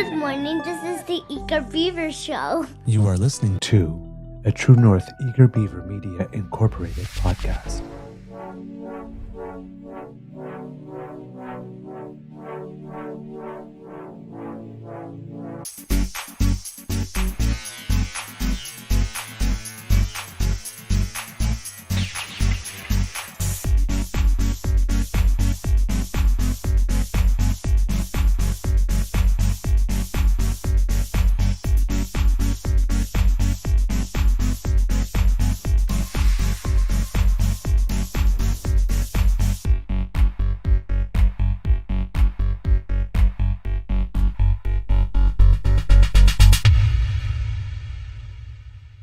Good morning. This is the Eager Beaver Show. You are listening to a True North Eager Beaver Media Incorporated podcast.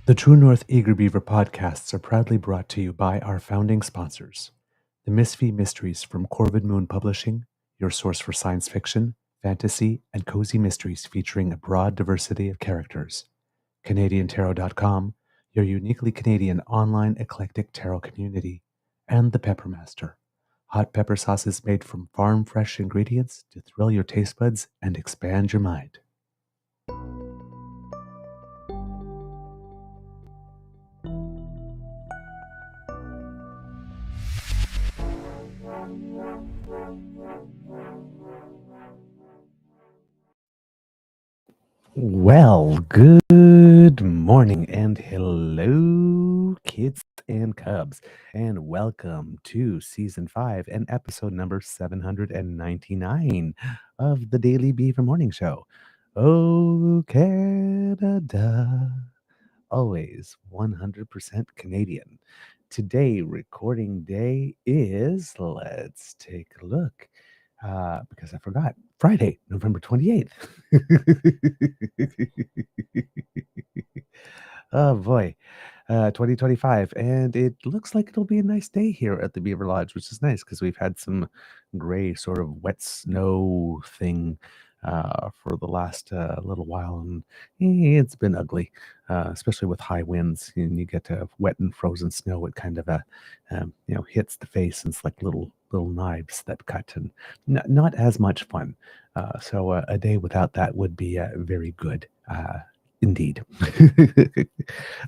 The True North Eager Beaver podcasts are proudly brought to you by our founding sponsors, the Misfit Mysteries from Corvid Moon Publishing, your source for science fiction, fantasy, and cozy mysteries featuring a broad diversity of characters, CanadianTarot.com, your uniquely Canadian online eclectic tarot community, and the Peppermaster, hot pepper sauces made from farm-fresh ingredients to thrill your taste buds and expand your mind. Well, good morning and hello, kids and cubs, and welcome to season 5 and episode number 799 of the Daily Beaver Morning Show. Oh, Canada, always 100% Canadian. Today, recording day is, let's take a look. Because I forgot, Friday, November 28th. Oh boy, 2025. And it looks like it'll be a nice day here at the Beaver Lodge, which is nice because we've had some gray, sort of wet snow thing for the last little while. And it's been ugly, especially with high winds. And you get wet and frozen snow. It kind of hits the face, and it's like little knives that cut, and not as much fun. So a day without that would be very good. Indeed.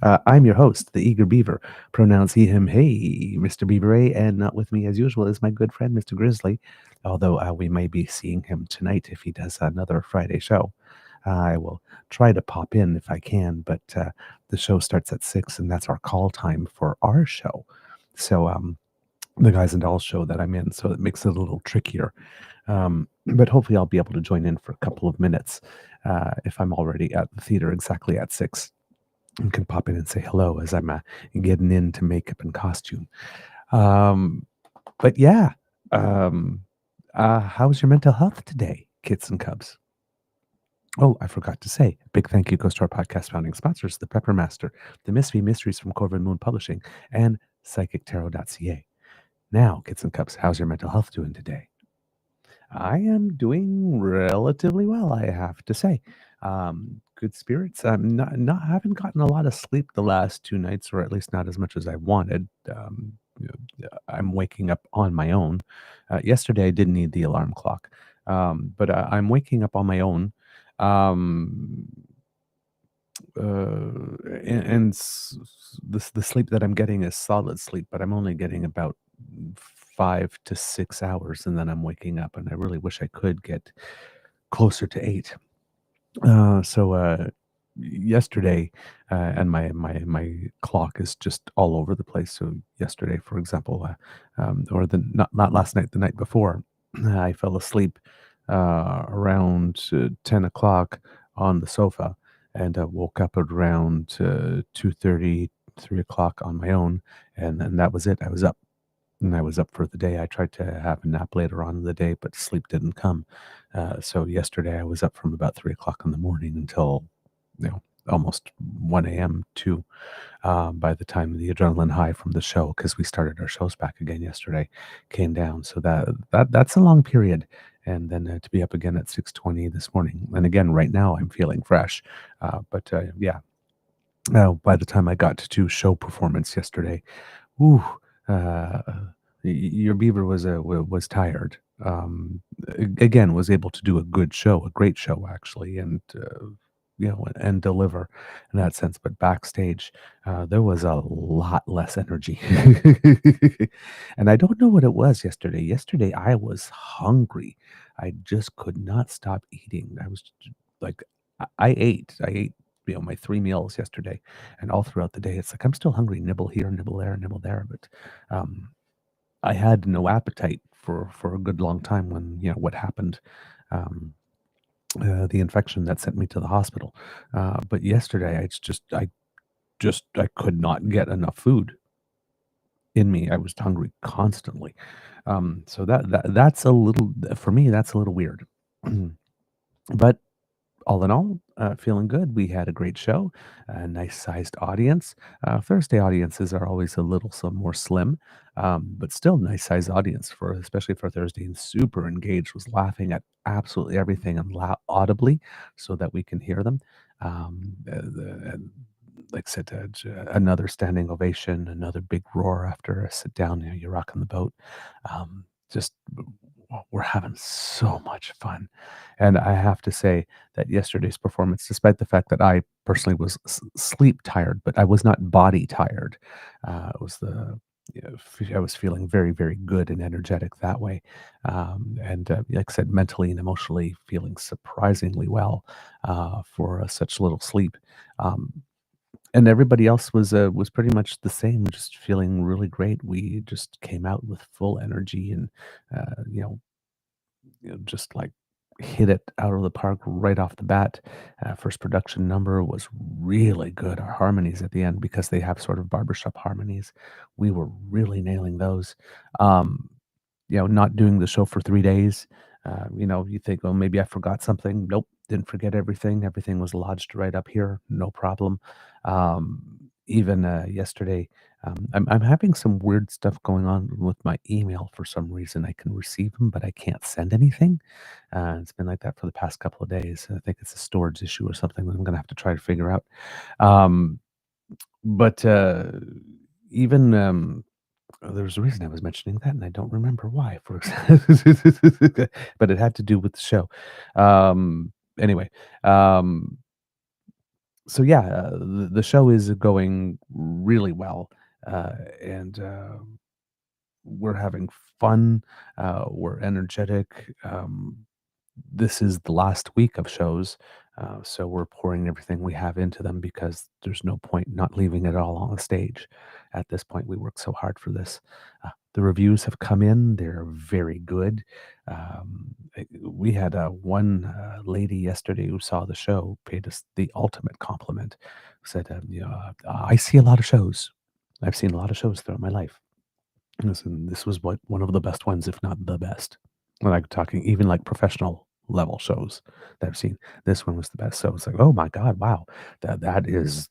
I'm your host, the Eager Beaver. Pronouns he, him, hey, Mr. Beaver A, and not with me as usual is my good friend, Mr. Grizzly, although we may be seeing him tonight if he does another Friday show. I will try to pop in if I can, but the show starts at 6, and that's our call time for our show. So, the Guys and Dolls show that I'm in, so it makes it a little trickier. But hopefully I'll be able to join in for a couple of minutes if I'm already at the theater exactly at 6 and can pop in and say hello as I'm getting into makeup and costume. But yeah, how's your mental health today, kids and cubs? Oh, I forgot to say, a big thank you goes to our podcast founding sponsors, the Peppermaster, the Misfit Mysteries from Corvid Moon Publishing, and PsychicTarot.ca. Now, kids and cubs, how's your mental health doing today? I am doing relatively well, I have to say. Good spirits. I'm not haven't gotten a lot of sleep the last 2 nights, or at least not as much as I wanted. I'm waking up on my own. Yesterday I didn't need the alarm clock, but I'm waking up on my own. And the sleep that I'm getting is solid sleep, but I'm only getting about 5 to 6 hours, and then I'm waking up, and I really wish I could get closer to 8. So yesterday, and my clock is just all over the place. So yesterday, for example, or the not last night, the night before, I fell asleep around 10 o'clock on the sofa, and woke up at around 2:30, 3 o'clock on my own, and that was it. I was up. And I was up for the day. I tried to have a nap later on in the day, but sleep didn't come. So yesterday I was up from about 3 o'clock in the morning until, almost 1 a.m. too, by the time the adrenaline high from the show, because we started our shows back again yesterday, came down. So that's a long period. And then to be up again at 6:20 this morning. And again, right now I'm feeling fresh. But yeah, by the time I got to show performance yesterday, ooh, Your beaver was tired. Again, was able to do a good show, a great show actually, and and deliver in that sense. But backstage, there was a lot less energy, and I don't know what it was yesterday. Yesterday, I was hungry. I just could not stop eating. I was like, I ate. I ate. My 3 meals yesterday, and all throughout the day, it's like I'm still hungry. Nibble here, nibble there, nibble there. But um, I had no appetite for a good long time when, what happened, um, the infection that sent me to the hospital. But yesterday, I could not get enough food in me. I was hungry constantly. So that's a little for me. That's a little weird. But all in all, feeling good. We had a great show, a nice sized audience. Thursday audiences are always a little some more slim, but still nice sized audience for especially for Thursday, and super engaged. Was laughing at absolutely everything and audibly so that we can hear them. And like I said, another standing ovation, another big roar after a sit down. You're rocking the boat. Just we're having so much fun, and I have to say that yesterday's performance, despite the fact that I personally was sleep tired, but I was not body tired. It was I was feeling very, very good and energetic that way. And like I said, mentally and emotionally feeling surprisingly well for such little sleep. Um, and everybody else was pretty much the same, just feeling really great. We just came out with full energy and uh, you know just like hit it out of the park right off the bat. First production number was really good. Our harmonies at the end, because they have sort of barbershop harmonies, we were really nailing those. Um, not doing the show for 3 days. You think, oh, maybe I forgot something. Nope, didn't forget everything. Everything was lodged right up here, no problem. Even yesterday, I'm having some weird stuff going on with my email for some reason. I can receive them, but I can't send anything. It's been like that for the past couple of days. I think it's a storage issue or something that I'm going to have to try to figure out. Um, but even there was a reason I was mentioning that, and I don't remember why. But it had to do with the show. Anyway, um, so yeah, the show is going really well, and we're having fun. We're energetic. This is the last week of shows, so we're pouring everything we have into them because there's no point not leaving it all on the stage. At this point, we worked so hard for this. The reviews have come in; they're very good. We had one lady yesterday who saw the show paid us the ultimate compliment. Said, "I see a lot of shows. I've seen a lot of shows throughout my life. Listen, this was one of the best ones, if not the best. Like talking even like professional level shows that I've seen. This one was the best. So it's like, oh my God, wow. That is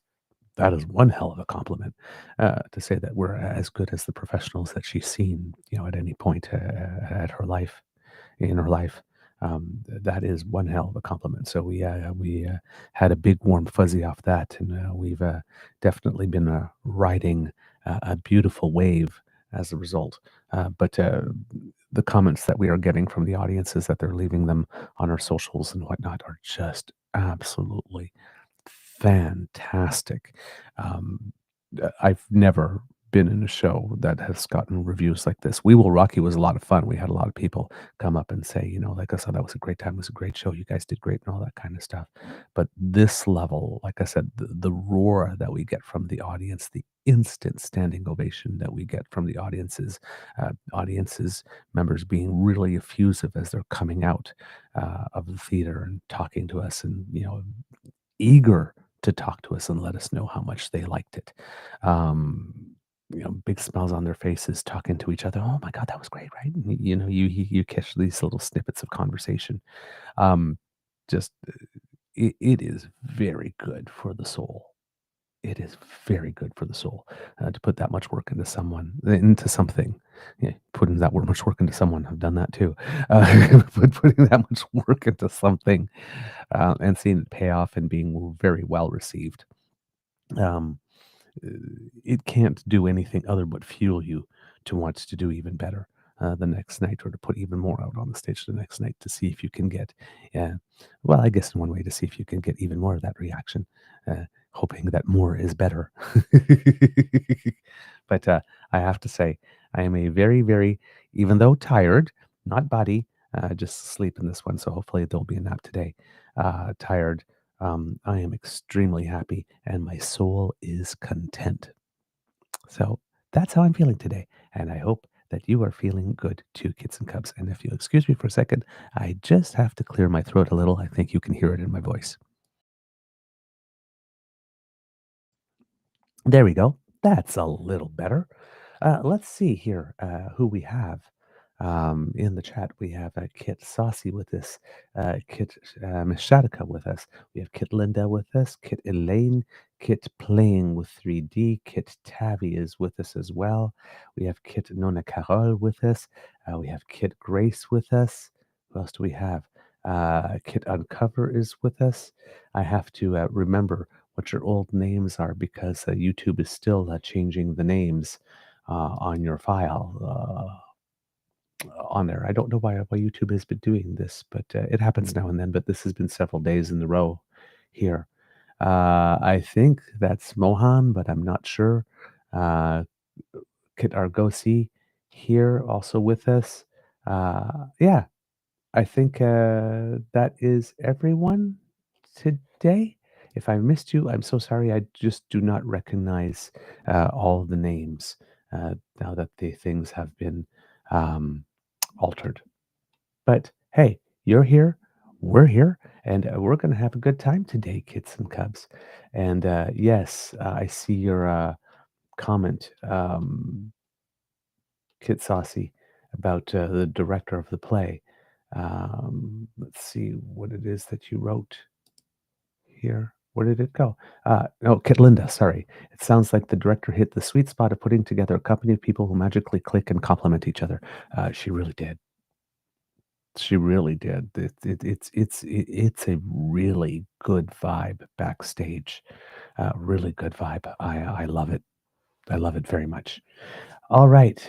one hell of a compliment to say that we're as good as the professionals that she's seen, at any point at her life in her life. That is one hell of a compliment. So we had a big warm fuzzy off that, and we've definitely been riding a beautiful wave as a result. But the comments that we are getting from the audiences that they're leaving them on our socials and whatnot are just absolutely fantastic. Um, I've never been in a show that has gotten reviews like this. We Will Rock You was a lot of fun. We had a lot of people come up and say, like I said, that was a great time. It was a great show. You guys did great and all that kind of stuff. But this level, like I said, the roar that we get from the audience, the instant standing ovation that we get from the audiences members being really effusive as they're coming out of the theater and talking to us, and eager to talk to us and let us know how much they liked it. Um, big smiles on their faces, talking to each other. Oh my God, that was great, right? And, you catch these little snippets of conversation. Um, just it is very good for the soul. It is very good for the soul to put that much work into something. Yeah, putting that much work into someone. I've done that too. But putting that much work into something and seeing it pay off and being very well received. Um, uh, it can't do anything other but fuel you to want to do even better the next night, or to put even more out on the stage the next night, to see if you can get, well, I guess in one way, to see if you can get even more of that reaction, hoping that more is better. But I have to say, I am a very, very, even though tired, not body, just sleep in this one. So hopefully there'll be a nap today. Tired. I am extremely happy, and my soul is content. So that's how I'm feeling today. And I hope that you are feeling good too, kids and cubs. And if you'll excuse me for a second, I just have to clear my throat a little. I think you can hear it in my voice. There we go. That's a little better. Let's see here who we have in the chat. We have Kit Saucy with us, Kit Miss Shatika with us. We have Kit Linda with us, Kit Elaine, Kit Playing with 3D, Kit Tavi is with us as well. We have Kit Nona Carol with us. We have Kit Grace with us. Who else do we have? Kit Uncover is with us. I have to remember what your old names are, because YouTube is still changing the names on your file on there. I don't know why YouTube has been doing this, but it happens now and then. But this has been several days in a row here. I think that's Mohan, but I'm not sure. Uh, Kit Argosi here also with us. Yeah, I think that is everyone today. If I missed you, I'm so sorry. I just do not recognize all the names now that the things have been um, altered. But hey, you're here, we're here, and we're going to have a good time today, kids and cubs. And yes, I see your comment, Kit Saucy, about the director of the play. Let's see what it is that you wrote here. Where did it go? Oh, Kit Linda, sorry. It sounds like the director hit the sweet spot of putting together a company of people who magically click and complement each other. She really did. She really did. It's a really good vibe backstage. Really good vibe. I love it. I love it very much. All right.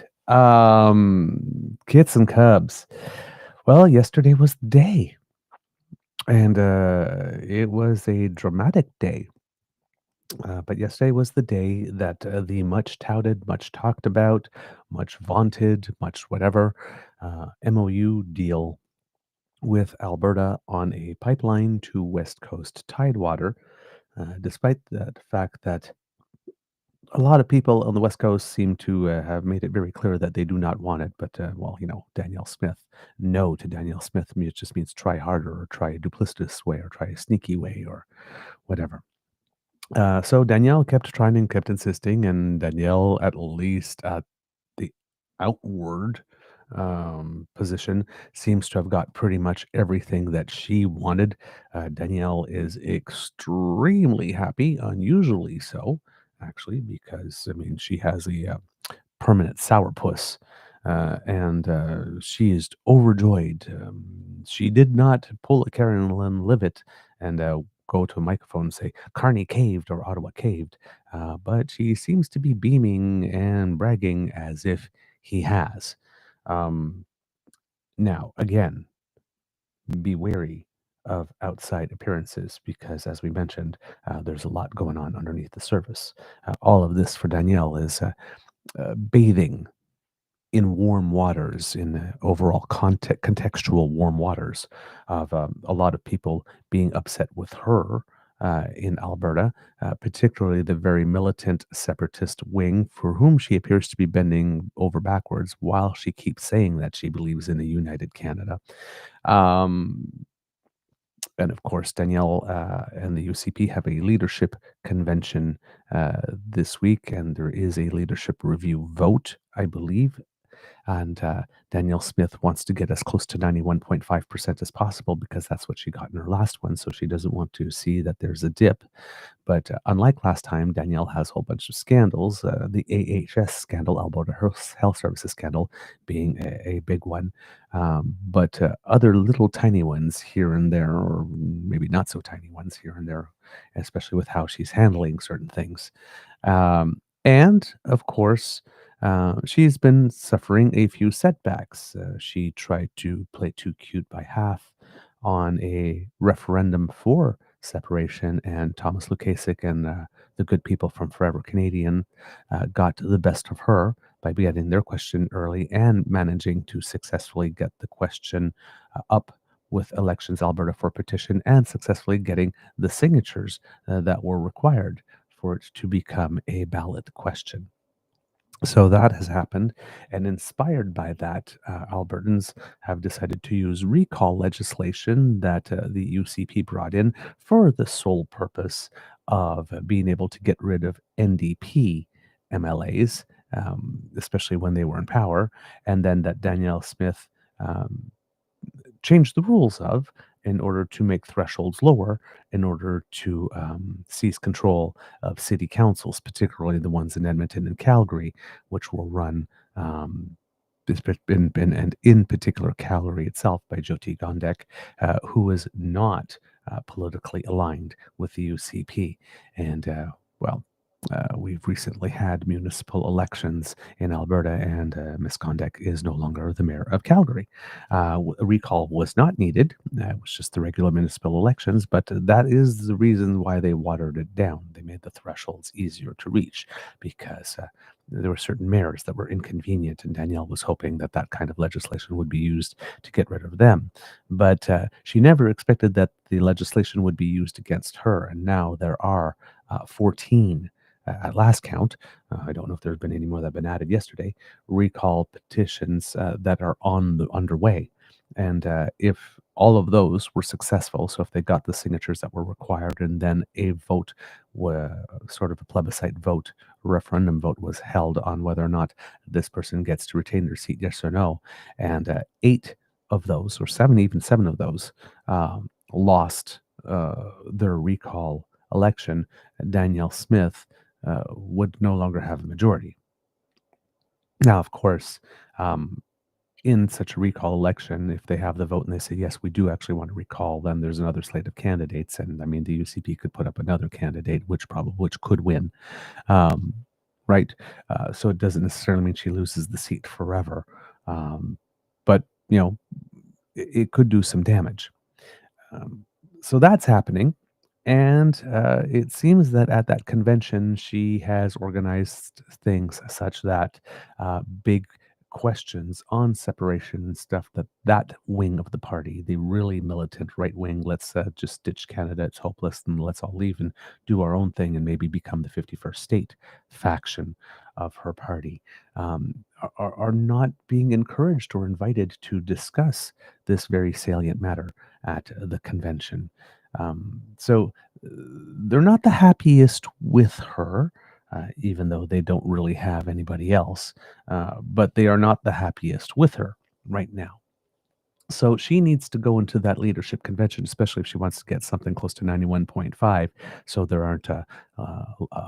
Kits and cubs. Well, yesterday was the day, and it was a dramatic day. But yesterday was the day that the much touted, much talked about, much vaunted, much whatever MOU deal with Alberta on a pipeline to West Coast Tidewater, despite the fact that a lot of people on the West Coast seem to have made it very clear that they do not want it. But, well, Danielle Smith, no to Danielle Smith just means try harder, or try a duplicitous way, or try a sneaky way, or whatever. So Danielle kept trying and kept insisting, and Danielle, at least at the outward position, seems to have got pretty much everything that she wanted. Danielle is extremely happy, unusually so, actually, because I mean she has a permanent sourpuss, and she is overjoyed. She did not pull a Karen Lynn Livet and go to a microphone and say Carney caved or Ottawa caved, but she seems to be beaming and bragging as if he has. Um, Now, again, be wary of outside appearances, because, as we mentioned, there's a lot going on underneath the surface. All of this for Danielle is bathing in warm waters, in the overall contextual warm waters of a lot of people being upset with her in Alberta, particularly the very militant separatist wing, for whom she appears to be bending over backwards while she keeps saying that she believes in a united Canada. Um, and of course, Danielle and the UCP have a leadership convention this week, and there is a leadership review vote, I believe, and Danielle Smith wants to get as close to 91.5% as possible, because that's what she got in her last one. So she doesn't want to see that there's a dip. But unlike last time, Danielle has a whole bunch of scandals. The AHS scandal, Alberta Health Services scandal, being a big one. But other little tiny ones here and there, or maybe not so tiny ones here and there, especially with how she's handling certain things. And of course, She's been suffering a few setbacks. She tried to play too cute by half on a referendum for separation, and Thomas Lukasik and the good people from Forever Canadian got the best of her by getting their question early and managing to successfully get the question up with Elections Alberta for petition and successfully getting the signatures that were required for it to become a ballot question. So that has happened, and inspired by that, Albertans have decided to use recall legislation that the UCP brought in for the sole purpose of being able to get rid of NDP MLAs, especially when they were in power, and then that Danielle Smith um, change the rules of in order to make thresholds lower, in order to seize control of city councils, particularly the ones in Edmonton and Calgary, which will run and in particular Calgary itself by Jyoti Gondek, who is not politically aligned with the UCP. And well, we've recently had municipal elections in Alberta, and Ms. Gondek is no longer the mayor of Calgary. A recall was not needed. It was just the regular municipal elections, but that is the reason why they watered it down. They made the thresholds easier to reach because there were certain mayors that were inconvenient, and Danielle was hoping that that kind of legislation would be used to get rid of them. But she never expected that the legislation would be used against her, and now there are 14 at last count. I don't know if there's been any more that have been added yesterday, recall petitions that are underway. And if all of those were successful, so if they got the signatures that were required, and then a vote, sort of a plebiscite vote, referendum vote was held on whether or not this person gets to retain their seat, yes or no, and 8 of those, or 7, even 7 of those, lost their recall election, Danielle Smith would no longer have the majority. Now, of course, in such a recall election, if they have the vote and they say, yes, we do actually want to recall, then there's another slate of candidates. And I mean, the UCP could put up another candidate, which could win. Um, right. So it doesn't necessarily mean she loses the seat forever. But, it could do some damage. Um, so that's happening. And it seems that at that convention, she has organized things such that big questions on separation and stuff, that wing of the party, the really militant right wing, let's just ditch Canada, it's hopeless, and let's all leave and do our own thing and maybe become the 51st state faction of her party, are not being encouraged or invited to discuss this very salient matter at the convention. So they're not the happiest with her, even though they don't really have anybody else, but they are not the happiest with her right now. So she needs to go into that leadership convention, especially if she wants to get something close to 91.5. So there aren't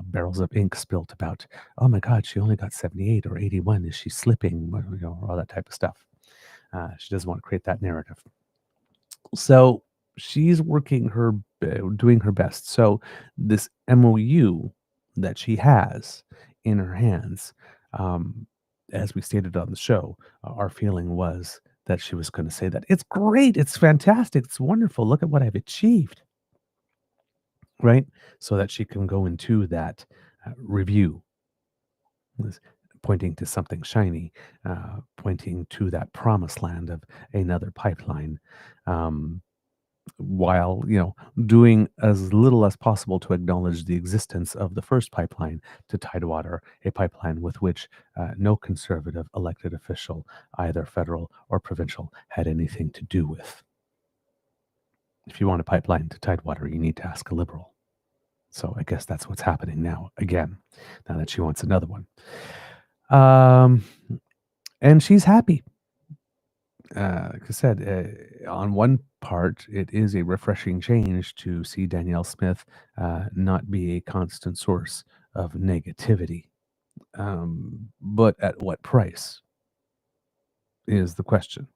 barrels of ink spilt about, oh my God, she only got 78 or 81. Is she slipping? All that type of stuff. She doesn't want to create that narrative. So she's doing her best. So this MOU that she has in her hands, um, as we stated on the show, our feeling was that she was going to say that it's great, it's fantastic, it's wonderful. Look at what I've achieved, right? So that she can go into that review, was pointing to something shiny, pointing to that promised land of another pipeline. Um, while doing as little as possible to acknowledge the existence of the first pipeline to Tidewater, a pipeline with which no conservative elected official, either federal or provincial, had anything to do with. If you want a pipeline to Tidewater, you need to ask a liberal. So I guess that's what's happening now again, now that she wants another one. And she's happy. Like I said, on one part, it is a refreshing change to see Danielle Smith not be a constant source of negativity. But at what price is the question.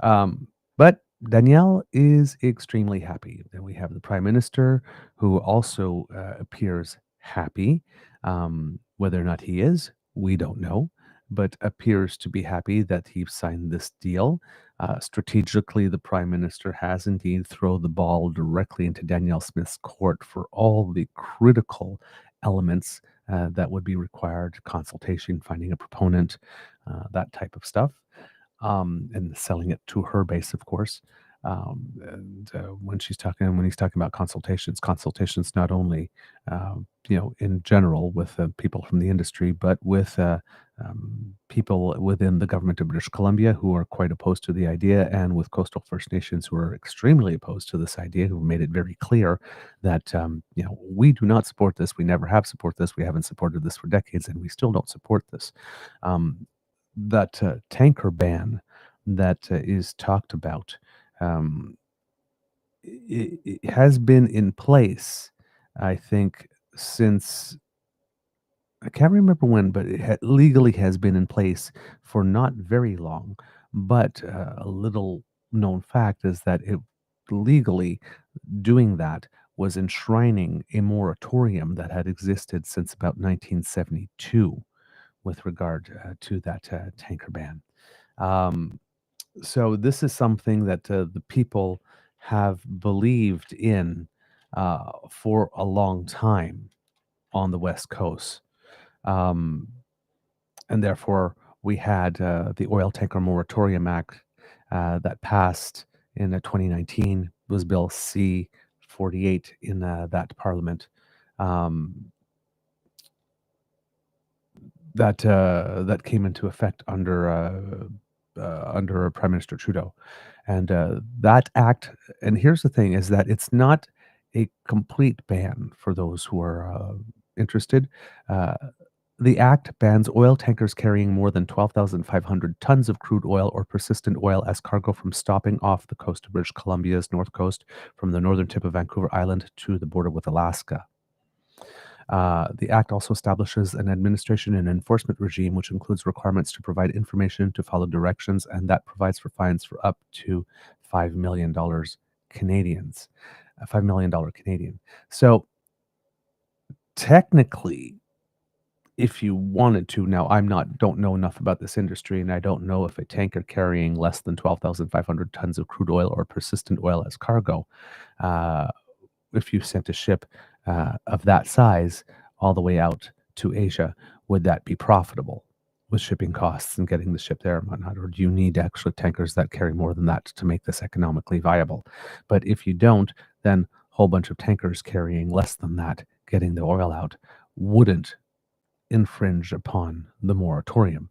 But Danielle is extremely happy. Then we have the Prime Minister, who also appears happy. Whether or not he is, We don't know, but appears to be happy that he signed this deal. Strategically, the Prime Minister has indeed thrown the ball directly into Danielle Smith's court for all the critical elements that would be required: consultation, finding a proponent, that type of stuff, and selling it to her base, of course. And when he's talking about consultations not only in general with people from the industry, but with people within the government of British Columbia who are quite opposed to the idea, and with coastal First Nations who are extremely opposed to this idea, who made it very clear that we do not support this. We never have supported this. We haven't supported this for decades, and we still don't support this. That tanker ban that is talked about um, it has been in place, I think, since I can't remember when, but it legally has been in place for not very long. But a little known fact is that it legally doing that was enshrining a moratorium that had existed since about 1972 with regard to that tanker ban. Um, so this is something that the people have believed in for a long time on the West Coast. Um, and therefore, we had the Oil Tanker Moratorium Act that passed in 2019, was Bill C-48 in that parliament. Um, that came into effect under Prime Minister Trudeau, and that act. And here's the thing: is that it's not a complete ban for those who are interested. Uh, the act bans oil tankers carrying more than 12,500 tons of crude oil or persistent oil as cargo from stopping off the coast of British Columbia's north coast, from the northern tip of Vancouver Island to the border with Alaska. The Act also establishes an administration and enforcement regime, which includes requirements to provide information, to follow directions, and that provides for fines for up to $5 million Canadians, $5 million Canadian. So technically, if you wanted to, now don't know enough about this industry, and I don't know if a tanker carrying less than 12,500 tons of crude oil or persistent oil as cargo, uh, if you sent a ship of that size all the way out to Asia, would that be profitable with shipping costs and getting the ship there and whatnot? Or do you need actual tankers that carry more than that to make this economically viable? But if you don't, then a whole bunch of tankers carrying less than that, getting the oil out, wouldn't infringe upon the moratorium.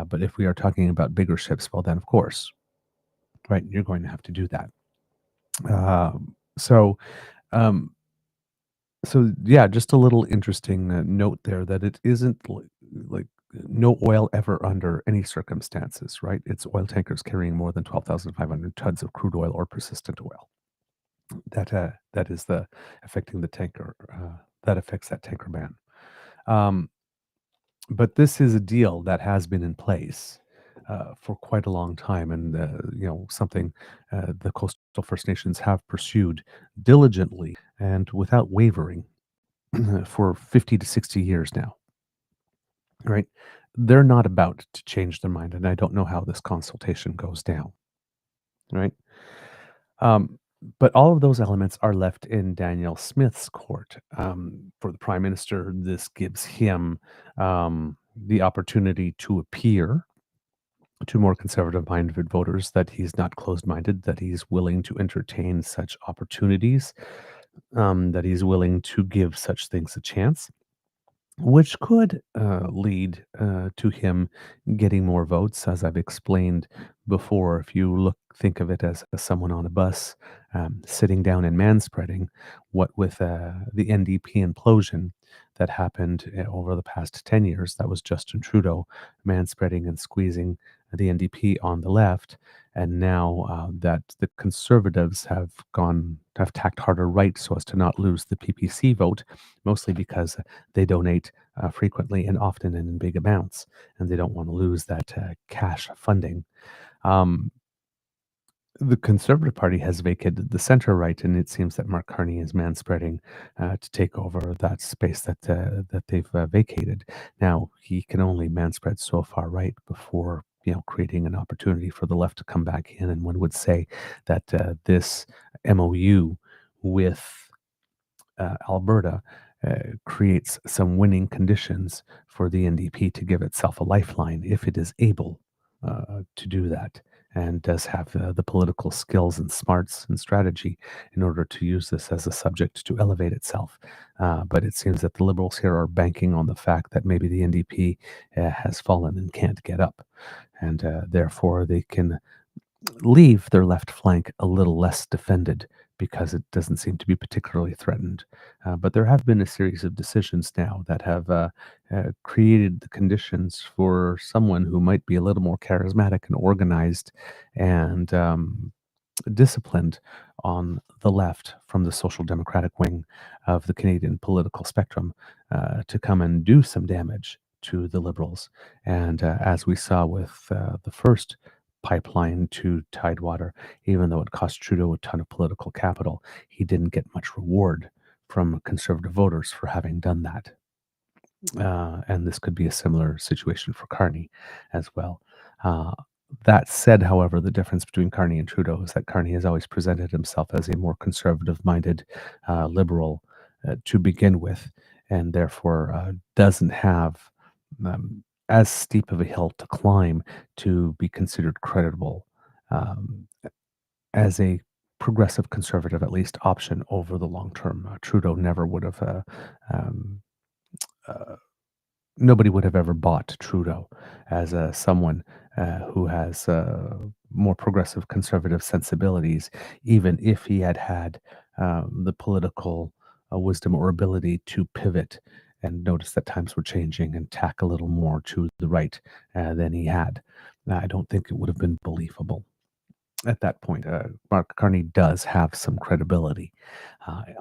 But if we are talking about bigger ships, well, then of course, right, you're going to have to do that. So, um, so yeah, just a little interesting note there that it isn't like no oil ever under any circumstances, right? It's oil tankers carrying more than 12,500 tons of crude oil or persistent oil. That is the affecting the tanker. That affects that tanker ban. Um, but this is a deal that has been in place for quite a long time, and something the coastal First Nations have pursued diligently and without wavering for 50 to 60 years now, right? They're not about to change their mind, and I don't know how this consultation goes down, right? Um, but all of those elements are left in Danielle Smith's court. For the Prime Minister, this gives him the opportunity to appear to more conservative-minded voters that he's not closed-minded, that he's willing to entertain such opportunities, that he's willing to give such things a chance, which could lead to him getting more votes, as I've explained before. If you think of it as someone on a bus sitting down and manspreading, what with the NDP implosion that happened over the past 10 years, that was Justin Trudeau manspreading and squeezing the NDP on the left, and now that the Conservatives have tacked harder right so as to not lose the PPC vote, mostly because they donate frequently and often and in big amounts, and they don't want to lose that cash funding. Um, The Conservative Party has vacated the center right, and it seems that Mark Carney is manspreading to take over that space that they've vacated. Now he can only manspread so far right before creating an opportunity for the left to come back in. And one would say that this MOU with Alberta creates some winning conditions for the NDP to give itself a lifeline if it is able to do that, and does have the political skills and smarts and strategy in order to use this as a subject to elevate itself. But it seems that the Liberals here are banking on the fact that maybe the NDP has fallen and can't get up, and therefore they can leave their left flank a little less defended because it doesn't seem to be particularly threatened. But there have been a series of decisions now that have created the conditions for someone who might be a little more charismatic and organized and disciplined on the left from the social democratic wing of the Canadian political spectrum to come and do some damage to the Liberals. And as we saw with the first pipeline to Tidewater, even though it cost Trudeau a ton of political capital, he didn't get much reward from Conservative voters for having done that. And this could be a similar situation for Carney as well. That said, however, the difference between Carney and Trudeau is that Carney has always presented himself as a more conservative-minded liberal to begin with, and therefore doesn't have as steep of a hill to climb to be considered credible as a progressive conservative, at least, option over the long term. Trudeau never would have. Nobody would have ever bought Trudeau as someone who has more progressive conservative sensibilities, even if he had had the political wisdom or ability to pivot and notice that times were changing and tack a little more to the right than he had. I don't think it would have been believable at that point. Mark Carney does have some credibility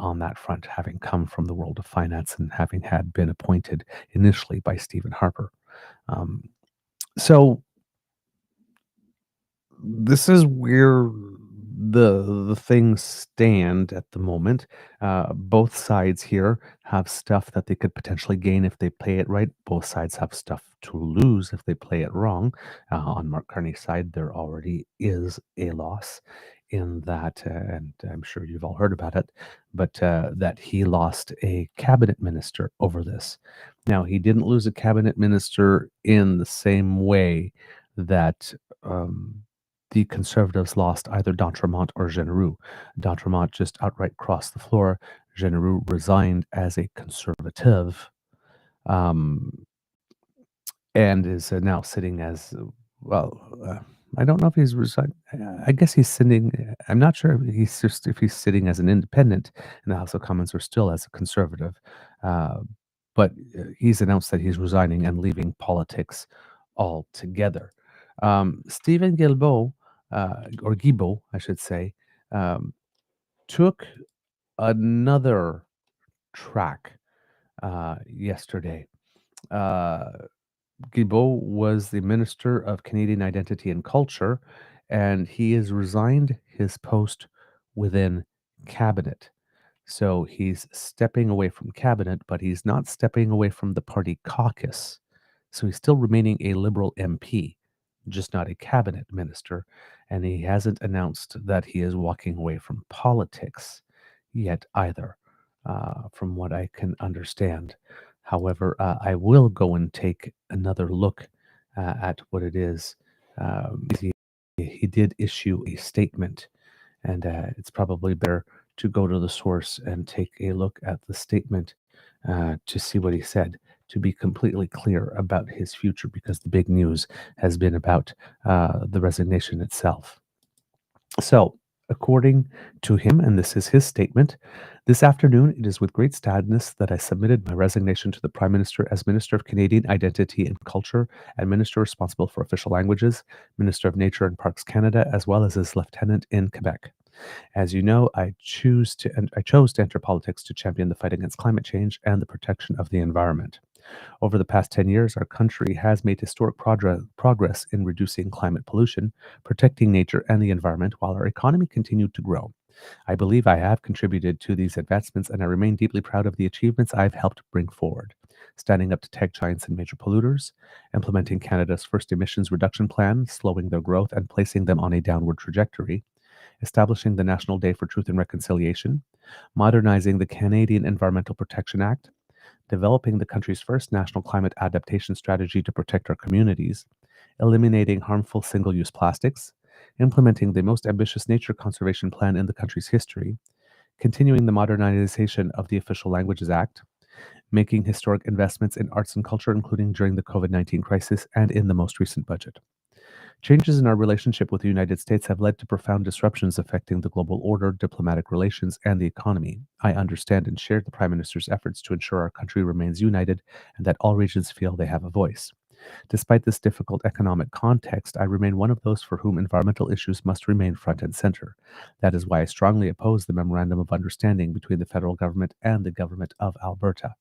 on that front, having come from the world of finance and having had been appointed initially by Stephen Harper. So this is where the things stand at the moment. Both sides here have stuff that they could potentially gain if they play it right. Both sides have stuff to lose if they play it wrong. On Mark Carney's side, there already is a loss in that, and I'm sure you've all heard about it, but that he lost a cabinet minister over this. Now, he didn't lose a cabinet minister in the same way that the Conservatives lost either d'Entremont or Généreux. D'Entremont just outright crossed the floor. Généreux resigned as a Conservative, and is now sitting as, I don't know if he's resigned. I guess he's sitting. I'm not sure if he's sitting as an independent in the House of Commons or still as a Conservative. But he's announced that he's resigning and leaving politics altogether. Stephen Guilbeault, or Guilbeault, I should say, took another track yesterday. Guilbeault was the Minister of Canadian Identity and Culture, and he has resigned his post within Cabinet. So he's stepping away from Cabinet, but he's not stepping away from the party caucus. So he's still remaining a Liberal MP, just not a cabinet minister, and he hasn't announced that he is walking away from politics yet either, from what I can understand. However, I will go and take another look at what it is. He did issue a statement, and it's probably better to go to the source and take a look at the statement to see what he said, to be completely clear about his future, because the big news has been about the resignation itself. So, according to him, and this is his statement, this afternoon it is with great sadness that I submitted my resignation to the Prime Minister as Minister of Canadian Identity and Culture and Minister responsible for official languages, Minister of Nature and Parks Canada, as well as his Lieutenant in Quebec. As you know, I chose to enter politics to champion the fight against climate change and the protection of the environment. Over the past 10 years, our country has made historic progress in reducing climate pollution, protecting nature and the environment, while our economy continued to grow. I believe I have contributed to these advancements, and I remain deeply proud of the achievements I've helped bring forward. Standing up to tech giants and major polluters, implementing Canada's first emissions reduction plan, slowing their growth and placing them on a downward trajectory, establishing the National Day for Truth and Reconciliation, modernizing the Canadian Environmental Protection Act, developing the country's first national climate adaptation strategy to protect our communities, eliminating harmful single use plastics, implementing the most ambitious nature conservation plan in the country's history, continuing the modernization of the Official Languages Act, making historic investments in arts and culture, including during the COVID-19 crisis and in the most recent budget. Changes in our relationship with the United States have led to profound disruptions affecting the global order, diplomatic relations, and the economy. I understand and share the Prime Minister's efforts to ensure our country remains united and that all regions feel they have a voice. Despite this difficult economic context, I remain one of those for whom environmental issues must remain front and center. That is why I strongly oppose the Memorandum of Understanding between the federal government and the government of Alberta.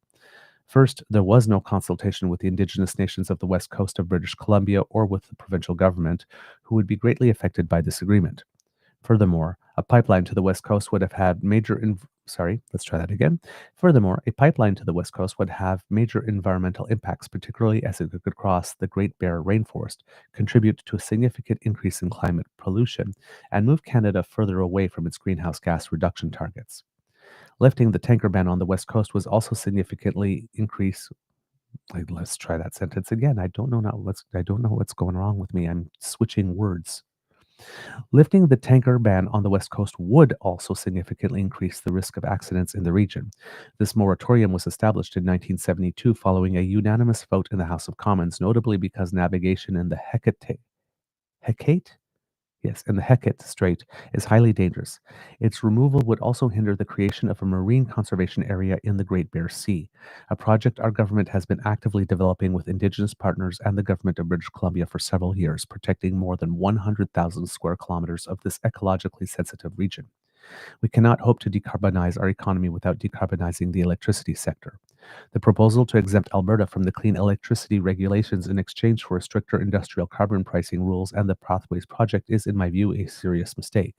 First, there was no consultation with the Indigenous nations of the west coast of British Columbia or with the provincial government, who would be greatly affected by this agreement. Furthermore, a pipeline to the west coast would have had Furthermore, a pipeline to the west coast would have major environmental impacts, particularly as it could cross the Great Bear rainforest, contribute to a significant increase in climate pollution, and move Canada further away from its greenhouse gas reduction targets. Lifting the tanker ban on the west coast was also significantly increase. Let's try that sentence again. I don't know what's going wrong with me. I'm switching words. Lifting the tanker ban on the west coast would also significantly increase the risk of accidents in the region. This moratorium was established in 1972 following a unanimous vote in the House of Commons, notably because navigation in the Hecate Strait is highly dangerous. Its removal would also hinder the creation of a marine conservation area in the Great Bear Sea, a project our government has been actively developing with Indigenous partners and the government of British Columbia for several years, protecting more than 100,000 square kilometers of this ecologically sensitive region. We cannot hope to decarbonize our economy without decarbonizing the electricity sector. The proposal to exempt Alberta from the clean electricity regulations in exchange for stricter industrial carbon pricing rules and the Pathways project is, in my view, a serious mistake.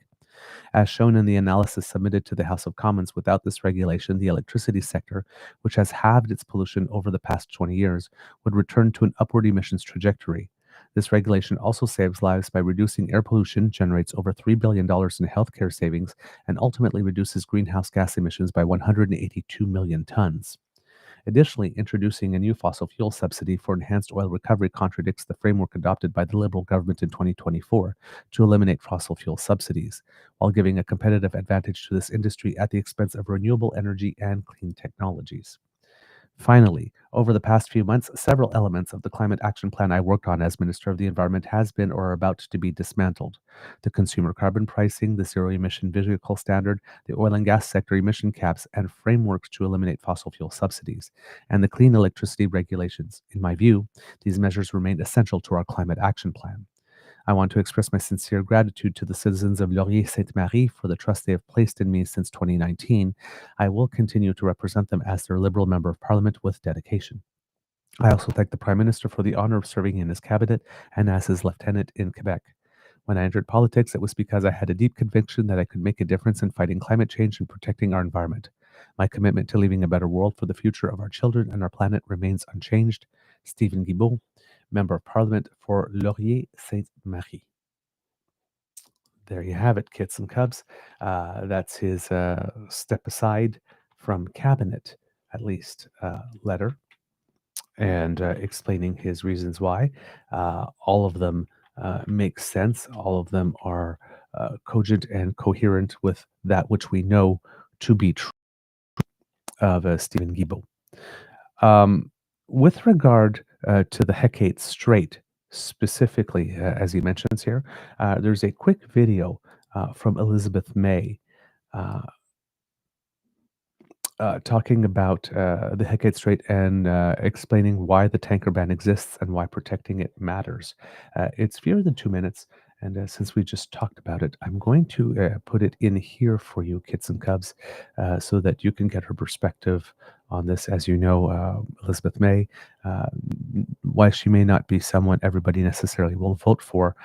As shown in the analysis submitted to the House of Commons, without this regulation, the electricity sector, which has halved its pollution over the past 20 years, would return to an upward emissions trajectory. This regulation also saves lives by reducing air pollution, generates over $3 billion in healthcare savings, and ultimately reduces greenhouse gas emissions by 182 million tons. Additionally, introducing a new fossil fuel subsidy for enhanced oil recovery contradicts the framework adopted by the Liberal government in 2024 to eliminate fossil fuel subsidies, while giving a competitive advantage to this industry at the expense of renewable energy and clean technologies. Finally, over the past few months, several elements of the climate action plan I worked on as Minister of the Environment has been or are about to be dismantled. The consumer carbon pricing, the zero emission vehicle standard, the oil and gas sector emission caps, and frameworks to eliminate fossil fuel subsidies, and the clean electricity regulations. In my view, these measures remain essential to our climate action plan. I want to express my sincere gratitude to the citizens of Laurier-Sainte-Marie for the trust they have placed in me since 2019. I will continue to represent them as their Liberal Member of Parliament with dedication. I also thank the Prime Minister for the honor of serving in his cabinet and as his lieutenant in Quebec. When I entered politics, it was because I had a deep conviction that I could make a difference in fighting climate change and protecting our environment. My commitment to leaving a better world for the future of our children and our planet remains unchanged. Stephen Guilbeault, Member of Parliament for Laurier-Sainte-Marie. There you have it, kits and cubs. That's his step aside from cabinet, at least, letter, and explaining his reasons why. All of them make sense. All of them are cogent and coherent with that which we know to be true of Stephen Guilbeault. With regard to the Hecate Strait, specifically, as he mentions here, there's a quick video from Elizabeth May talking about the Hecate Strait and explaining why the tanker ban exists and why protecting it matters. It's fewer than 2 minutes, And since we just talked about it, I'm going to put it in here for you, kits and cubs, so that you can get her perspective on this. As you know, Elizabeth May, while she may not be someone everybody necessarily will vote for,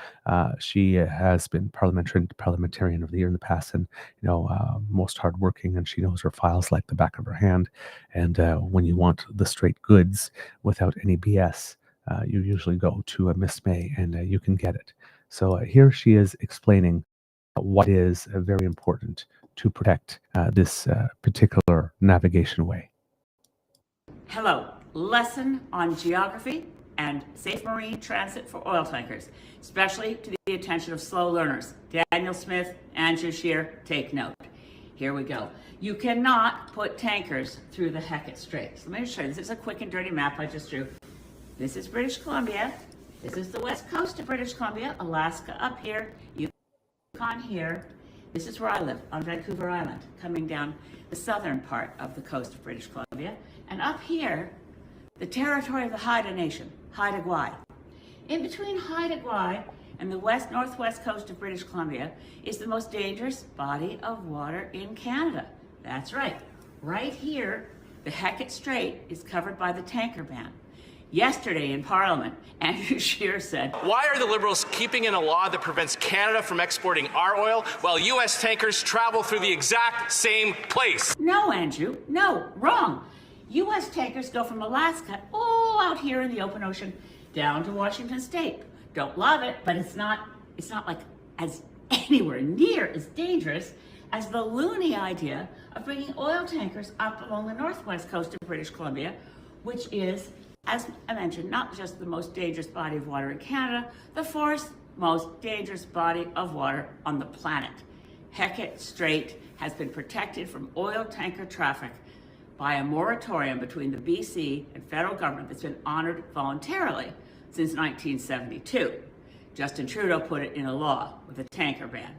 she has been parliamentarian of the year in the past, and most hardworking, and she knows her files like the back of her hand. And when you want the straight goods without any BS, you usually go to Miss May, and you can get it. So here she is explaining what is very important to protect this particular navigation way. Hello, lesson on geography and safe marine transit for oil tankers, especially to the attention of slow learners. Danielle Smith, Andrew Shear, take note. Here we go. You cannot put tankers through the Hecate Strait. So let me show you. This is a quick and dirty map I just drew. This is British Columbia. This is the west coast of British Columbia, Alaska up here, Yukon here. This is where I live, on Vancouver Island, coming down the southern part of the coast of British Columbia. And up here, the territory of the Haida Nation, Haida Gwaii. In between Haida Gwaii and the northwest coast of British Columbia is the most dangerous body of water in Canada. That's right. Right here, the Hecate Strait is covered by the tanker ban. Yesterday in Parliament, Andrew Shear said, "Why are the Liberals keeping in a law that prevents Canada from exporting our oil while U.S. tankers travel through the exact same place?" No, Andrew, no, wrong. U.S. tankers go from Alaska all out here in the open ocean down to Washington State. Don't love it, but it's not like as anywhere near as dangerous as the loony idea of bringing oil tankers up along the northwest coast of British Columbia, which is, as I mentioned, not just the most dangerous body of water in Canada, the fourth most dangerous body of water on the planet. Hecate Strait has been protected from oil tanker traffic by a moratorium between the BC and federal government that's been honored voluntarily since 1972. Justin Trudeau put it in a law with a tanker ban.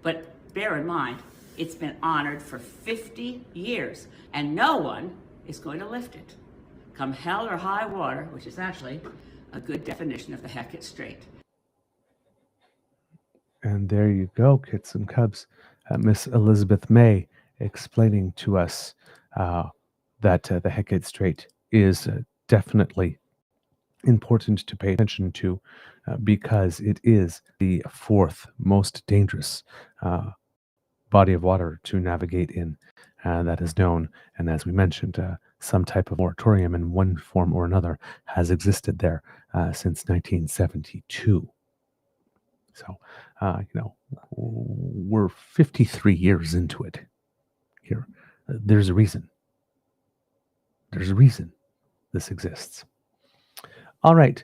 But bear in mind, it's been honored for 50 years, and no one is going to lift it. Come hell or high water, which is actually a good definition of the Hecate Strait. And there you go, kits and cubs. Miss Elizabeth May explaining to us that the Hecate Strait is definitely important to pay attention to because it is the fourth most dangerous body of water to navigate in that is known. And as we mentioned, some type of moratorium in one form or another has existed there since 1972. So, we're 53 years into it here. There's a reason. There's a reason this exists. All right.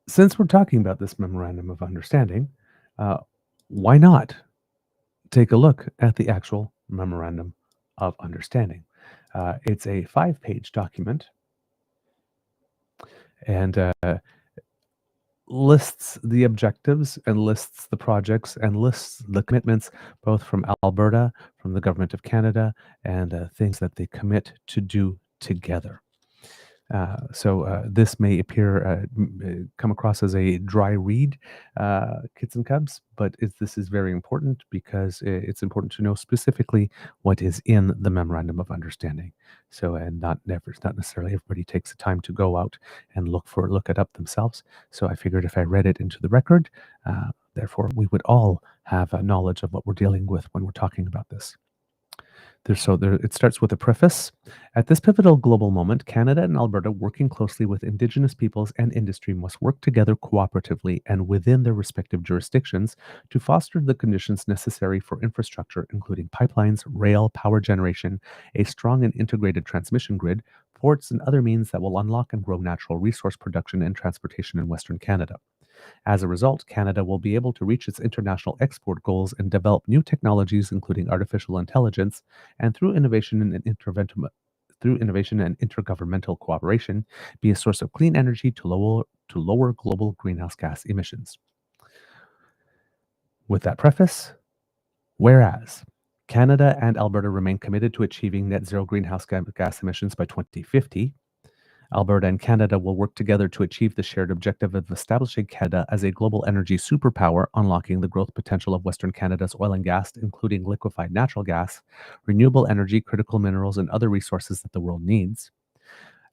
Since we're talking about this memorandum of understanding, why not take a look at the actual memorandum of understanding? It's a 5-page document and lists the objectives and lists the projects and lists the commitments, both from Alberta, from the Government of Canada, and things that they commit to do together. So this may come across as a dry read, kits and cubs, but this is very important because it's important to know specifically what is in the memorandum of understanding. So, and not necessarily everybody takes the time to go out and look it up themselves. So I figured if I read it into the record, therefore we would all have a knowledge of what we're dealing with when we're talking about this. It starts with a preface. At this pivotal global moment, Canada and Alberta, working closely with Indigenous peoples and industry, must work together cooperatively and within their respective jurisdictions to foster the conditions necessary for infrastructure, including pipelines, rail, power generation, a strong and integrated transmission grid, ports, and other means that will unlock and grow natural resource production and transportation in Western Canada. As a result, Canada will be able to reach its international export goals and develop new technologies, including artificial intelligence, and through innovation and intergovernmental cooperation, be a source of clean energy to lower global greenhouse gas emissions. With that preface, whereas Canada and Alberta remain committed to achieving net zero greenhouse gas emissions by 2050, Alberta and Canada will work together to achieve the shared objective of establishing Canada as a global energy superpower, unlocking the growth potential of Western Canada's oil and gas, including liquefied natural gas, renewable energy, critical minerals, and other resources that the world needs.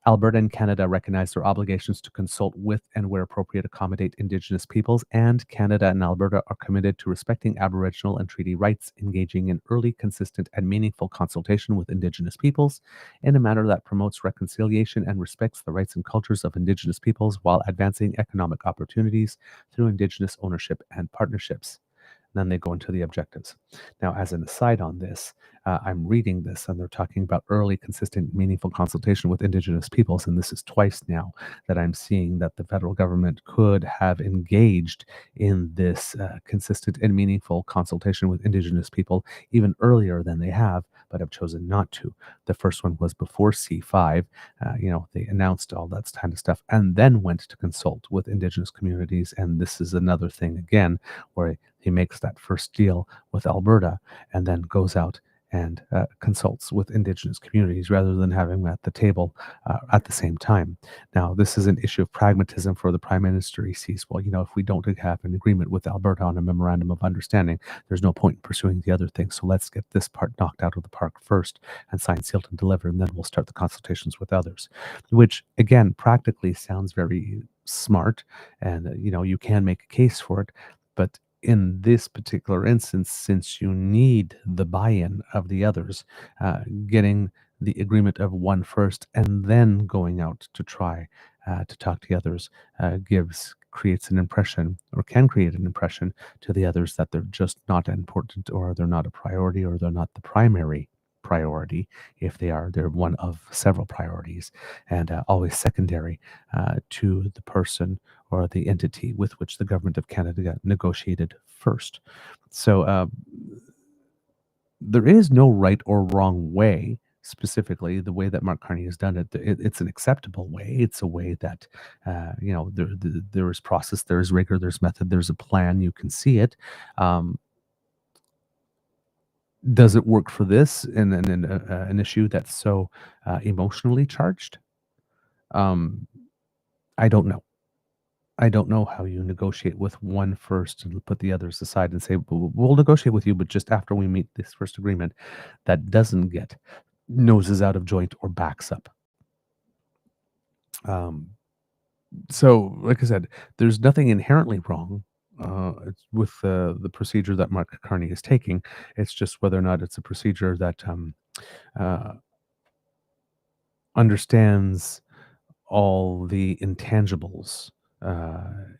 Alberta and Canada recognize their obligations to consult with and, where appropriate, accommodate Indigenous peoples, and Canada and Alberta are committed to respecting Aboriginal and treaty rights, engaging in early, consistent, and meaningful consultation with Indigenous peoples in a manner that promotes reconciliation and respects the rights and cultures of Indigenous peoples while advancing economic opportunities through Indigenous ownership and partnerships. Then they go into the objectives. Now, as an aside on this, I'm reading this and they're talking about early, consistent, meaningful consultation with Indigenous peoples. And this is twice now that I'm seeing that the federal government could have engaged in this consistent and meaningful consultation with Indigenous people even earlier than they have, but have chosen not to. The first one was before C5. They announced all that kind of stuff and then went to consult with Indigenous communities. And this is another thing, again, where he makes that first deal with Alberta and then goes out and consults with Indigenous communities rather than having them at the table at the same time. Now, this is an issue of pragmatism for the Prime Minister. He sees, well, if we don't have an agreement with Alberta on a memorandum of understanding, there's no point in pursuing the other things. So let's get this part knocked out of the park first and signed, sealed, and delivered, and then we'll start the consultations with others, which, again, practically sounds very smart. And, you can make a case for it. But in this particular instance, since you need the buy-in of the others, getting the agreement of one first and then going out to try to talk to the others creates an impression, or can create an impression to the others, that they're just not important, or they're not a priority, or they're not the primary priority. If they are, they're one of several priorities, and always secondary to the person or the entity with which the government of Canada negotiated first. So there is no right or wrong way. Specifically, the way that Mark Carney has done it, it's an acceptable way. It's a way that, there is process, there is rigor, there's method, there's a plan. You can see it. Does it work for this in an issue that's so emotionally charged? I don't know. I don't know how you negotiate with one first and put the others aside and say, we'll negotiate with you, but just after we meet this first agreement that doesn't get noses out of joint or backs up. So, like I said, there's nothing inherently wrong with the procedure that Mark Carney is taking. It's just whether or not it's a procedure that understands all the intangibles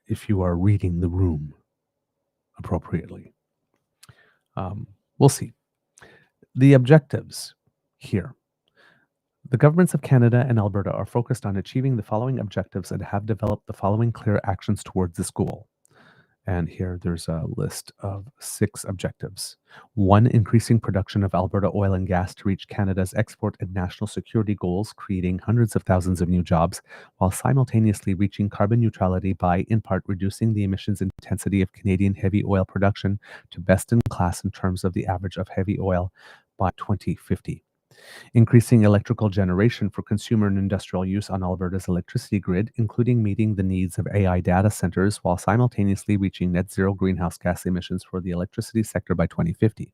if you are reading the room appropriately. We'll see. The objectives here. The governments of Canada and Alberta are focused on achieving the following objectives and have developed the following clear actions towards this goal. And here there's a list of 6 objectives. 1, increasing production of Alberta oil and gas to reach Canada's export and national security goals, creating hundreds of thousands of new jobs, while simultaneously reaching carbon neutrality by, in part, reducing the emissions intensity of Canadian heavy oil production to best in class in terms of the average of heavy oil by 2050. Increasing electrical generation for consumer and industrial use on Alberta's electricity grid, including meeting the needs of AI data centers while simultaneously reaching net zero greenhouse gas emissions for the electricity sector by 2050.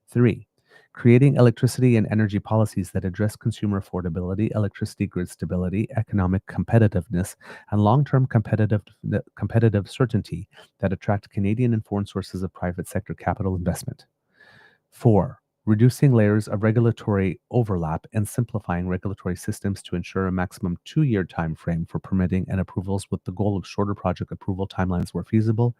3. Creating electricity and energy policies that address consumer affordability, electricity grid stability, economic competitiveness, and long-term competitive certainty that attract Canadian and foreign sources of private sector capital investment. 4. Reducing layers of regulatory overlap and simplifying regulatory systems to ensure a maximum 2-year time frame for permitting and approvals, with the goal of shorter project approval timelines where feasible.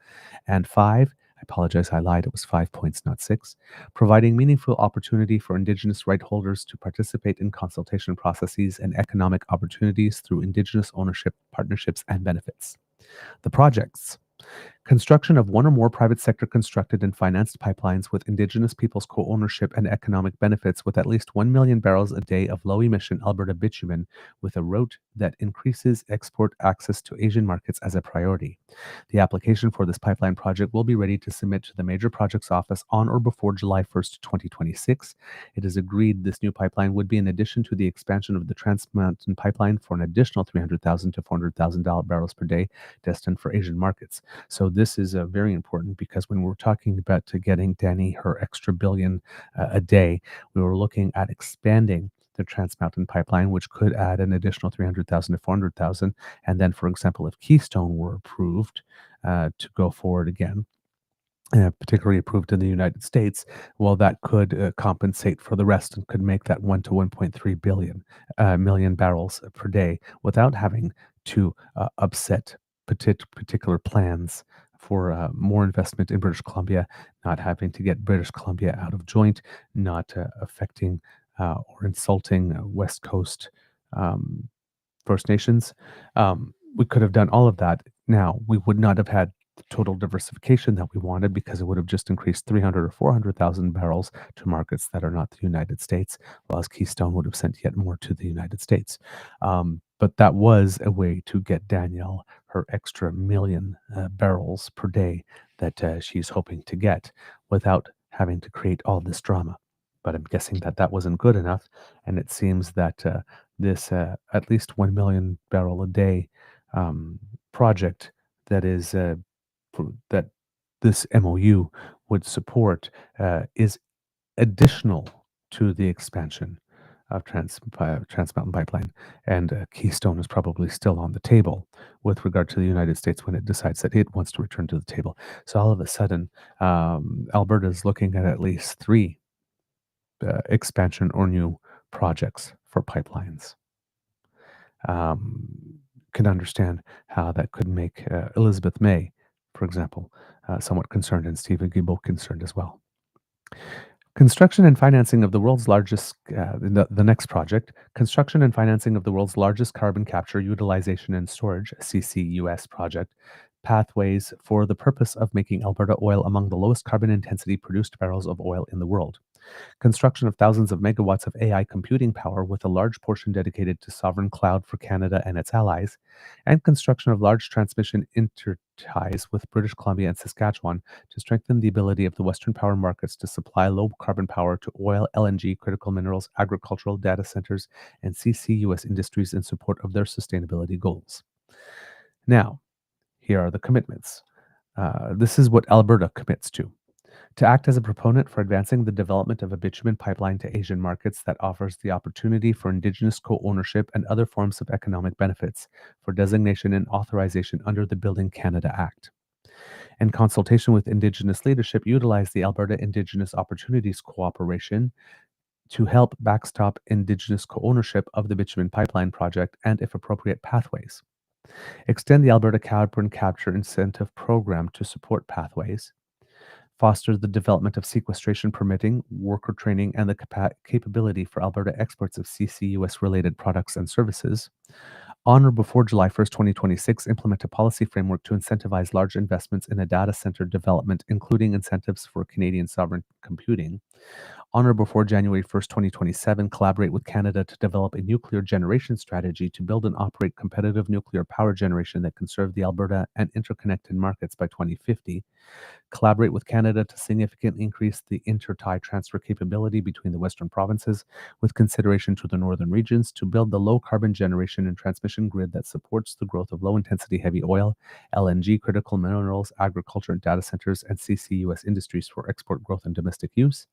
And 5, I apologize, I lied, it was 5 points, not 6, providing meaningful opportunity for Indigenous right holders to participate in consultation processes and economic opportunities through Indigenous ownership, partnerships, and benefits. The projects. Construction of one or more private sector constructed and financed pipelines with Indigenous peoples co-ownership and economic benefits with at least 1 million barrels a day of low-emission Alberta bitumen with a route that increases export access to Asian markets as a priority. The application for this pipeline project will be ready to submit to the Major Projects Office on or before July 1st, 2026. It is agreed this new pipeline would be in addition to the expansion of the Trans Mountain Pipeline for an additional 300,000 to 400,000 barrels per day destined for Asian markets. So this is very important because when we're talking about getting Danny her extra billion a day, we were looking at expanding the Trans Mountain Pipeline, which could add an additional 300,000 to 400,000. And then, for example, if Keystone were approved to go forward again, particularly approved in the United States, well, that could compensate for the rest and could make that 1 to 1.3 million barrels per day without having to upset particular plans for more investment in British Columbia, not having to get British Columbia out of joint, not affecting or insulting West Coast First Nations. We could have done all of that. Now, we would not have had the total diversification that we wanted because it would have just increased 300 or 400,000 barrels to markets that are not the United States, whereas Keystone would have sent yet more to the United States. But that was a way to get Danielle her extra million barrels per day that she's hoping to get without having to create all this drama. But I'm guessing that that wasn't good enough, and it seems that this at least 1 million barrel a day project that is that this MOU would support is additional to the expansion of Trans Mountain Pipeline, and Keystone is probably still on the table with regard to the United States when it decides that it wants to return to the table. So all of a sudden, Alberta is looking at least 3 expansion or new projects for pipelines. Can understand how that could make Elizabeth May, for example, somewhat concerned, and Stephen Guilbeault concerned as well. Construction and financing of the world's largest, the next project, construction and financing of the world's largest carbon capture, utilization and storage, CCUS project, pathways for the purpose of making Alberta oil among the lowest carbon intensity produced barrels of oil in the world. Construction of thousands of megawatts of AI computing power with a large portion dedicated to sovereign cloud for Canada and its allies, and construction of large transmission interties with British Columbia and Saskatchewan to strengthen the ability of the Western power markets to supply low-carbon power to oil, LNG, critical minerals, agricultural data centers, and CCUS industries in support of their sustainability goals. Now, here are the commitments. This is what Alberta commits to act as a proponent for advancing the development of a bitumen pipeline to Asian markets that offers the opportunity for Indigenous co-ownership and other forms of economic benefits for designation and authorization under the Building Canada Act. In consultation with Indigenous leadership, utilize the Alberta Indigenous Opportunities Cooperation to help backstop Indigenous co-ownership of the bitumen pipeline project and, if appropriate, pathways. Extend the Alberta Carbon Capture Incentive Program to support pathways. Foster the development of sequestration permitting, worker training, and the capability for Alberta exports of CCUS-related products and services. On or before July 1st, 2026, implement a policy framework to incentivize large investments in a data center development, including incentives for Canadian sovereign computing. On or before January 1st, 2027, collaborate with Canada to develop a nuclear generation strategy to build and operate competitive nuclear power generation that can serve the Alberta and interconnected markets by 2050. Collaborate with Canada to significantly increase the inter-tie transfer capability between the Western provinces, with consideration to the northern regions, to build the low-carbon generation and transmission grid that supports the growth of low-intensity heavy oil, LNG, critical minerals, agriculture, data centers, and CCUS industries for export growth and domestic use.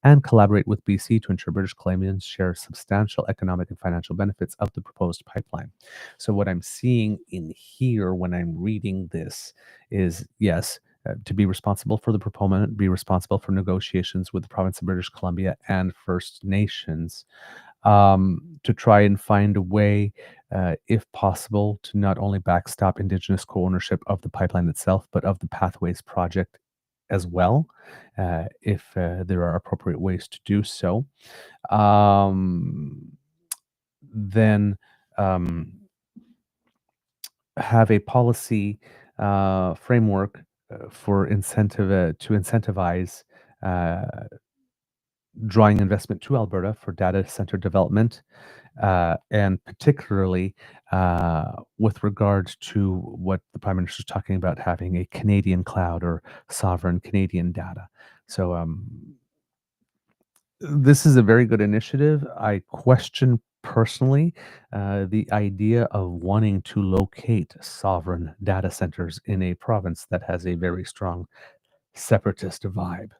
And collaborate with BC to ensure British Columbians share substantial economic and financial benefits of the proposed pipeline. So what I'm seeing in here when I'm reading this is, yes, to be responsible for the proponent, be responsible for negotiations with the province of British Columbia and First Nations, to try and find a way, if possible, to not only backstop Indigenous co-ownership of the pipeline itself, but of the Pathways project as well, if there are appropriate ways to do so. Then have a policy framework for incentive to incentivize drawing investment to Alberta for data center development, and particularly with regard to what the Prime Minister is talking about, having a Canadian cloud or sovereign Canadian data. So this is a very good initiative. I question personally the idea of wanting to locate sovereign data centers in a province that has a very strong separatist vibe.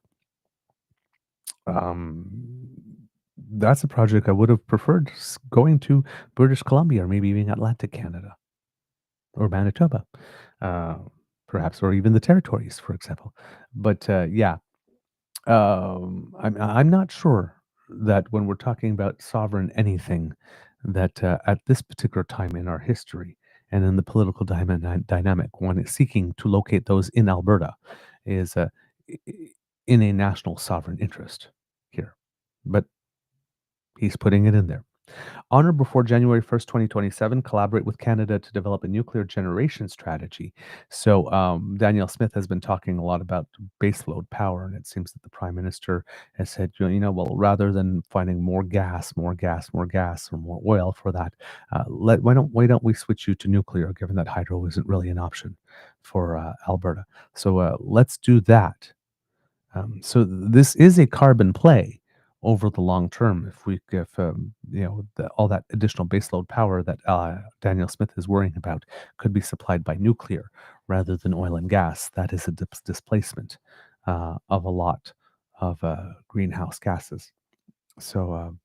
That's a project I would have preferred going to British Columbia or maybe even Atlantic Canada or Manitoba, uh, perhaps, or even the territories, for example. But yeah, I'm not sure that when we're talking about sovereign anything, that at this particular time in our history and in the political dynamic, one is seeking to locate those in Alberta is in a national sovereign interest here. But he's putting it in there. On or before January 1st, 2027, collaborate with Canada to develop a nuclear generation strategy. So Danielle Smith has been talking a lot about baseload power, and it seems that the Prime Minister has said, well, rather than finding more gas, or more oil for that, why don't we switch you to nuclear, given that hydro isn't really an option for Alberta? So let's do that. So this is a carbon play over the long term. If all that additional baseload power that Danielle Smith is worrying about could be supplied by nuclear rather than oil and gas, that is a displacement of a lot of greenhouse gases. So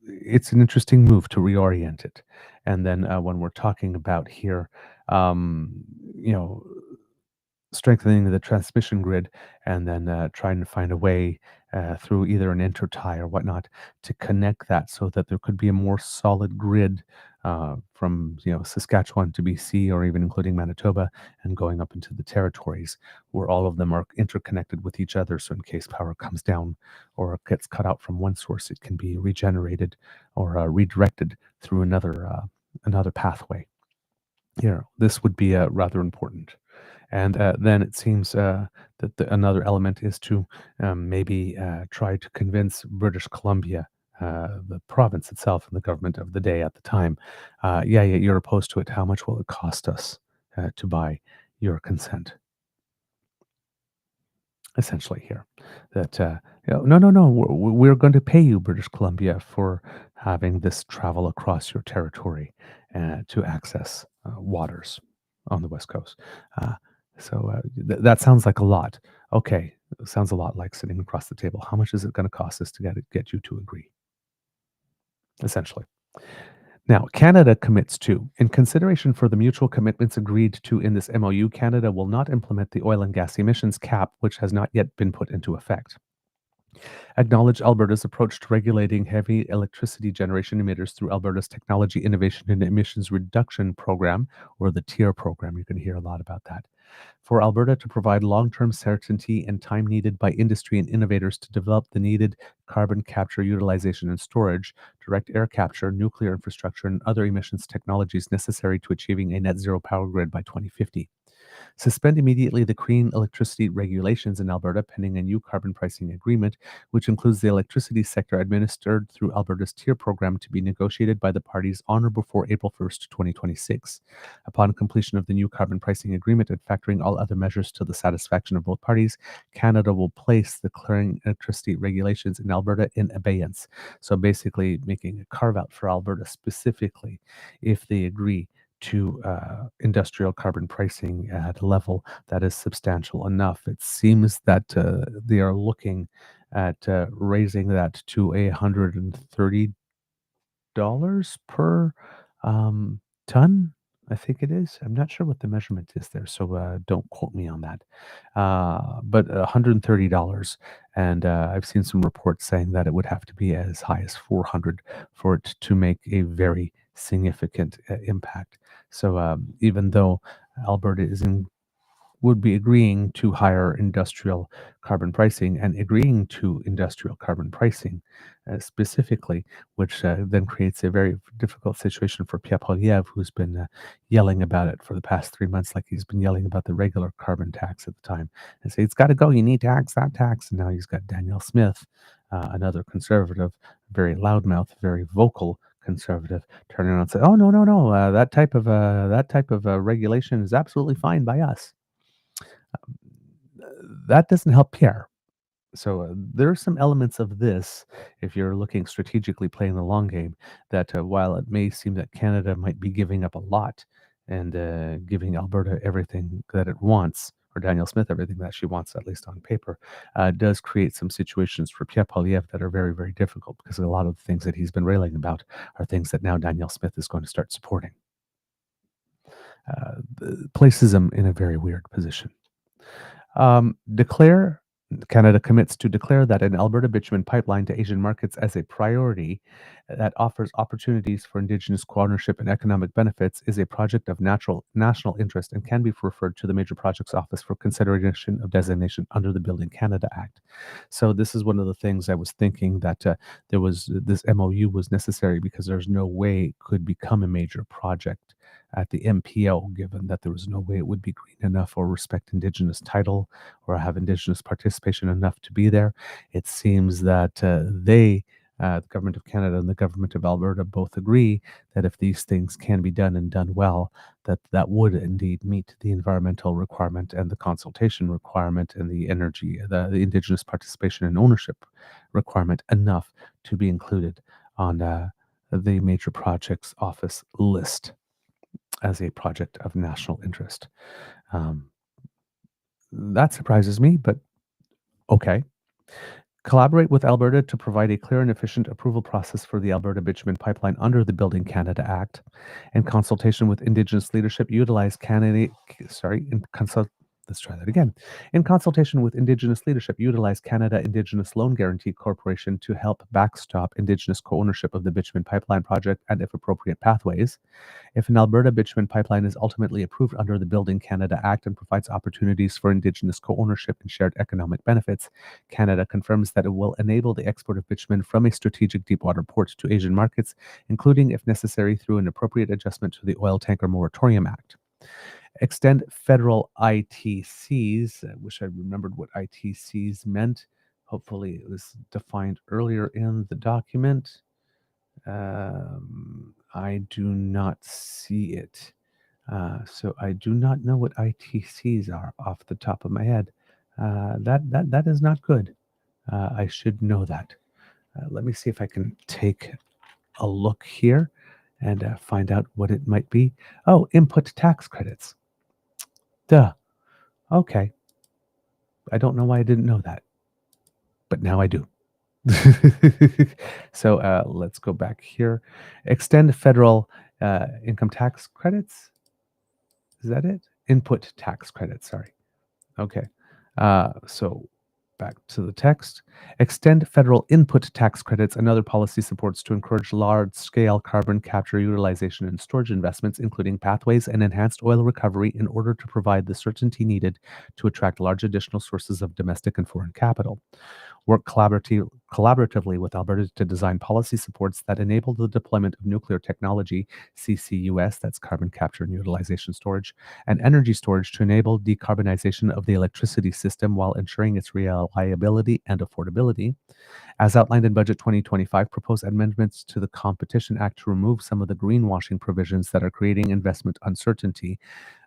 it's an interesting move to reorient it. And then when we're talking about here, you know, strengthening the transmission grid and then trying to find a way through either an intertie or whatnot to connect that so that there could be a more solid grid from Saskatchewan to BC or even including Manitoba and going up into the territories where all of them are interconnected with each other. So in case power comes down or gets cut out from one source, it can be regenerated or redirected through another pathway. This would be rather important. And then it seems that another element is to maybe try to convince British Columbia, the province itself and the government of the day at the time, you're opposed to it. How much will it cost us to buy your consent? Essentially here, that no, we're going to pay you, British Columbia, for having this travel across your territory to access waters on the West Coast. That sounds like a lot. Okay, sounds a lot like sitting across the table. How much is it going to cost us to get you to agree? Essentially. Now, Canada commits to, in consideration for the mutual commitments agreed to in this MOU, Canada will not implement the oil and gas emissions cap, which has not yet been put into effect. Acknowledge Alberta's approach to regulating heavy electricity generation emitters through Alberta's Technology Innovation and Emissions Reduction Program, or the TIER program. You can hear a lot about that. For Alberta to provide long-term certainty and time needed by industry and innovators to develop the needed carbon capture, utilization, and storage, direct air capture, nuclear infrastructure, and other emissions technologies necessary to achieving a net zero power grid by 2050. Suspend immediately the clean electricity regulations in Alberta pending a new carbon pricing agreement, which includes the electricity sector administered through Alberta's TIER program to be negotiated by the parties on or before April 1st, 2026. Upon completion of the new carbon pricing agreement and factoring all other measures to the satisfaction of both parties, Canada will place the clearing electricity regulations in Alberta in abeyance. So basically making a carve out for Alberta specifically if they agree to industrial carbon pricing at a level that is substantial enough. It seems that they are looking at raising that to $130 per ton, I think it is. I'm not sure what the measurement is there, so don't quote me on that. But $130, and I've seen some reports saying that it would have to be as high as $400 for it to make a very significant impact. So even though Alberta is would be agreeing to higher industrial carbon pricing and agreeing to industrial carbon pricing specifically, which then creates a very difficult situation for Pierre Poilievre, who's been yelling about it for the past 3 months, like he's been yelling about the regular carbon tax at the time, and say, it's got to go, you need to tax that tax. And now he's got Danielle Smith, another conservative, very loudmouth, very vocal conservative, turning around and say, "Oh, no, that type of regulation is absolutely fine by us." That doesn't help Pierre. So there are some elements of this, if you're looking strategically playing the long game, that while it may seem that Canada might be giving up a lot and giving Alberta everything that it wants, or Danielle Smith everything that she wants, at least on paper, does create some situations for Pierre Poilievre that are very, very difficult, because a lot of the things that he's been railing about are things that now Danielle Smith is going to start supporting. Places him in a very weird position. Canada commits to declare that an Alberta bitumen pipeline to Asian markets as a priority that offers opportunities for Indigenous co-ownership and economic benefits is a project of national interest and can be referred to the Major Projects Office for consideration of designation under the Building Canada Act. So this is one of the things I was thinking, that this MOU was necessary because there's no way it could become a major project at the MPO, given that there was no way it would be green enough or respect Indigenous title or have Indigenous participation enough to be there. It seems that the Government of Canada and the Government of Alberta both agree that if these things can be done and done well, that would indeed meet the environmental requirement and the consultation requirement and the Indigenous participation and ownership requirement enough to be included on the Major Projects Office list as a project of national interest. That surprises me, but okay. Collaborate with Alberta to provide a clear and efficient approval process for the Alberta bitumen pipeline under the Building Canada Act. In consultation with Indigenous leadership, In consultation with Indigenous leadership, utilize Canada Indigenous Loan Guarantee Corporation to help backstop Indigenous co-ownership of the bitumen pipeline project and, if appropriate, pathways. If an Alberta bitumen pipeline is ultimately approved under the Building Canada Act and provides opportunities for Indigenous co-ownership and shared economic benefits, Canada confirms that it will enable the export of bitumen from a strategic deepwater port to Asian markets, including, if necessary, through an appropriate adjustment to the Oil Tanker Moratorium Act. Extend federal ITCs. I wish I remembered what ITCs meant. Hopefully it was defined earlier in the document. I do not see it. So I do not know what ITCs are off the top of my head. That is not good. I should know that. Let me see if I can take a look here and find out what it might be. Oh, input tax credits. Duh. Okay. I don't know why I didn't know that, but now I do. So let's go back here. Extend federal income tax credits. Is that it? Input tax credits. Sorry. Okay. So back to the text. Extend federal input tax credits and other policy supports to encourage large-scale carbon capture, utilization, and storage investments, including pathways and enhanced oil recovery, in order to provide the certainty needed to attract large additional sources of domestic and foreign capital. Work collaboratively with Alberta to design policy supports that enable the deployment of nuclear technology, CCUS, that's carbon capture and utilization storage, and energy storage to enable decarbonization of the electricity system while ensuring its reliability and affordability. As outlined in Budget 2025, propose amendments to the Competition Act to remove some of the greenwashing provisions that are creating investment uncertainty.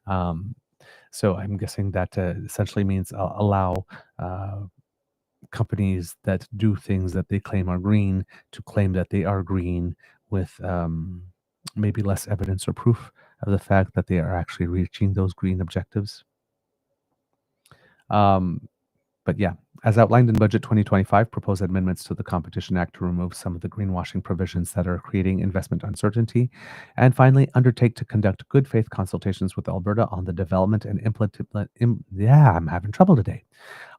So I'm guessing that essentially means allow companies that do things that they claim are green to claim that they are green with maybe less evidence or proof of the fact that they are actually reaching those green objectives. But yeah, as outlined in Budget 2025, propose amendments to the Competition Act to remove some of the greenwashing provisions that are creating investment uncertainty. And finally, undertake to conduct good faith consultations with Alberta on the development and I'm having trouble today.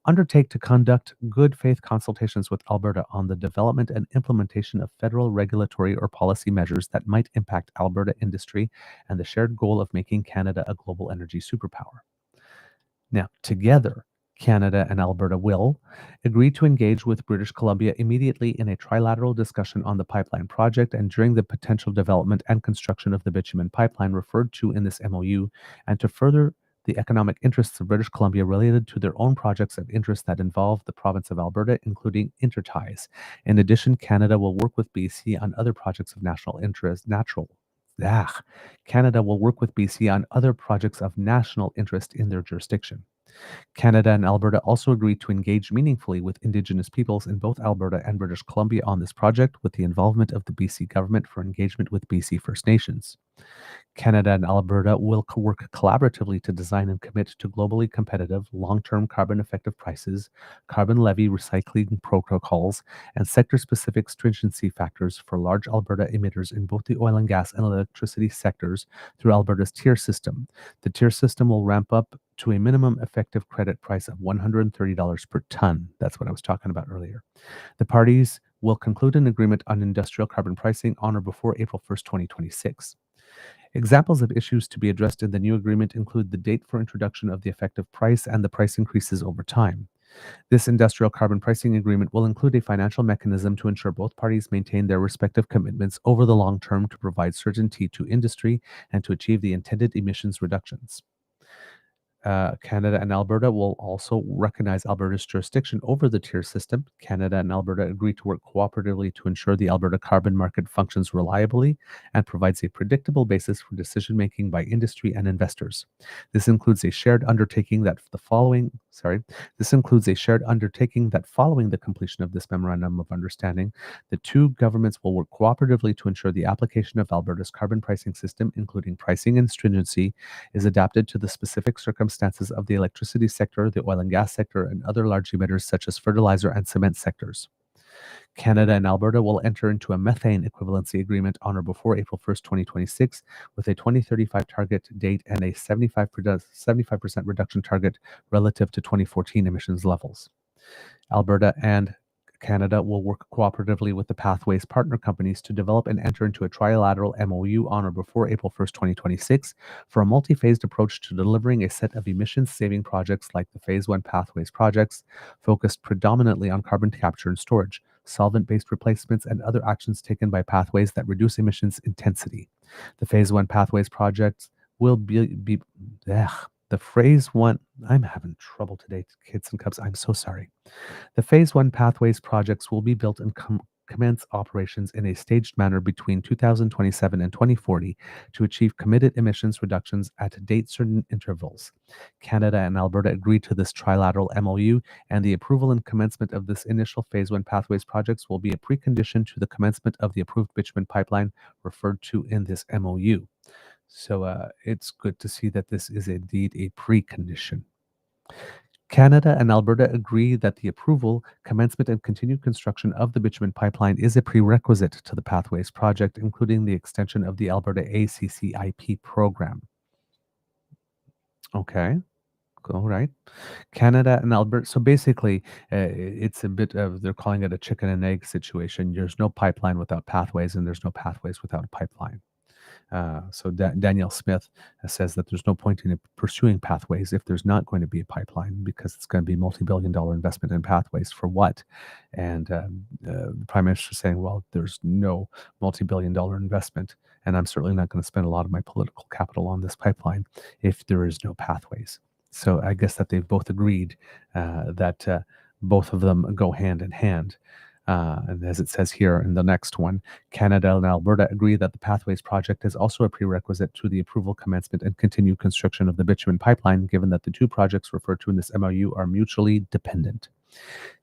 Undertake to conduct good faith consultations with Alberta on the development and implementation of federal regulatory or policy measures that might impact Alberta industry and the shared goal of making Canada a global energy superpower. Now, together, Canada and Alberta will agree to engage with British Columbia immediately in a trilateral discussion on the pipeline project and during the potential development and construction of the bitumen pipeline referred to in this MOU, and to further the economic interests of British Columbia related to their own projects of interest that involve the province of Alberta, including interties. In addition, Canada will work with BC on other projects of national interest. Canada will work with BC on other projects of national interest in their jurisdiction. Canada and Alberta also agreed to engage meaningfully with Indigenous peoples in both Alberta and British Columbia on this project, with the involvement of the BC government for engagement with BC First Nations. Canada and Alberta will work collaboratively to design and commit to globally competitive, long-term carbon effective prices, carbon levy recycling protocols, and sector-specific stringency factors for large Alberta emitters in both the oil and gas and electricity sectors through Alberta's tier system. The tier system will ramp up to a minimum effective credit price of $130 per ton. That's what I was talking about earlier. The parties will conclude an agreement on industrial carbon pricing on or before April 1st, 2026. Examples of issues to be addressed in the new agreement include the date for introduction of the effective price and the price increases over time. This industrial carbon pricing agreement will include a financial mechanism to ensure both parties maintain their respective commitments over the long term to provide certainty to industry and to achieve the intended emissions reductions. Canada and Alberta will also recognize Alberta's jurisdiction over the tier system. Canada and Alberta agree to work cooperatively to ensure the Alberta carbon market functions reliably and provides a predictable basis for decision-making by industry and investors. This includes a shared undertaking that following the completion of this memorandum of understanding, the two governments will work cooperatively to ensure the application of Alberta's carbon pricing system, including pricing and stringency, is adapted to the specific circumstances of the electricity sector, the oil and gas sector, and other large emitters such as fertilizer and cement sectors. Canada and Alberta will enter into a methane equivalency agreement on or before April 1st, 2026, with a 2035 target date and a 75% reduction target relative to 2014 emissions levels. Alberta and Canada will work cooperatively with the Pathways partner companies to develop and enter into a trilateral MOU on or before April 1st, 2026 for a multi-phased approach to delivering a set of emissions-saving projects like the Phase 1 Pathways projects, focused predominantly on carbon capture and storage, solvent-based replacements, and other actions taken by Pathways that reduce emissions intensity. The Phase 1 Pathways projects will be the Phase 1, I'm having trouble today, kids and cubs, I'm so sorry. The Phase 1 Pathways projects will be built and commence operations in a staged manner between 2027 and 2040 to achieve committed emissions reductions at date-certain intervals. Canada and Alberta agreed to this trilateral MOU, and the approval and commencement of this initial Phase 1 Pathways projects will be a precondition to the commencement of the approved bitumen pipeline referred to in this MOU. So it's good to see that this is indeed a precondition. Canada and Alberta agree that the approval, commencement, and continued construction of the bitumen pipeline is a prerequisite to the Pathways project, including the extension of the Alberta ACCIP program. Okay. All right. Canada and Alberta. So basically, it's a bit of, they're calling it a chicken and egg situation. There's no pipeline without pathways, and there's no pathways without a pipeline. So Danielle Smith says that there's no point in pursuing pathways if there's not going to be a pipeline, because it's going to be multi-billion-dollar investment in pathways for what? And the Prime Minister is saying, well, there's no multi-billion-dollar investment, and I'm certainly not going to spend a lot of my political capital on this pipeline if there is no pathways. So I guess that they've both agreed that both of them go hand in hand. And as it says here in the next one, Canada and Alberta agree that the Pathways project is also a prerequisite to the approval, commencement, and continued construction of the bitumen pipeline, given that the two projects referred to in this MOU are mutually dependent.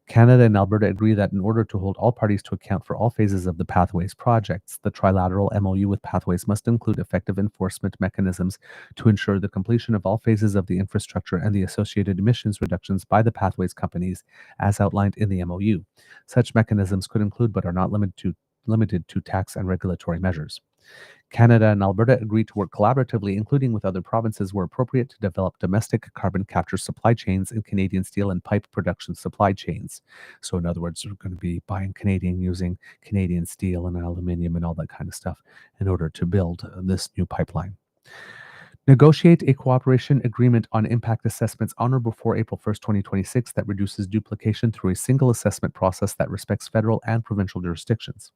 Canada and Alberta agree that in order to hold all parties to account for all phases of the Pathways projects, the trilateral MOU with Pathways must include effective enforcement mechanisms to ensure the completion of all phases of the infrastructure and the associated emissions reductions by the Pathways companies as outlined in the MOU. Such mechanisms could include, but are not limited to tax and regulatory measures. Canada and Alberta agreed to work collaboratively, including with other provinces where appropriate, to develop domestic carbon capture supply chains in Canadian steel and pipe production supply chains. So in other words, we're going to be buying Canadian, using Canadian steel and aluminium and all that kind of stuff in order to build this new pipeline. Negotiate a cooperation agreement on impact assessments on or before April 1st, 2026 that reduces duplication through a single assessment process that respects federal and provincial jurisdictions.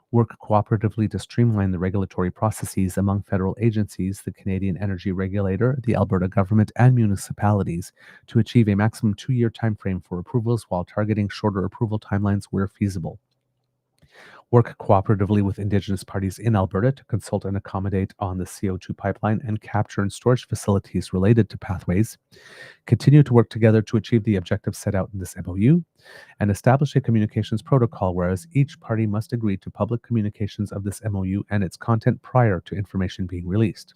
Work cooperatively to streamline the regulatory processes among federal agencies, the Canadian Energy Regulator, the Alberta government, and municipalities to achieve a maximum 2-year timeframe for approvals while targeting shorter approval timelines where feasible. Work cooperatively with Indigenous parties in Alberta to consult and accommodate on the CO2 pipeline and capture and storage facilities related to pathways. Continue to work together to achieve the objectives set out in this MOU, and establish a communications protocol whereas each party must agree to public communications of this MOU and its content prior to information being released.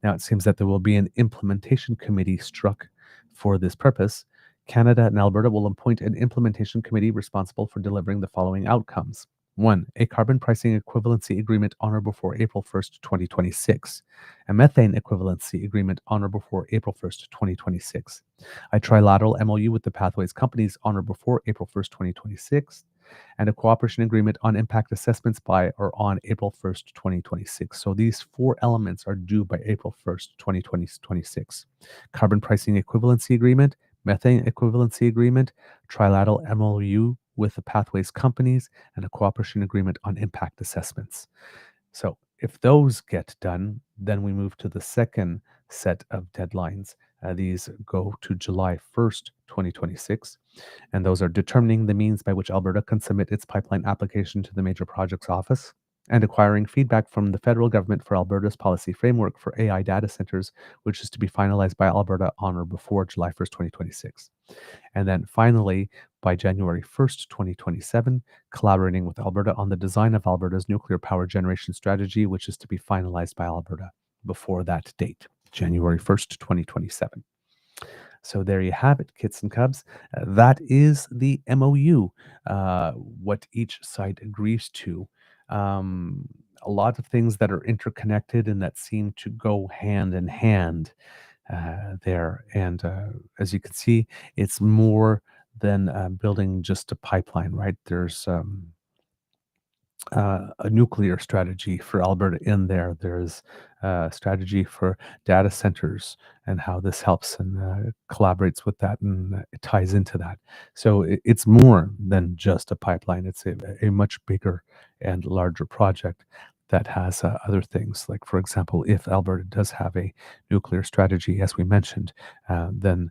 Now, it seems that there will be an implementation committee struck for this purpose. Canada and Alberta will appoint an implementation committee responsible for delivering the following outcomes. 1. A carbon pricing equivalency agreement on or before April 1st, 2026. A methane equivalency agreement on or before April 1st, 2026. A trilateral MOU with the Pathways companies on or before April 1st, 2026. And a cooperation agreement on impact assessments by or on April 1st, 2026. So these 4 elements are due by April 1st, 2026. Carbon pricing equivalency agreement, methane equivalency agreement, trilateral MOU with the Pathways companies, and a cooperation agreement on impact assessments. So if those get done, then we move to the second set of deadlines. These go to July 1st, 2026, and those are determining the means by which Alberta can submit its pipeline application to the Major Projects Office, and acquiring feedback from the federal government for Alberta's policy framework for AI data centers, which is to be finalized by Alberta on or before July 1st, 2026. And then finally, by January 1st, 2027, collaborating with Alberta on the design of Alberta's nuclear power generation strategy, which is to be finalized by Alberta before that date, January 1st, 2027. So there you have it, kits and cubs. That is the MOU, what each side agrees to. A lot of things that are interconnected and that seem to go hand in hand there. And as you can see, it's more than building just a pipeline, right? There's a nuclear strategy for Alberta in there. There's a strategy for data centers and how this helps and collaborates with that, and it ties into that. So it's more than just a pipeline. It's a much bigger and larger project that has other things. Like, for example, if Alberta does have a nuclear strategy, as we mentioned, then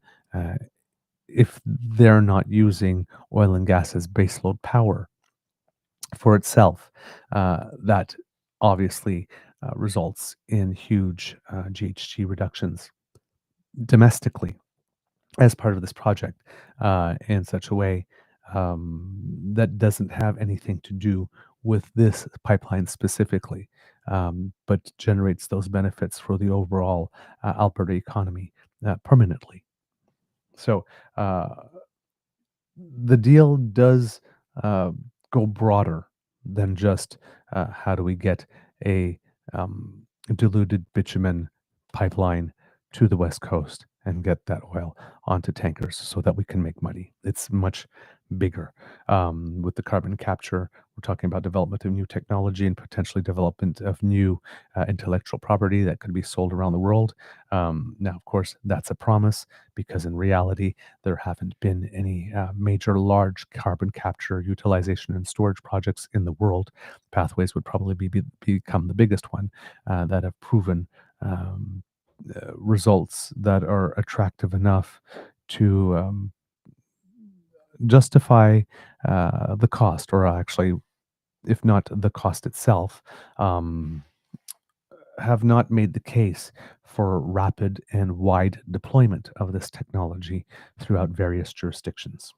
if they're not using oil and gas as baseload power for itself, that obviously results in huge GHG reductions domestically as part of this project in such a way that doesn't have anything to do with this pipeline specifically, but generates those benefits for the overall Alberta economy permanently. So the deal does go broader than just how do we get a diluted bitumen pipeline to the West Coast and get that oil onto tankers so that we can make money. It's much bigger. With the carbon capture, we're talking about development of new technology and potentially development of new intellectual property that could be sold around the world. Now, of course, that's a promise, because in reality, there haven't been any major large carbon capture, utilization, and storage projects in the world. Pathways would probably become the biggest one that have proven results that are attractive enough to justify the cost, or actually, if not the cost itself, have not made the case for rapid and wide deployment of this technology throughout various jurisdictions.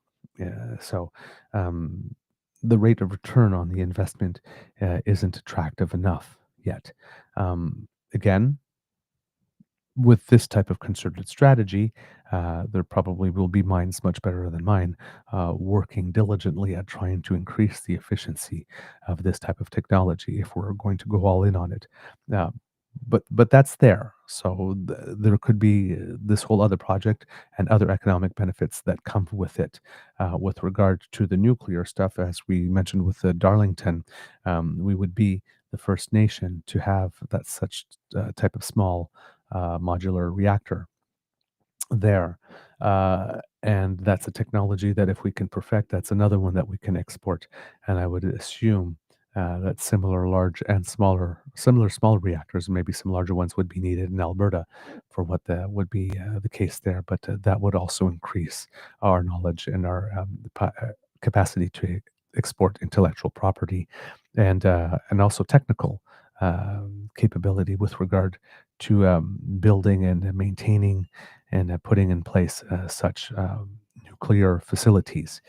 So the rate of return on the investment isn't attractive enough yet. Again, with this type of concerted strategy, there probably will be minds much better than mine working diligently at trying to increase the efficiency of this type of technology if we're going to go all in on it. But that's there. So there could be this whole other project and other economic benefits that come with it. With regard to the nuclear stuff, as we mentioned with the Darlington, we would be the first nation to have that such type of small modular reactor there. And that's a technology that if we can perfect, that's another one that we can export. And I would assume that similar small reactors, maybe some larger ones would be needed in Alberta for what would be the case there. But that would also increase our knowledge and our capacity to export intellectual property and also technical capability with regard to building and maintaining and putting in place such nuclear facilities.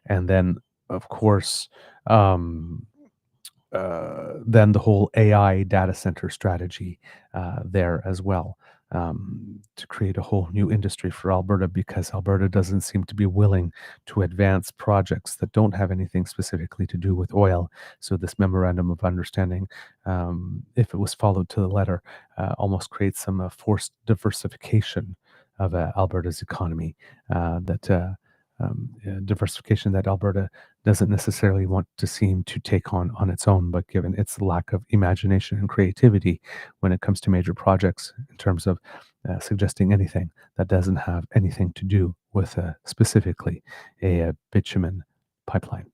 And then, of course, um, then the whole AI data center strategy there as well, to create a whole new industry for Alberta, because Alberta doesn't seem to be willing to advance projects that don't have anything specifically to do with oil. So this memorandum of understanding, if it was followed to the letter, almost creates some forced diversification of Alberta's economy. Diversification that Alberta doesn't necessarily want to seem to take on its own, but given its lack of imagination and creativity when it comes to major projects, in terms of suggesting anything that doesn't have anything to do with specifically a bitumen pipeline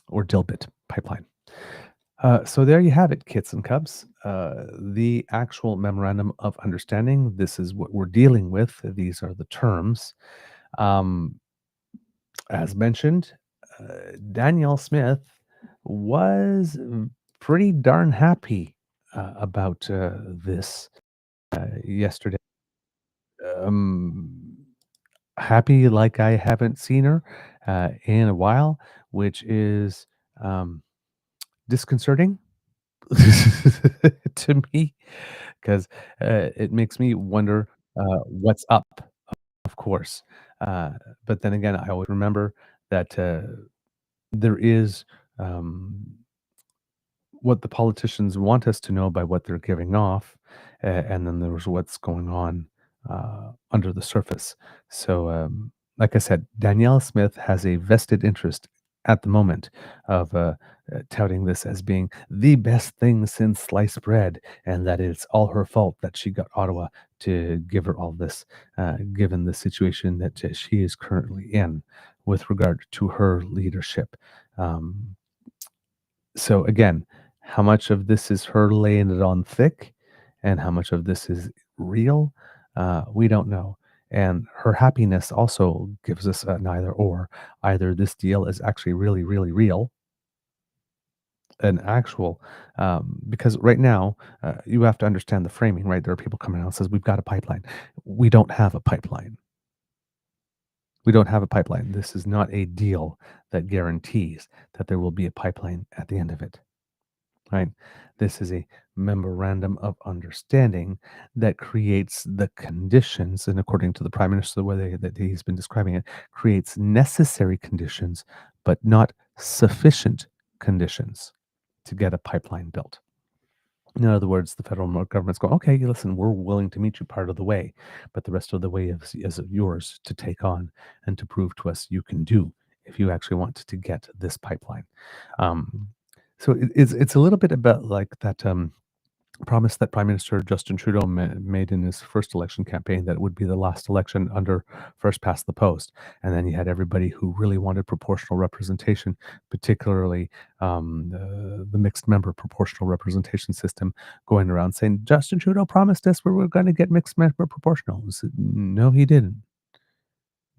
or dilbit pipeline. So there you have it, kits and cubs. The actual memorandum of understanding. This is what we're dealing with. These are the terms. As mentioned, Danielle Smith was pretty darn happy about this yesterday. Happy like I haven't seen her in a while, which is disconcerting to me, because it makes me wonder what's up, of course. But then again, I always remember that there is what the politicians want us to know by what they're giving off, and then there's what's going on under the surface. So, like I said, Danielle Smith has a vested interest at the moment of touting this as being the best thing since sliced bread, and that it's all her fault that she got Ottawa to give her all this, given the situation that she is currently in with regard to her leadership. Um, so again, how much of this is her laying it on thick and how much of this is real? We don't know. And her happiness also gives us an either or. Either this deal is actually really, really real, an actual, because right now, you have to understand the framing, right? There are people coming out and says, we've got a pipeline. We don't have a pipeline. We don't have a pipeline. This is not a deal that guarantees that there will be a pipeline at the end of it. Right? This is a memorandum of understanding that creates the conditions, and according to the Prime Minister, the way that he's been describing it, creates necessary conditions, but not sufficient conditions to get a pipeline built. In other words, the federal government's going, okay, listen, we're willing to meet you part of the way, but the rest of the way is yours to take on and to prove to us you can do if you actually want to get this pipeline. So it's a little bit about like that promise that Prime Minister Justin Trudeau made in his first election campaign, that it would be the last election under first past the post. And then you had everybody who really wanted proportional representation, particularly the mixed member proportional representation system, going around saying, Justin Trudeau promised us we were going to get mixed member proportional. No, he didn't.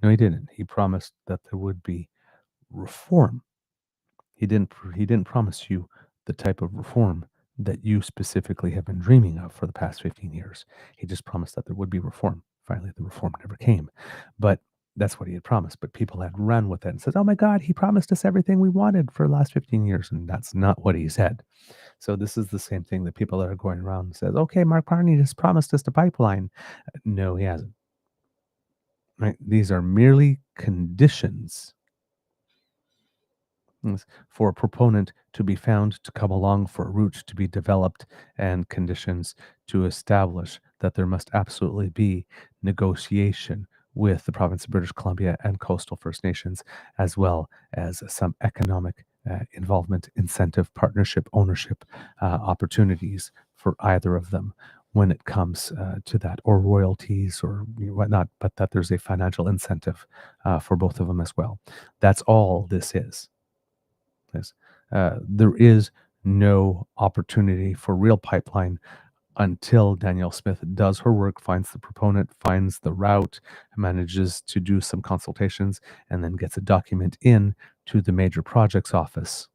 No, he didn't. He promised that there would be reform. He didn't promise you the type of reform that you specifically have been dreaming of for the past 15 years. He just promised that there would be reform. Finally, the reform never came. But that's what he had promised. But people had run with it and said, oh my God, he promised us everything we wanted for the last 15 years. And that's not what he said. So this is the same thing that people that are going around and says, okay, Mark Carney just promised us the pipeline. No, he hasn't. Right? These are merely conditions for a proponent to be found to come along, for a route to be developed, and conditions to establish that there must absolutely be negotiation with the province of British Columbia and coastal First Nations, as well as some economic involvement, incentive, partnership, ownership opportunities for either of them. when it comes to that, or royalties or whatnot, but that there's a financial incentive for both of them as well. That's all this is. There is no opportunity for real pipeline until Danielle Smith does her work, finds the proponent, finds the route, manages to do some consultations, and then gets a document in to the major projects office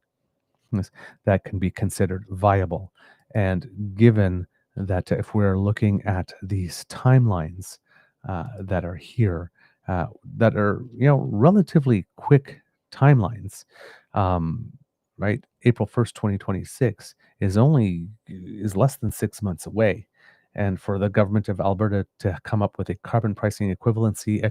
that can be considered viable. And given that if we're looking at these timelines that are here, that are relatively quick timelines, right? April 1st, 2026 is less than 6 months away. And for the government of Alberta to come up with a carbon pricing equivalency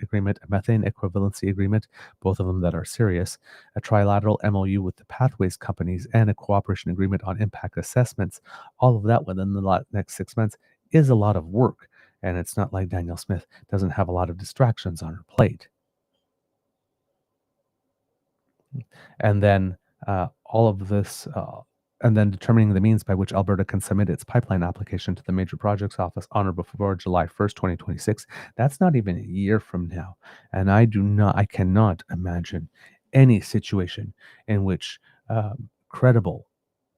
agreement, a methane equivalency agreement, both of them that are serious, a trilateral MOU with the pathways companies, and a cooperation agreement on impact assessments, all of that within the next 6 months is a lot of work. And it's not like Danielle Smith doesn't have a lot of distractions on her plate. And then all of this, and then determining the means by which Alberta can submit its pipeline application to the Major Projects Office on or before July 1st, 2026. That's not even a year from now. And I cannot imagine any situation in which credible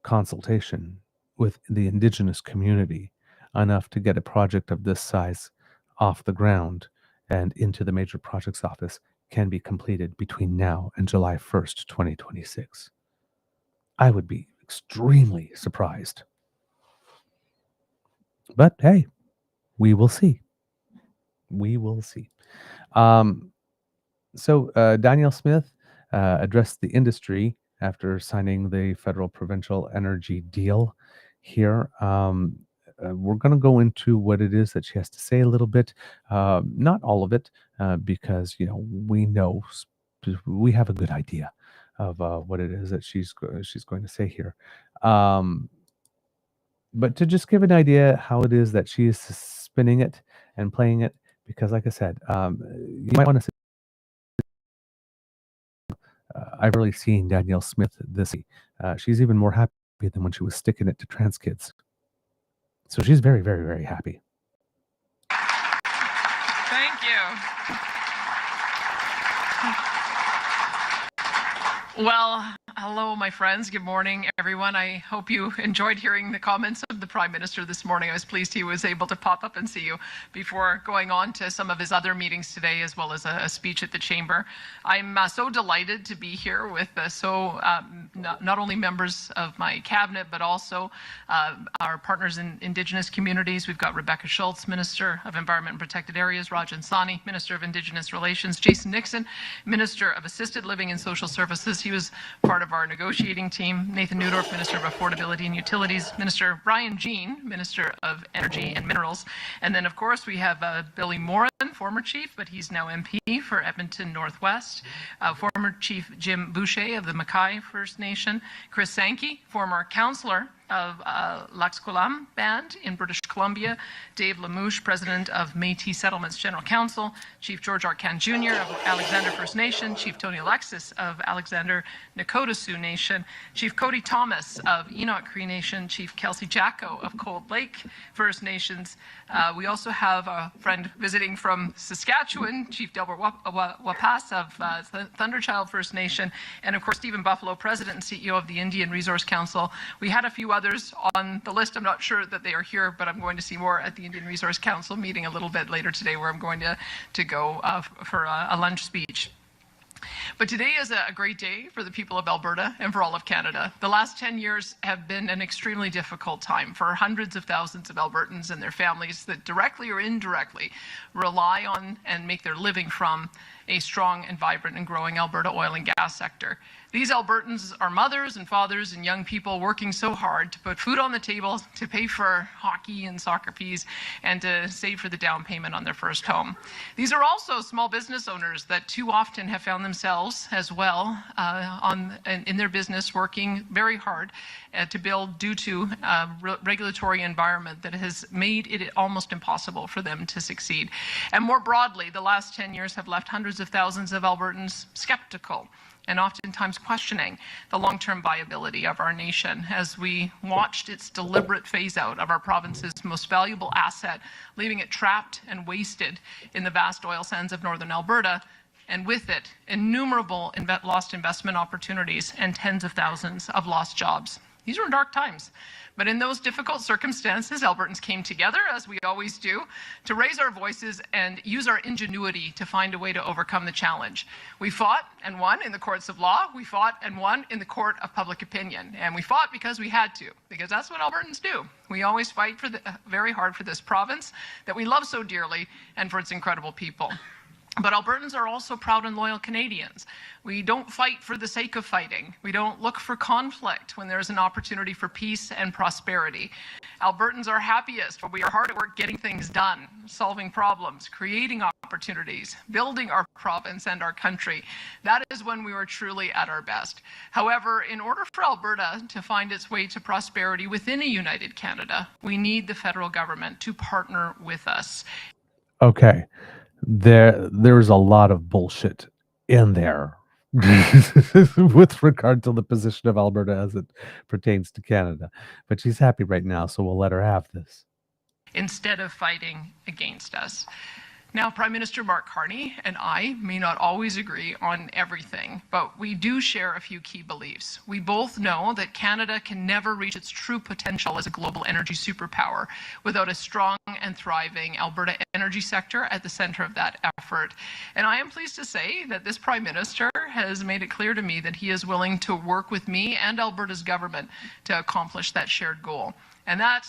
consultation with the Indigenous community enough to get a project of this size off the ground and into the Major Projects Office can be completed between now and July 1st, 2026. I would be extremely surprised. But hey, we will see. We will see. So Danielle Smith addressed the industry after signing the federal provincial energy deal here. We're going to go into what it is that she has to say a little bit, not all of it, because we have a good idea of what it is that she's going to say here. But to just give an idea how it is that she is spinning it and playing it, because like I said, you might want to. I've really seen Danielle Smith this. She's even more happy than when she was sticking it to trans kids. So she's very, very, very happy. Thank you. Well, hello, my friends. Good morning, everyone. I hope you enjoyed hearing the comments of the Prime Minister this morning. I was pleased he was able to pop up and see you before going on to some of his other meetings today, as well as a speech at the Chamber. I'm so delighted to be here with not only members of my cabinet, but also our partners in Indigenous communities. We've got Rebecca Schultz, Minister of Environment and Protected Areas, Rajan Sani, Minister of Indigenous Relations, Jason Nixon, Minister of Assisted Living and Social Services. He was part of our negotiating team. Nathan Neudorf, Minister of Affordability and Utilities. Minister Brian Jean, Minister of Energy and Minerals. And then, of course, we have Billy Moran, former chief, but he's now MP for Edmonton Northwest. Former Chief Jim Boucher of the Mackay First Nation. Chris Sankey, former councillor of Laxquolam Band in British Columbia, Dave Lamouche, President of Métis Settlements General Council, Chief George Arcan Jr. of Alexander First Nation, Chief Tony Alexis of Alexander Nakota Sioux Nation, Chief Cody Thomas of Enoch Cree Nation, Chief Kelsey Jacko of Cold Lake First Nations. We also have a friend visiting from Saskatchewan, Chief Delbert Wapas of Thunderchild First Nation, and of course Stephen Buffalo, President and CEO of the Indian Resource Council. We had a few others on the list. I'm not sure that they are here, but I'm going to see more at the Indian Resource Council meeting a little bit later today, where I'm going to go for a lunch speech. But today is a great day for the people of Alberta and for all of Canada. The last 10 years have been an extremely difficult time for hundreds of thousands of Albertans and their families that directly or indirectly rely on and make their living from a strong and vibrant and growing Alberta oil and gas sector. These Albertans are mothers and fathers and young people working so hard to put food on the table, to pay for hockey and soccer fees, and to save for the down payment on their first home. These are also small business owners that too often have found themselves as well in their business working very hard to build due to a regulatory environment that has made it almost impossible for them to succeed. And more broadly, the last 10 years have left hundreds of thousands of Albertans skeptical and oftentimes questioning the long-term viability of our nation as we watched its deliberate phase-out of our province's most valuable asset, leaving it trapped and wasted in the vast oil sands of northern Alberta, and with it, innumerable lost investment opportunities and tens of thousands of lost jobs. These were dark times. But in those difficult circumstances, Albertans came together, as we always do, to raise our voices and use our ingenuity to find a way to overcome the challenge. We fought and won in the courts of law. We fought and won in the court of public opinion. And we fought because we had to, because that's what Albertans do. We always fight very hard for this province that we love so dearly and for its incredible people. But Albertans are also proud and loyal Canadians. We don't fight for the sake of fighting. We don't look for conflict when there's an opportunity for peace and prosperity. Albertans are happiest when we are hard at work getting things done, solving problems, creating opportunities, building our province and our country. That is when we are truly at our best. However, in order for Alberta to find its way to prosperity within a united Canada, we need the federal government to partner with us. Okay. There's a lot of bullshit in there with regard to the position of Alberta as it pertains to Canada. But she's happy right now, so we'll let her have this. Instead of fighting against us. Now, Prime Minister Mark Carney and I may not always agree on everything, but we do share a few key beliefs. We both know that Canada can never reach its true potential as a global energy superpower without a strong and thriving Alberta energy sector at the center of that effort. And I am pleased to say that this Prime Minister has made it clear to me that he is willing to work with me and Alberta's government to accomplish that shared goal. And that,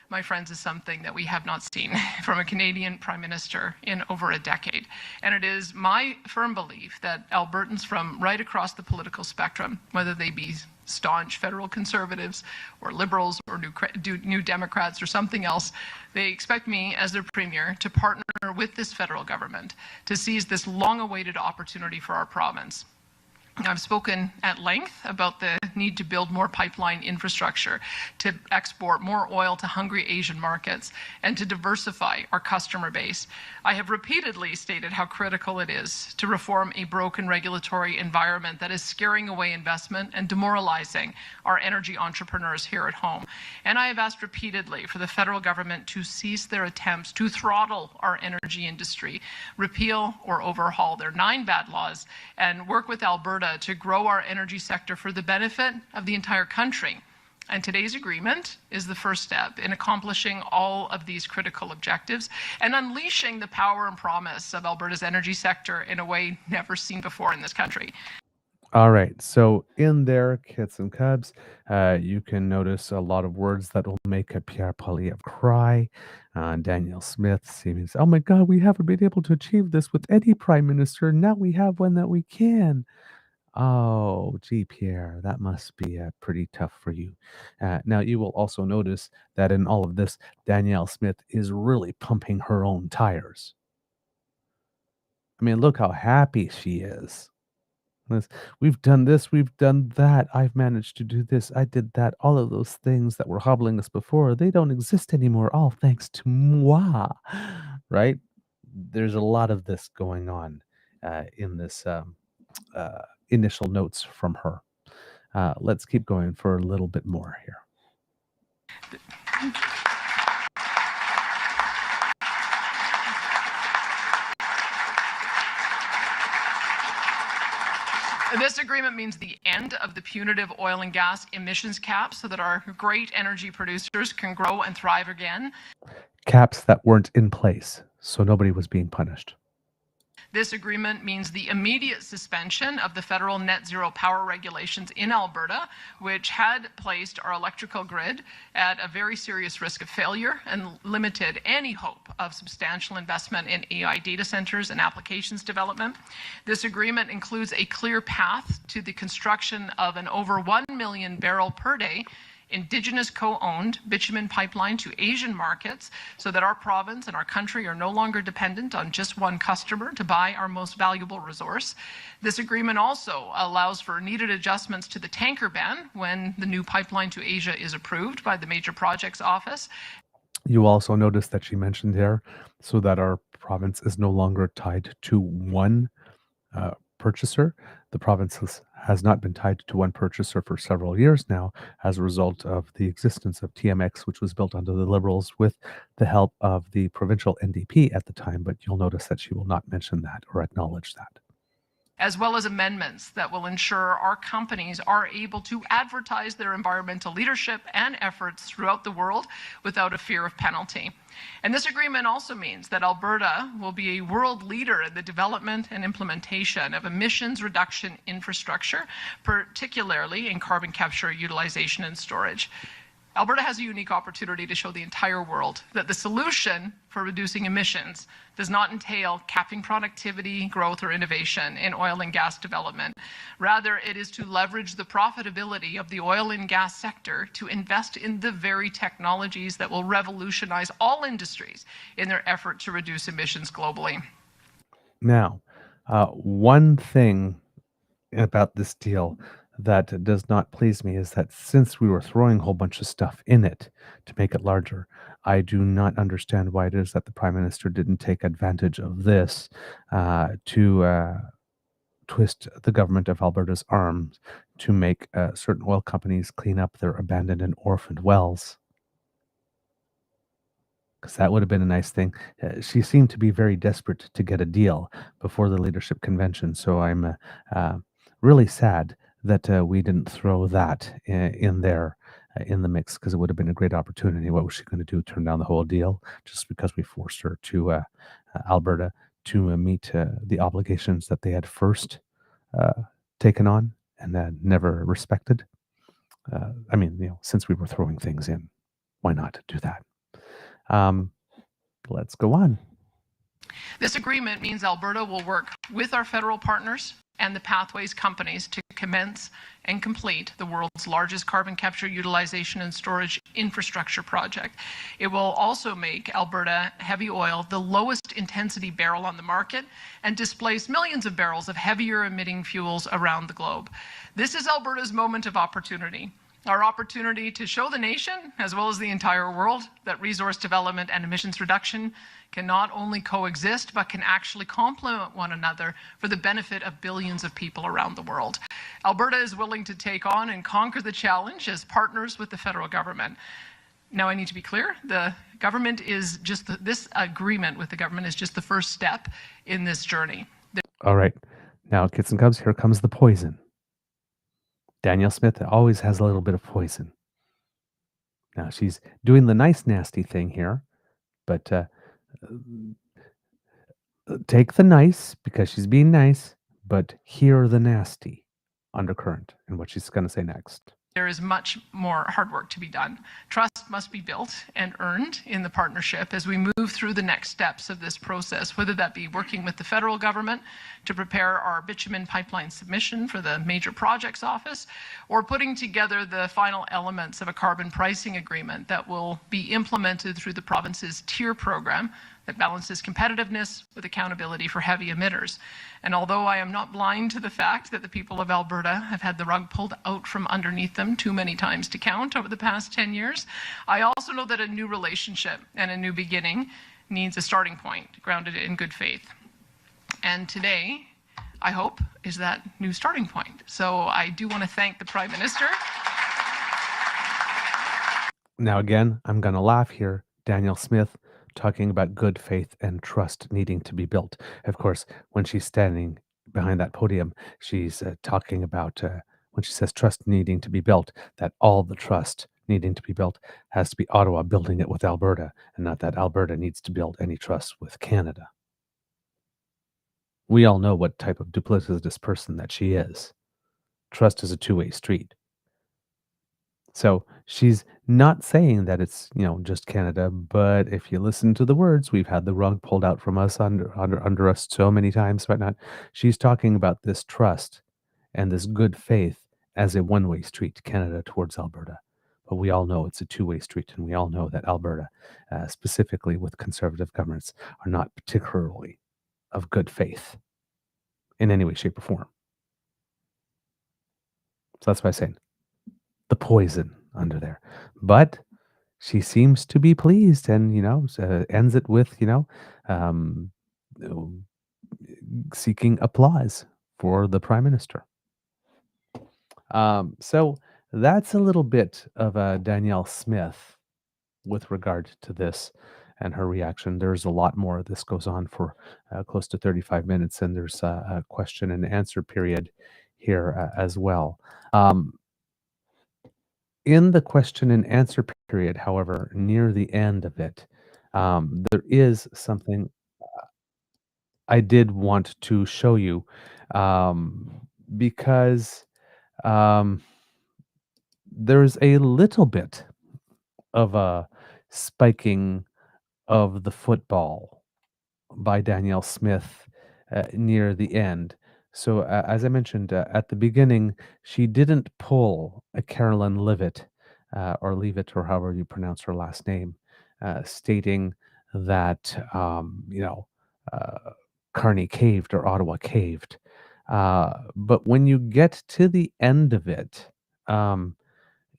my friends, is something that we have not seen from a Canadian Prime Minister in over a decade. And it is my firm belief that Albertans from right across the political spectrum, whether they be staunch federal Conservatives or Liberals or New Democrats or something else, they expect me as their Premier to partner with this federal government to seize this long-awaited opportunity for our province. I've spoken at length about the need to build more pipeline infrastructure, to export more oil to hungry Asian markets, and to diversify our customer base. I have repeatedly stated how critical it is to reform a broken regulatory environment that is scaring away investment and demoralizing our energy entrepreneurs here at home. And I have asked repeatedly for the federal government to cease their attempts to throttle our energy industry, repeal or overhaul their 9 bad laws, and work with Alberta to grow our energy sector for the benefit of the entire country. And today's agreement is the first step in accomplishing all of these critical objectives and unleashing the power and promise of Alberta's energy sector in a way never seen before in this country. All right. So in there, kits and cubs, you can notice a lot of words that will make a Pierre Poilievre cry. Danielle Smith seeming, oh my God, we haven't been able to achieve this with any prime minister. Now we have one that we can. Oh, gee, Pierre, that must be pretty tough for you. Now, you will also notice that in all of this, Danielle Smith is really pumping her own tires. I mean, look how happy she is. We've done this, we've done that. I've managed to do this, I did that. All of those things that were hobbling us before, they don't exist anymore, all thanks to moi, right? There's a lot of this going on in this initial notes from her. Let's keep going for a little bit more here. This agreement means the end of the punitive oil and gas emissions caps so that our great energy producers can grow and thrive again. Caps that weren't in place, so nobody was being punished. This agreement means the immediate suspension of the federal net zero power regulations in Alberta, which had placed our electrical grid at a very serious risk of failure and limited any hope of substantial investment in AI data centers and applications development. This agreement includes a clear path to the construction of an over 1 million barrel per day Indigenous co-owned bitumen pipeline to Asian markets so that our province and our country are no longer dependent on just one customer to buy our most valuable resource. This agreement also allows for needed adjustments to the tanker ban when the new pipeline to Asia is approved by the Major Projects Office. You also notice that she mentioned there so that our province is no longer tied to one purchaser. The province has not been tied to one purchaser for several years now as a result of the existence of TMX, which was built under the Liberals with the help of the provincial NDP at the time, but you'll notice that she will not mention that or acknowledge that. As well as amendments that will ensure our companies are able to advertise their environmental leadership and efforts throughout the world without a fear of penalty. And this agreement also means that Alberta will be a world leader in the development and implementation of emissions reduction infrastructure, particularly in carbon capture, utilization, and storage. Alberta has a unique opportunity to show the entire world that the solution for reducing emissions does not entail capping productivity, growth, or innovation in oil and gas development. Rather, it is to leverage the profitability of the oil and gas sector to invest in the very technologies that will revolutionize all industries in their effort to reduce emissions globally. Now, one thing about this deal that does not please me is that since we were throwing a whole bunch of stuff in it to make it larger, I do not understand why it is that the Prime Minister didn't take advantage of this to twist the government of Alberta's arms to make certain oil companies clean up their abandoned and orphaned wells. Because that would have been a nice thing. She seemed to be very desperate to get a deal before the leadership convention, so I'm really sad that we didn't throw that in there in the mix, because it would have been a great opportunity. What was she going to do? Turn down the whole deal just because we forced her to Alberta to meet the obligations that they had first taken on and never respected? I mean, since we were throwing things in, why not do that? Let's go on. This agreement means Alberta will work with our federal partners and the Pathways companies to commence and complete the world's largest carbon capture, utilization, and storage infrastructure project. It will also make Alberta heavy oil the lowest intensity barrel on the market and displace millions of barrels of heavier emitting fuels around the globe. This is Alberta's moment of opportunity. Our opportunity to show the nation, as well as the entire world, that resource development and emissions reduction can not only coexist, but can actually complement one another for the benefit of billions of people around the world. Alberta is willing to take on and conquer the challenge as partners with the federal government. Now, I need to be clear, the government is just, this agreement with the government is just the first step in this journey. All right. Now, kids and cubs, here comes the poison. Danielle Smith always has a little bit of poison. Now, she's doing the nice, nasty thing here, but take the nice because she's being nice, but hear the nasty undercurrent in what she's going to say next. There is much more hard work to be done. Trust must be built and earned in the partnership as we move through the next steps of this process, whether that be working with the federal government to prepare our bitumen pipeline submission for the Major Projects Office, or putting together the final elements of a carbon pricing agreement that will be implemented through the province's tier program that balances competitiveness with accountability for heavy emitters. And although I am not blind to the fact that the people of Alberta have had the rug pulled out from underneath them too many times to count over the past 10 years, I also know that a new relationship and a new beginning needs a starting point grounded in good faith. And today, I hope, is that new starting point. So I do want to thank the Prime Minister. Now, again, I'm going to laugh here. Danielle Smith talking about good faith and trust needing to be built. Of course, when she's standing behind that podium, she's talking about, when she says trust needing to be built, that all the trust needing to be built has to be Ottawa building it with Alberta, and not that Alberta needs to build any trust with Canada. We all know what type of duplicitous person that she is. Trust is a two-way street. So she's not saying that it's, just Canada, but if you listen to the words, we've had the rug pulled out from us under us so many times, whatnot. She's talking about this trust and this good faith as a one-way street, Canada towards Alberta. But we all know it's a two-way street, and we all know that Alberta, specifically with Conservative governments, are not particularly of good faith in any way, shape, or form. So that's why I'm saying the poison under there. But she seems to be pleased and, ends it with, seeking applause for the Prime Minister. So that's a little bit of Danielle Smith with regard to this and her reaction. There's a lot more. This goes on for close to 35 minutes, and there's a question and answer period here as well. In the question and answer period, however, near the end of it, there is something I did want to show you because um, there's a little bit of a spiking of the football by Danielle Smith near the end. So, as I mentioned at the beginning, she didn't pull a Carolyn Leavitt or Leavitt or however you pronounce her last name, stating that Carney caved or Ottawa caved. But when you get to the end of it, um,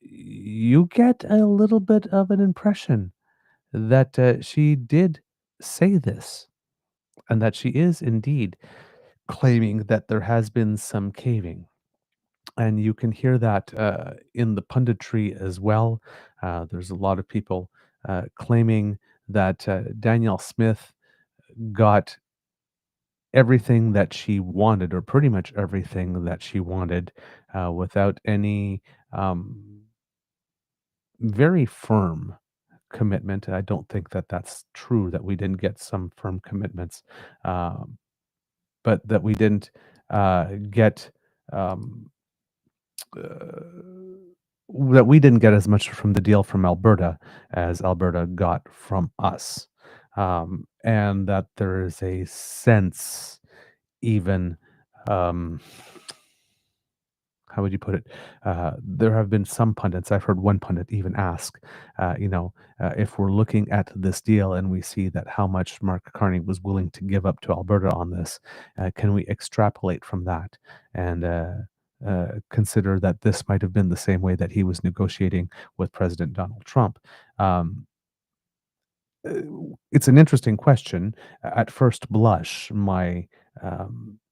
you get a little bit of an impression that she did say this and that she is indeed claiming that there has been some caving. And you can hear that in the punditry as well. There's a lot of people claiming that Danielle Smith got everything that she wanted, or pretty much everything that she wanted, without any very firm commitment. I don't think that that's true, that we didn't get some firm commitments, but that we didn't get um, that we didn't get as much from the deal from Alberta as Alberta got from us, and that there is a sense, even. Um, how would you put it? There have been some pundits. I've heard one pundit even ask, if we're looking at this deal and we see that how much Mark Carney was willing to give up to Alberta on this, can we extrapolate from that and consider that this might have been the same way that he was negotiating with President Donald Trump? Um, uh, it's an interesting question. At first blush, my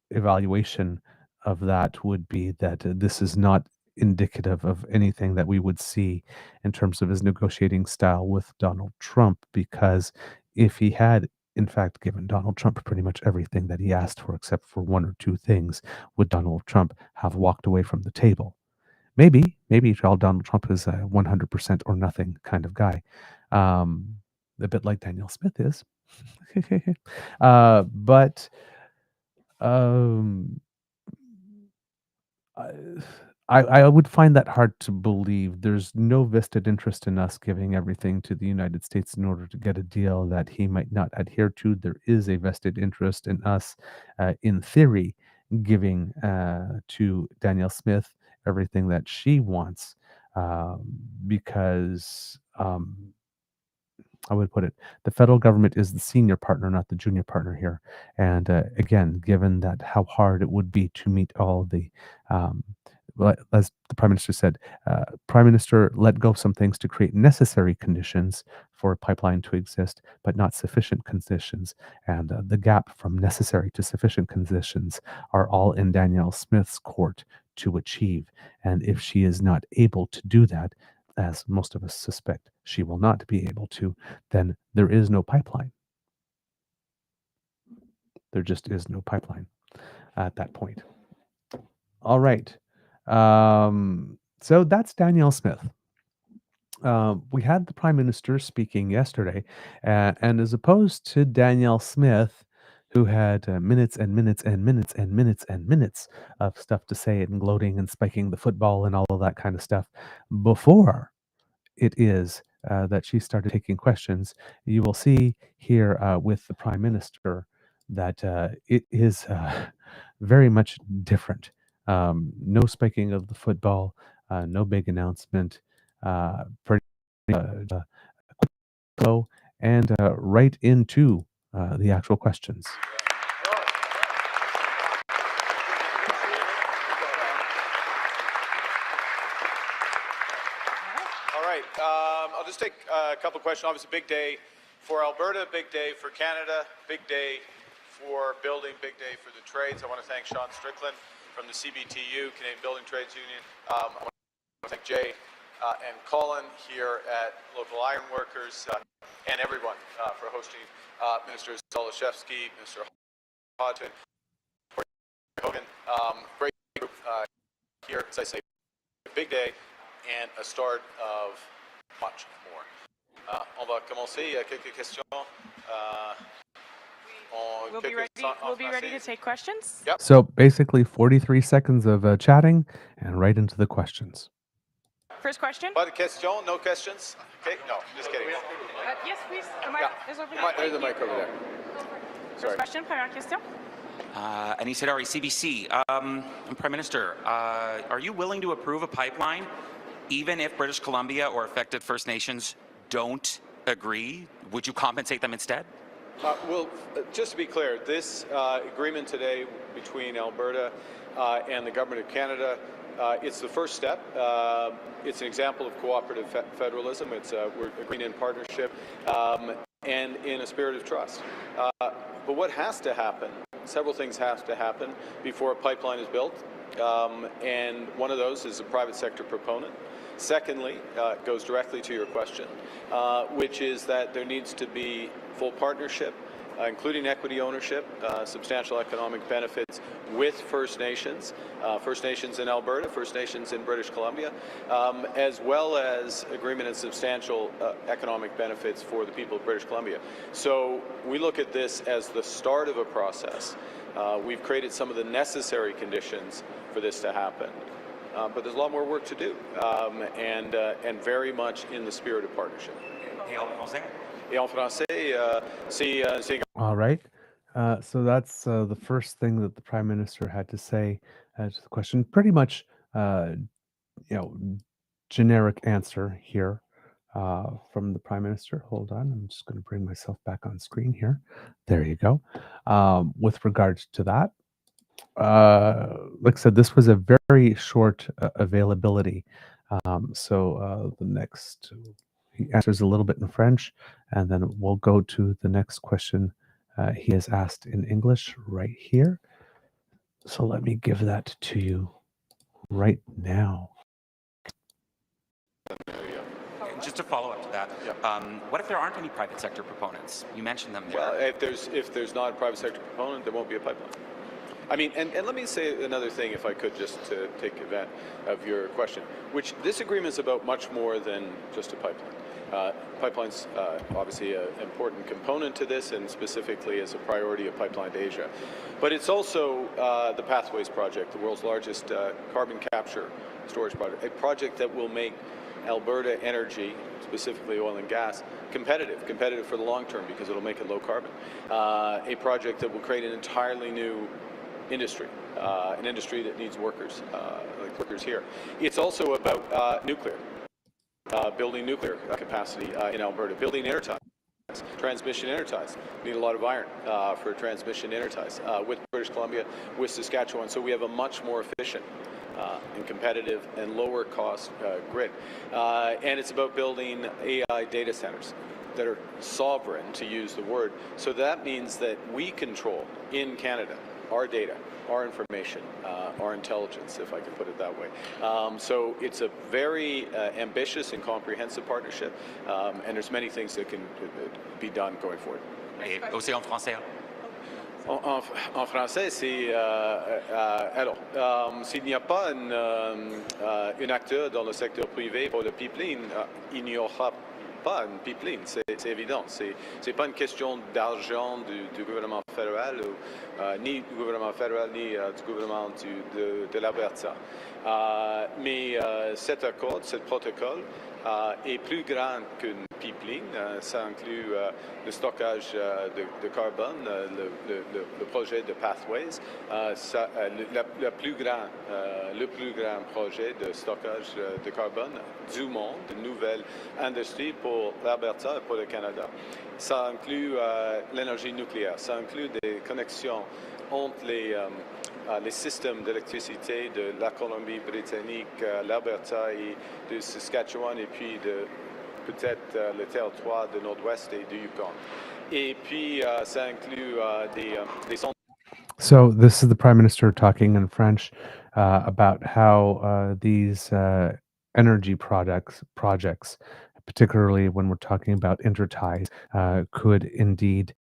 evaluation of that would be that this is not indicative of anything that we would see in terms of his negotiating style with Donald Trump, because if he had, in fact, given Donald Trump pretty much everything that he asked for, except for one or two things, would Donald Trump have walked away from the table? Maybe Donald Trump is a 100% or nothing kind of guy. Um, a bit like Danielle Smith is. But um, I, I would find that hard to believe. There's no vested interest in us giving everything to the United States in order to get a deal that he might not adhere to. There is a vested interest in us, in theory, giving to Danielle Smith everything that she wants, because I would put it, the federal government is the senior partner, not the junior partner here. And again, given that how hard it would be to meet all the, as the Prime Minister said, Prime Minister let go of some things to create necessary conditions for a pipeline to exist, but not sufficient conditions. And the gap from necessary to sufficient conditions are all in Danielle Smith's court to achieve. And if she is not able to do that, as most of us suspect she will not be able to, then there is no pipeline. There just is no pipeline at that point. All right. So that's Danielle Smith. We had the Prime Minister speaking yesterday, and as opposed to Danielle Smith, who had minutes and minutes and minutes and minutes and minutes of stuff to say and gloating and spiking the football and all of that kind of stuff before it is that she started taking questions, you will see here with the Prime Minister that it is very much different. No spiking of the football, no big announcement, pretty quick flow, and right into the actual questions. All right, I'll just take a couple questions. Obviously, big day for Alberta, big day for Canada, big day for building Big Day for the Trades. I want to thank Sean Strickland from the CBTU, Canadian Building Trades Union. I want to thank Jay and Colin here at Local Iron Workers and everyone for hosting Minister Zoleszewski, Minister Hodgson, Hogan. Great group here, as I say, a big day and a start of much more. On va commencer. Quelques questions. We'll be ready to take questions. Yep. So basically 43 seconds of chatting and right into the questions. First question. Pas de questions? No questions? Okay, no, just kidding. Yes, please. The mic is over there. There's the mic over there. First question, première question. Anis Hidari, CBC. Prime Minister, are you willing to approve a pipeline even if British Columbia or affected First Nations don't agree? Would you compensate them instead? Well, just to be clear, this agreement today between Alberta and the Government of Canada, it's the first step. It's an example of cooperative federalism. We're agreeing in partnership and in a spirit of trust. But what has to happen, several things have to happen before a pipeline is built, and one of those is a private sector proponent. Secondly, it goes directly to your question, which is that there needs to be full partnership, including equity ownership, substantial economic benefits with First Nations in Alberta, First Nations in British Columbia, as well as agreement and substantial economic benefits for the people of British Columbia. So we look at this as the start of a process. We've created some of the necessary conditions for this to happen. But there's a lot more work to do, and very much in the spirit of partnership. Et en français, c'est... All right. So that's the first thing that the Prime Minister had to say to the question. Pretty much, generic answer here from the Prime Minister. Hold on. I'm just going to bring myself back on screen here. There you go. With regards to that, like I said, this was a very short availability. So the next, he answers a little bit in French, and then we'll go to the next question he has asked in English right here. So let me give that to you right now. Just to follow up to that, what if there aren't any private sector proponents? You mentioned them there. Well, if there's not a private sector proponent, there won't be a pipeline. I mean, and let me say another thing, if I could, just to take advantage of your question, which this agreement is about much more than just a pipeline. Pipeline's obviously an important component to this, and specifically as a priority of Pipeline to Asia. But it's also the Pathways Project, the world's largest carbon capture storage project, a project that will make Alberta energy, specifically oil and gas, competitive for the long term because it'll make it low carbon. A project that will create an entirely new industry, an industry that needs workers, like workers here. It's also about nuclear, building nuclear capacity in Alberta, building interties, transmission interties. We need a lot of iron for transmission interties with British Columbia, with Saskatchewan, so we have a much more efficient and competitive and lower cost grid. And it's about building AI data centers that are sovereign, to use the word. So that means that we control in Canada our data, our information, our intelligence, if I can put it that way. So it's a very ambitious and comprehensive partnership, and there's many things that can be done going forward. Et aussi en français. En français, c'est alors, s'il n'y a pas un acteur dans le secteur privé pour le pipeline, il n'y aura pas une pipeline, c'est évident. C'est pas une question d'argent du gouvernement fédéral, ni du gouvernement fédéral, ni du gouvernement de l'Alberta. Mais cet accord, ce protocole est plus grand qu'une pipeline. Ça inclut le stockage de carbone, le projet de Pathways, le plus grand projet de stockage de carbone du monde, une nouvelle industrie pour l'Alberta et pour le Canada. Ça inclut l'énergie nucléaire, ça inclut des connexions entre les systèmes d'électricité de la Colombie-Britannique, l'Alberta et de Saskatchewan, et puis de peut-être le territoire de Nord-Ouest et du Yukon. Et puis, ça inclut des centres. So this is the Prime Minister talking in French about how these energy projects, particularly when we're talking about interties, could indeed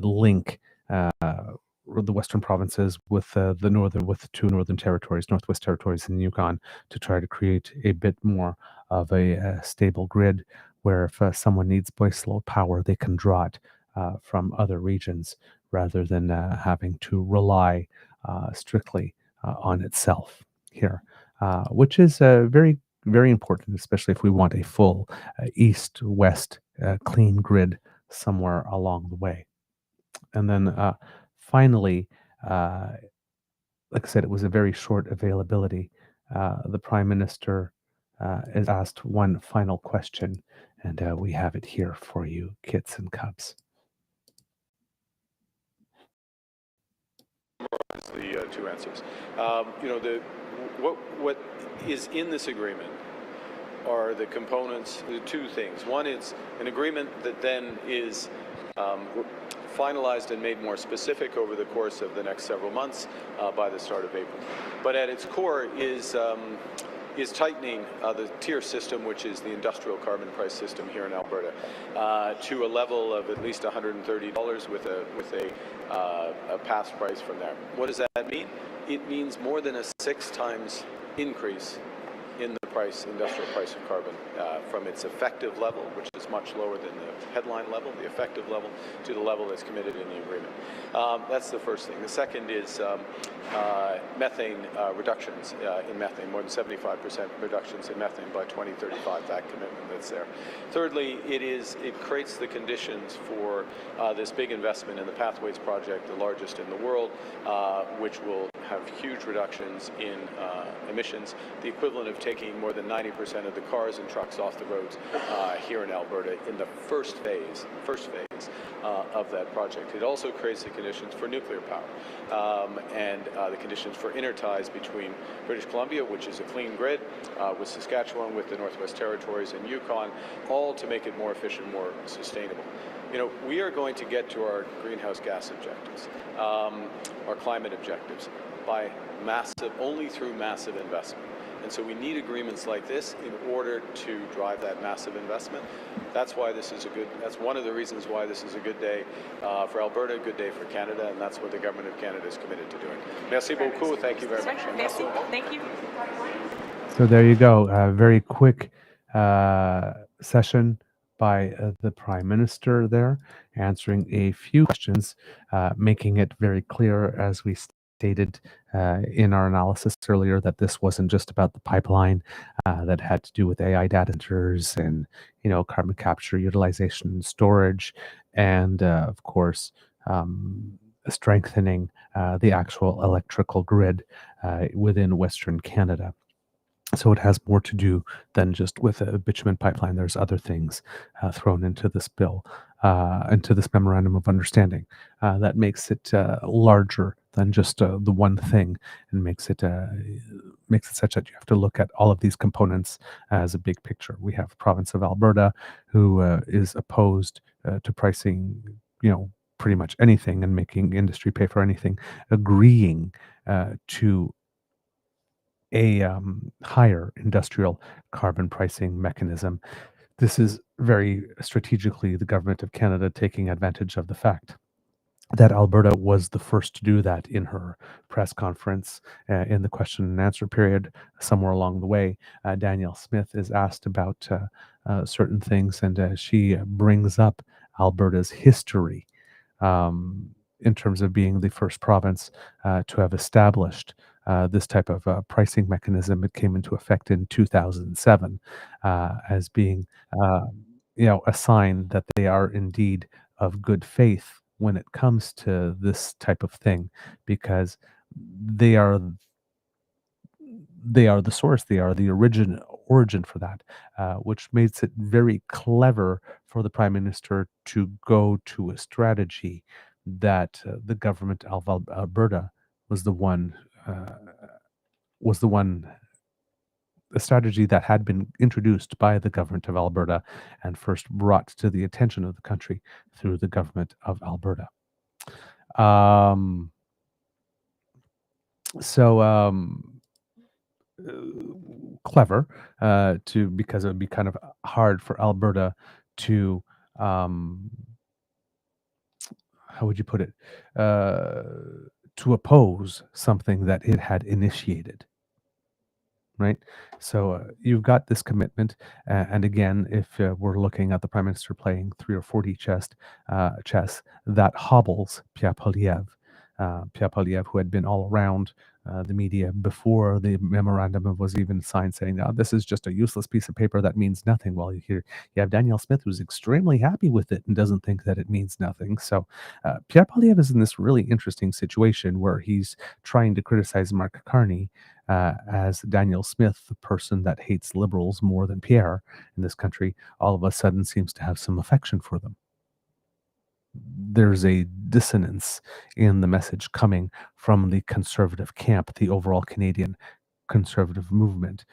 link the western provinces with with two northern territories, Northwest Territories and Yukon, to try to create a bit more of a stable grid where if someone needs baseload power, they can draw it from other regions rather than having to rely strictly on itself here, which is very, very important, especially if we want a full east-west clean grid somewhere along the way. And then finally, like I said, it was a very short availability. The Prime Minister is asked one final question, and we have it here for you, kits and cubs. The two answers. What is in this agreement are the components, the two things. One is an agreement that then is finalized and made more specific over the course of the next several months by the start of April. But at its core is tightening the tier system, which is the industrial carbon price system here in Alberta, to a level of at least $130 with a pass price from there. What does that mean? It means more than a 6 times increase in the industrial price of carbon, from its effective level, which is much lower than the headline level, the effective level, to the level that's committed in the agreement. That's the first thing. The second is methane reductions in methane, more than 75% reductions in methane by 2035, that commitment that's there. Thirdly, it creates the conditions for this big investment in the Pathways project, the largest in the world, which will have huge reductions in emissions, the equivalent of taking more than 90% of the cars and trucks off the roads here in Alberta in the first phase of that project. It also creates the conditions for nuclear power and the conditions for interties between British Columbia, which is a clean grid, with Saskatchewan, with the Northwest Territories and Yukon, all to make it more efficient, more sustainable. You know, we are going to get to our greenhouse gas objectives, our climate objectives, by only through massive investment. And so we need agreements like this in order to drive that massive investment. That's why this is that's one of the reasons why this is a good day for Alberta, a good day for Canada, and that's what the Government of Canada is committed to doing. Merci beaucoup. Thank you very much. Thank you. So there you go. A very quick session by the Prime Minister there, answering a few questions, making it very clear, as we stated in our analysis earlier, that this wasn't just about the pipeline that had to do with AI data centers and, you know, carbon capture, utilization, and storage, and of course, strengthening the actual electrical grid within Western Canada. So it has more to do than just with a bitumen pipeline. There's other things thrown into this bill, into this memorandum of understanding, that makes it larger than just the one thing, and makes it such that you have to look at all of these components as a big picture. We have the province of Alberta, who is opposed to pricing, you know, pretty much anything and making industry pay for anything, agreeing to a higher industrial carbon pricing mechanism. This is very strategically the Government of Canada taking advantage of the fact that Alberta was the first to do that in her press conference in the question and answer period. Somewhere along the way, Danielle Smith is asked about certain things, and she brings up Alberta's history in terms of being the first province to have established this type of pricing mechanism. It came into effect in 2007 as being, you know, a sign that they are indeed of good faith when it comes to this type of thing, because they are the source, they are the origin for that, which makes it very clever for the Prime Minister to go to a strategy that the government of Alberta was the one a strategy that had been introduced by the government of Alberta and first brought to the attention of the country through the government of Alberta. Um, so clever because it would be kind of hard for Alberta to how would you put it to oppose something that it had initiated. Right. So you've got this commitment. And again, if we're looking at the Prime Minister playing 3 or 4D chess, that hobbles Pierre Poilievre. Pierre Poilievre, who had been all around the media before the memorandum was even signed, saying, "Now this is just a useless piece of paper that means nothing." Well, you have Danielle Smith, who's extremely happy with it and doesn't think that it means nothing. So Pierre Poilievre is in this really interesting situation where he's trying to criticize Mark Carney as Danielle Smith, the person that hates Liberals more than Pierre in this country, all of a sudden seems to have some affection for them. There's a dissonance in the message coming from the conservative camp, the overall Canadian conservative movement.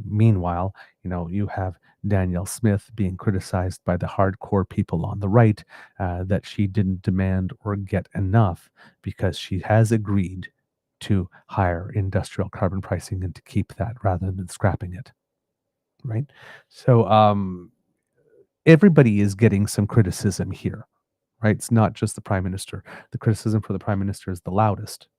Meanwhile, you have Danielle Smith being criticized by the hardcore people on the right that she didn't demand or get enough because she has agreed to higher industrial carbon pricing and to keep that rather than scrapping it. Right? So everybody is getting some criticism here. Right? It's not just the Prime Minister. The criticism for the Prime Minister is the loudest,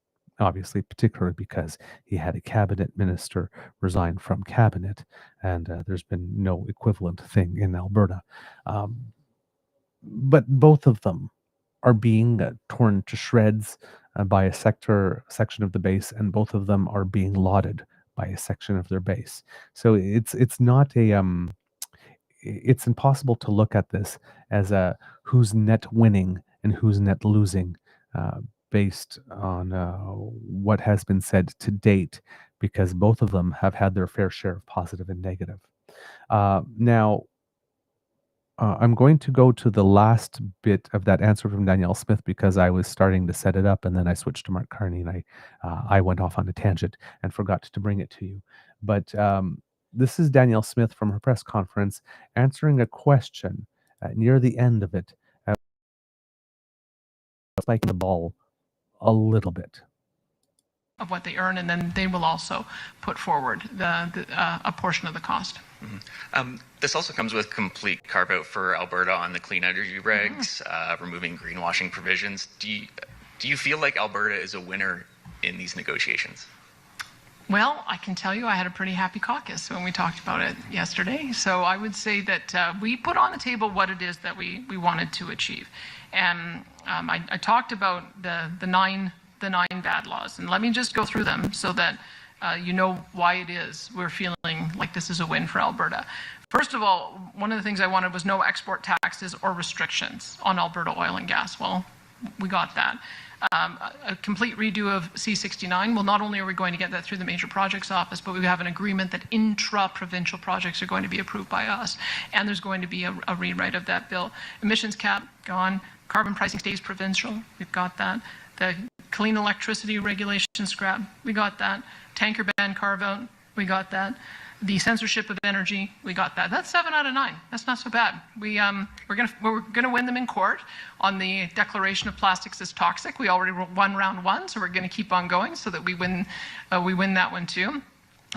obviously, particularly because he had a cabinet minister resign from cabinet, and there's been no equivalent thing in Alberta. But both of them are being torn to shreds by a section of the base, and both of them are being lauded by a section of their base. So it's not a it's impossible to look at this as a who's net winning and who's net losing based on what has been said to date, because both of them have had their fair share of positive and negative. Now, I'm going to go to the last bit of that answer from Danielle Smith because I was starting to set it up, and then I switched to Mark Carney, and I went off on a tangent and forgot to bring it to you. But this is Danielle Smith from her press conference answering a question near the end of it, spiking the ball a little bit. Of what they earn, and then they will also put forward a portion of the cost. Mm-hmm. This also comes with complete carve out for Alberta on the clean energy regs, removing greenwashing provisions. Do you feel like Alberta is a winner in these negotiations? Well, I can tell you I had a pretty happy caucus when we talked about it yesterday. So I would say that we put on the table what it is that we wanted to achieve. And I talked about the nine bad laws. And let me just go through them so that you know why it is we're feeling like this is a win for Alberta. First of all, one of the things I wanted was no export taxes or restrictions on Alberta oil and gas. Well, we got that. A complete redo of C69. Well, not only are we going to get that through the Major Projects Office, but we have an agreement that intra-provincial projects are going to be approved by us. And there's going to be a rewrite of that bill. Emissions cap, gone. Carbon pricing stays provincial. We've got that. The clean electricity regulation scrap, we got that. Tanker ban carve out, we got that. The censorship of energy, we got that. That's 7 out of 9. That's not so bad. We're gonna win them in court on the declaration of plastics as toxic. We already won round 1, so we're gonna keep on going so that we win that one too.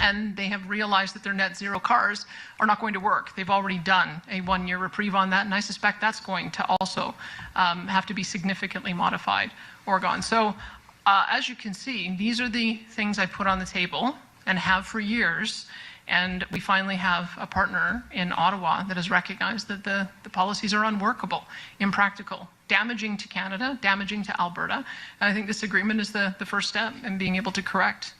And they have realized that their net zero cars are not going to work. They've already done a 1-year reprieve on that, and I suspect that's going to also have to be significantly modified or gone. So as you can see, these are the things I put on the table and have for years. And we finally have a partner in Ottawa that has recognized that the policies are unworkable, impractical, damaging to Canada, damaging to Alberta. And I think this agreement is the first step in being able to correct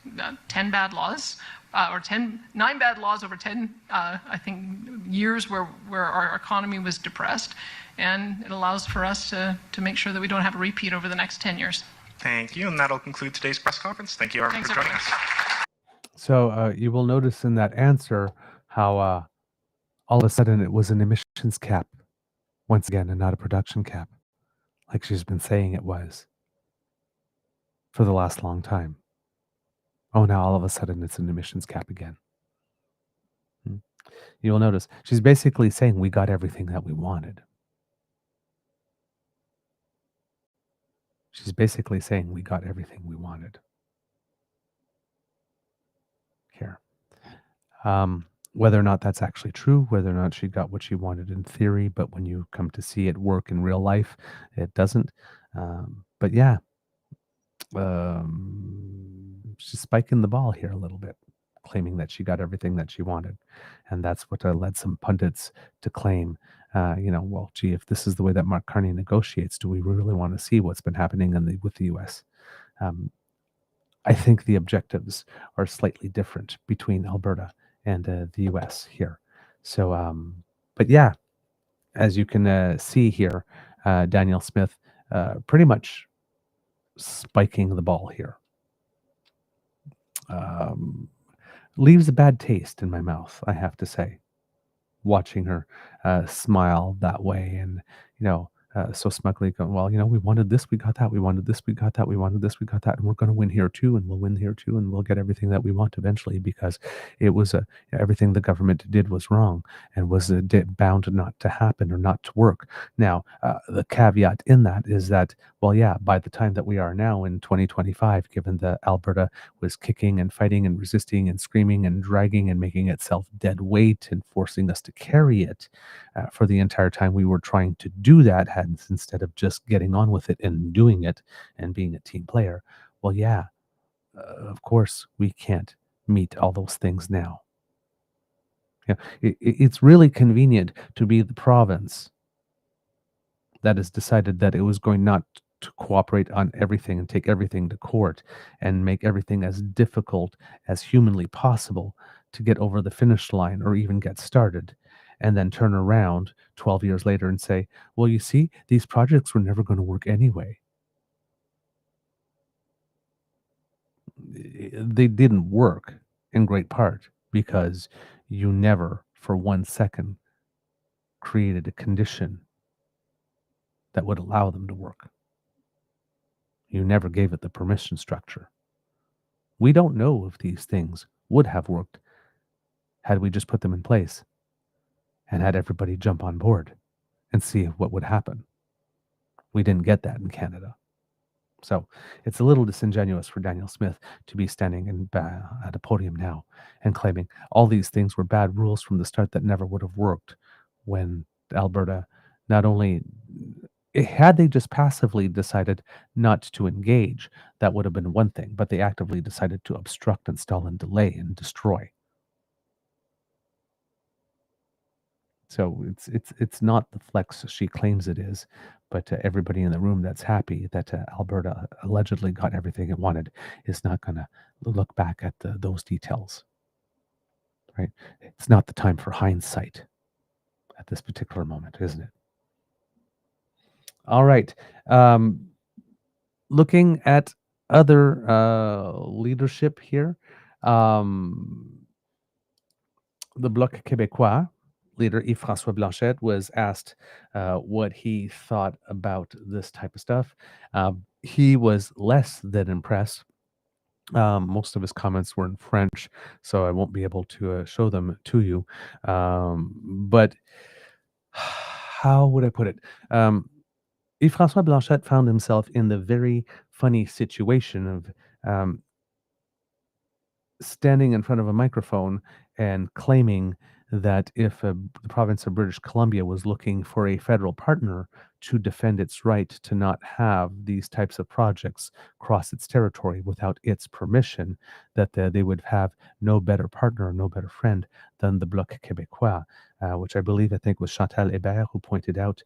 10 bad laws, or 9 bad laws over 10, I think, years where our economy was depressed. And it allows for us to make sure that we don't have a repeat over the next 10 years. Thank you, and that'll conclude today's press conference. Thank you, everyone, for joining us. So you will notice in that answer how all of a sudden it was an emissions cap once again and not a production cap, like she's been saying it was for the last long time. Oh, now all of a sudden it's an emissions cap again. You will notice she's basically saying we got everything that we wanted. She's basically saying we got everything we wanted. Here. Whether or not that's actually true, whether or not she got what she wanted in theory, but when you come to see it work in real life, it doesn't. But yeah, she's spiking the ball here a little bit, claiming that she got everything that she wanted. And that's what led some pundits to claim, well, gee, if this is the way that Mark Carney negotiates, do we really want to see what's been happening with the U.S.? I think the objectives are slightly different between Alberta and the U.S. here. So, but yeah, as you can see here, Danielle Smith pretty much spiking the ball here. Leaves a bad taste in my mouth, I have to say, watching her smile that way and, so smugly going, well, we wanted this, we got that, we wanted this, we got that, we wanted this, we got that, and we're going to win here too, and we'll win here too, and we'll get everything that we want eventually because it was everything the government did was wrong and was bound not to happen or not to work. Now, the caveat in that is that, well, yeah, by the time that we are now in 2025, given that Alberta was kicking and fighting and resisting and screaming and dragging and making itself dead weight and forcing us to carry it for the entire time we were trying to do that, instead of just getting on with it and doing it and being a team player. Well, yeah, of course we can't meet all those things now. It's really convenient to be the province that has decided that it was going not to cooperate on everything and take everything to court and make everything as difficult as humanly possible to get over the finish line or even get started, and then turn around 12 years later and say, well, you see, these projects were never going to work anyway. They didn't work in great part because you never for 1 second created a condition that would allow them to work. You never gave it the permission structure. We don't know if these things would have worked had we just put them in place and had everybody jump on board and see what would happen. We didn't get that in Canada. So it's a little disingenuous for Danielle Smith to be standing at a podium now and claiming all these things were bad rules from the start that never would have worked, when Alberta not only, had they just passively decided not to engage, that would have been one thing, but they actively decided to obstruct and stall and delay and destroy. So it's not the flex she claims it is, but everybody in the room that's happy that Alberta allegedly got everything it wanted is not going to look back at those details, right? It's not the time for hindsight at this particular moment, isn't it? All right. Looking at other leadership here, the Bloc Québécois leader Yves-François Blanchet was asked what he thought about this type of stuff. He was less than impressed. Most of his comments were in French, so I won't be able to show them to you. But how would I put it? Yves-François Blanchet found himself in the very funny situation of standing in front of a microphone and claiming that if the province of British Columbia was looking for a federal partner to defend its right to not have these types of projects cross its territory without its permission, that they would have no better partner, no better friend than the Bloc Québécois, which I think was Chantal Hébert who pointed out,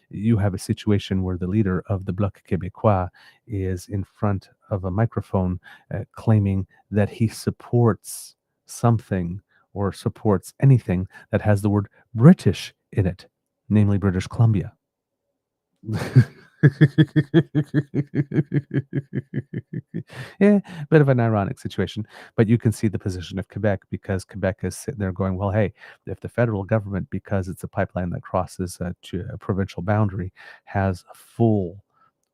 you have a situation where the leader of the Bloc Québécois is in front of a microphone claiming that he supports something or supports anything that has the word British in it, namely British Columbia. Yeah, bit of an ironic situation, but you can see the position of Quebec, because Quebec is sitting there going, well, hey, if the federal government, because it's a pipeline that crosses to a provincial boundary, has full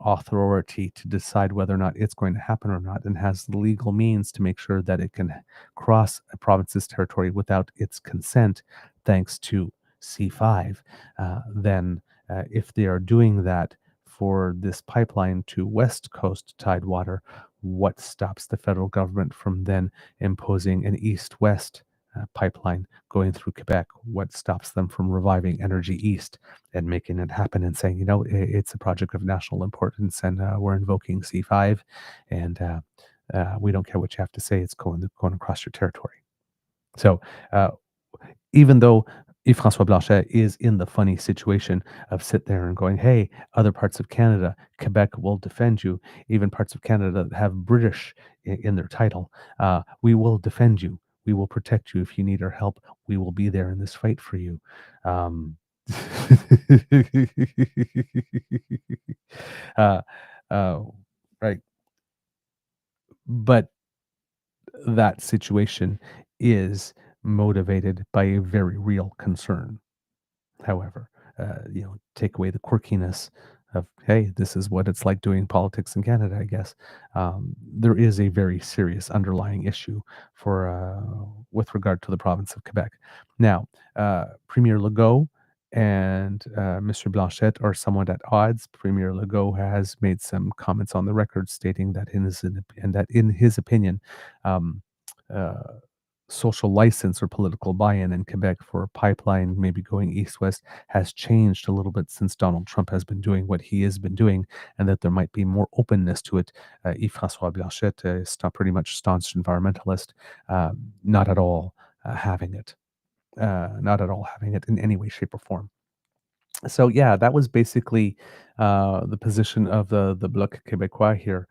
authority to decide whether or not it's going to happen or not, and has the legal means to make sure that it can cross a province's territory without its consent, thanks to C5, then if they are doing that for this pipeline to West Coast Tidewater, what stops the federal government from then imposing an east-west pipeline going through Quebec? What stops them from reviving Energy East and making it happen and saying, it's a project of national importance and we're invoking C5 and we don't care what you have to say, it's going across your territory. So even though Yves-François Blanchet is in the funny situation of sit there and going, hey, other parts of Canada, Quebec will defend you, even parts of Canada that have British in their title, we will defend you. We will protect you if you need our help. We will be there in this fight for you. Right. But that situation is motivated by a very real concern. However, take away the quirkiness of, hey, this is what it's like doing politics in Canada, I guess. There is a very serious underlying issue with regard to the province of Quebec. Now, Premier Legault and Mr. Blanchet are somewhat at odds. Premier Legault has made some comments on the record stating that in his opinion, social license or political buy-in in Quebec for a pipeline maybe going east-west has changed a little bit since Donald Trump has been doing what he has been doing, and that there might be more openness to it. Yves-François Blanchet is pretty much staunch environmentalist, not at all having it in any way, shape, or form. So yeah, that was basically the position of the Bloc Québécois here.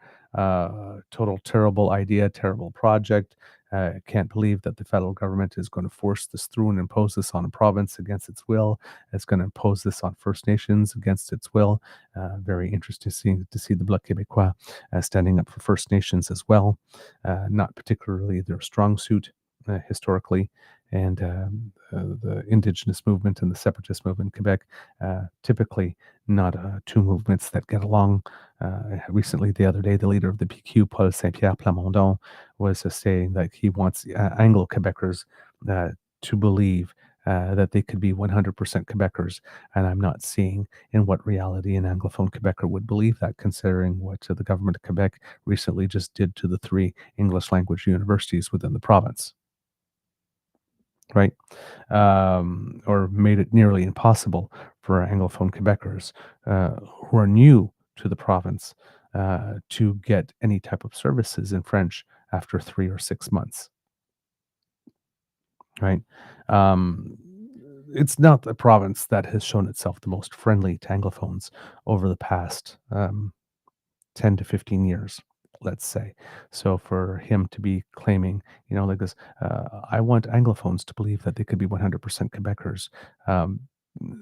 Total terrible idea, terrible project. Can't believe that the federal government is going to force this through and impose this on a province against its will. It's going to impose this on First Nations against its will. Very interesting to see the Bloc Québécois standing up for First Nations as well. Not particularly their strong suit historically. And the Indigenous movement and the separatist movement in Quebec, typically not two movements that get along. Recently, the other day, the leader of the PQ, Paul Saint-Pierre Plamondon, was saying that he wants Anglo-Quebecers to believe that they could be 100% Quebecers, and I'm not seeing in what reality an Anglophone Quebecer would believe that, considering what the government of Quebec recently just did to the 3 English language universities within the province. Right? Or made it nearly impossible for Anglophone Quebecers who are new to the province to get any type of services in French after 3 or 6 months. Right? It's not a province that has shown itself the most friendly to Anglophones over the past 10 to 15 years, let's say. So for him to be claiming, like this, I want Anglophones to believe that they could be 100% Quebecers.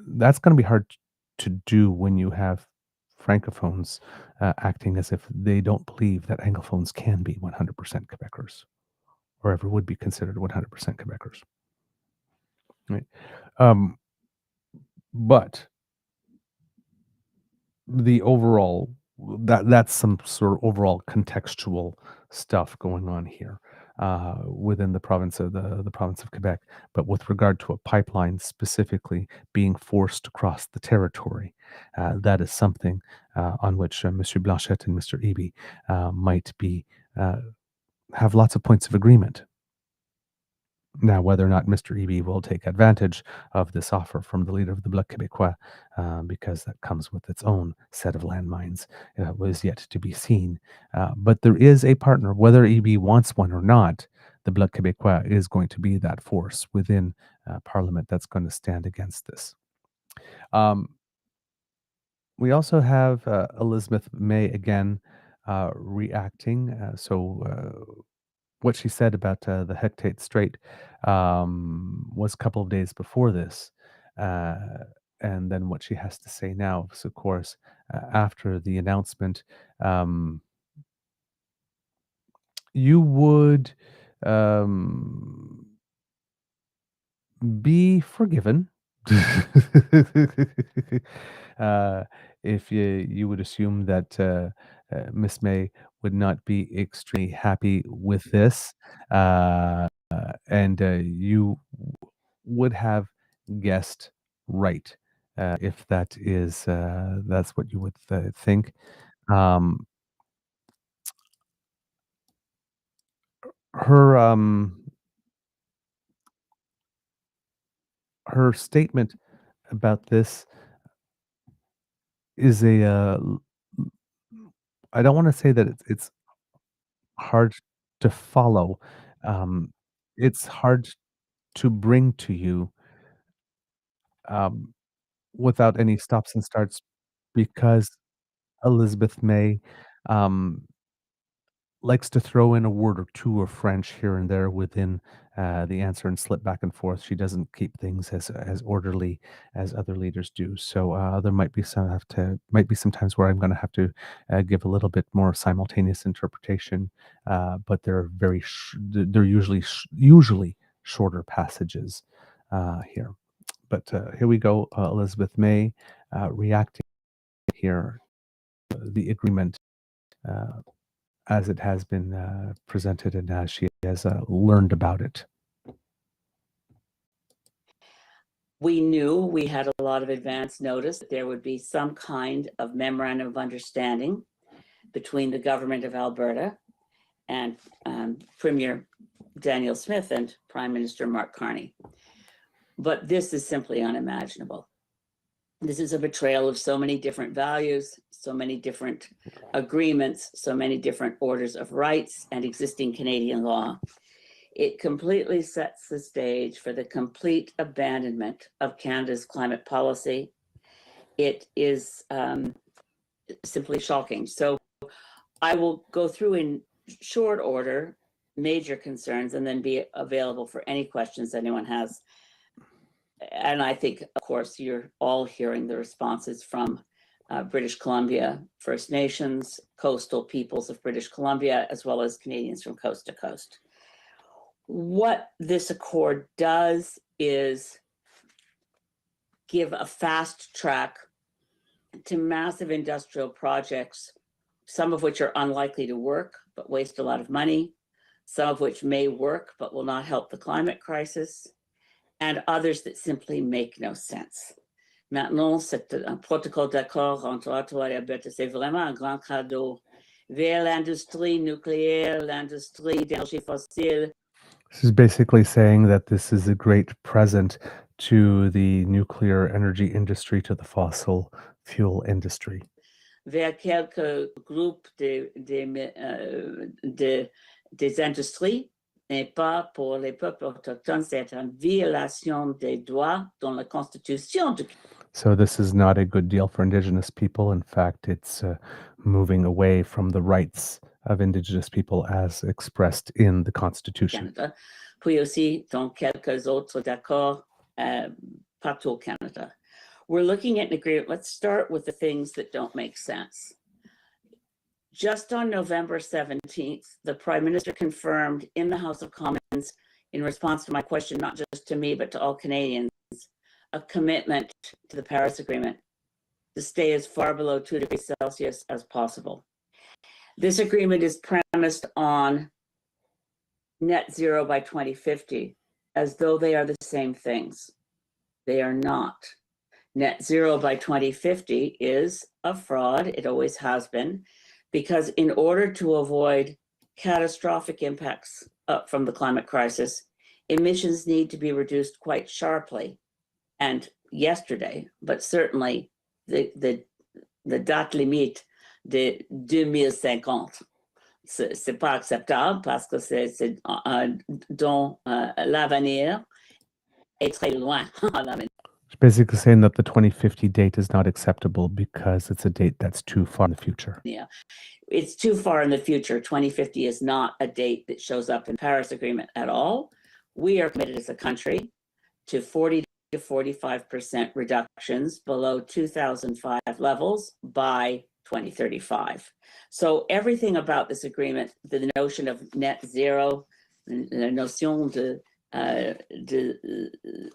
That's going to be hard to do when you have Francophones acting as if they don't believe that Anglophones can be 100% Quebecers, or ever would be considered 100% Quebecers. Right. But the overall, that's some sort of overall contextual stuff going on here within the province of the province of Quebec. But with regard to a pipeline specifically being forced across the territory, that is something on which Mr. Blanchet and Mr. Eby might be have lots of points of agreement. Now, whether or not Mr. Eby will take advantage of this offer from the leader of the Bloc Québécois, because that comes with its own set of landmines, was yet to be seen. But there is a partner, whether Eby wants one or not. The Bloc Québécois is going to be that force within Parliament that's going to stand against this. We also have Elizabeth May again reacting. What she said about the Hecate Strait was a couple of days before this. And then what she has to say now is, of course, after the announcement, you would be forgiven uh, if you would assume that Miss May would not be extremely happy with this, and you would have guessed right if that is that's what you would think. Um, her her statement about this is a I don't want to say that it's hard to follow. Um, it's hard to bring to you um, without any stops and starts because Elizabeth May um, likes to throw in a word or two of French here and there within the answer and slip back and forth. She doesn't keep things as orderly as other leaders do. So there might be some times where I'm going to have to give a little bit more simultaneous interpretation, but they're usually shorter passages here. But here we go. Elizabeth May reacting here the agreement. As it has been presented and as she has learned about it. We knew we had a lot of advance notice that there would be some kind of memorandum of understanding between the government of Alberta and Premier Danielle Smith and Prime Minister Mark Carney. But this is simply unimaginable. This is a betrayal of so many different values, so many different agreements, so many different orders of rights and existing Canadian law. It completely sets the stage for the complete abandonment of Canada's climate policy. It is simply shocking. So I will go through in short order major concerns and then be available for any questions anyone has. And I think, of course, you're all hearing the responses from British Columbia First Nations, coastal peoples of British Columbia, as well as Canadians from coast to coast. What this accord does is give a fast track to massive industrial projects, some of which are unlikely to work, but waste a lot of money, some of which may work, but will not help the climate crisis, and others that simply make no sense. Maintenant, c'est un protocole d'accord entre Ottawa et Alberta, c'est vraiment un grand cadeau vers l'industrie nucléaire, l'industrie d'énergie fossile. This is basically saying that this is a great present to the nuclear energy industry, to the fossil fuel industry. Vers quelques groupes des industries, mais pas pour les peuples autochtones. C'est une violation des droits dans la Constitution du So this is not a good deal for Indigenous people. In fact, it's moving away from the rights of Indigenous people as expressed in the Constitution. Canada. Puis aussi dans quelques autres accords partout au Canada. We're looking at an agreement. Let's start with the things that don't make sense. Just on November 17th, the Prime Minister confirmed in the House of Commons, in response to my question, not just to me, but to all Canadians, a commitment to the Paris Agreement to stay as far below 2 degrees Celsius as possible. This agreement is premised on net zero by 2050, as though they are the same things. They are not. Net zero by 2050 is a fraud. It always has been, because in order to avoid catastrophic impacts from the climate crisis, emissions need to be reduced quite sharply. And yesterday, but certainly the date limite de 2050. C'est pas acceptable parce que c'est dans l'avenir est très loin. It's basically saying that the 2050 date is not acceptable because it's a date that's too far in the future. Yeah, it's too far in the future. 2050 is not a date that shows up in the Paris Agreement at all. We are committed as a country to 40 to 45% reductions below 2005 levels by 2035. So everything about this agreement, the notion of net zero, la notion de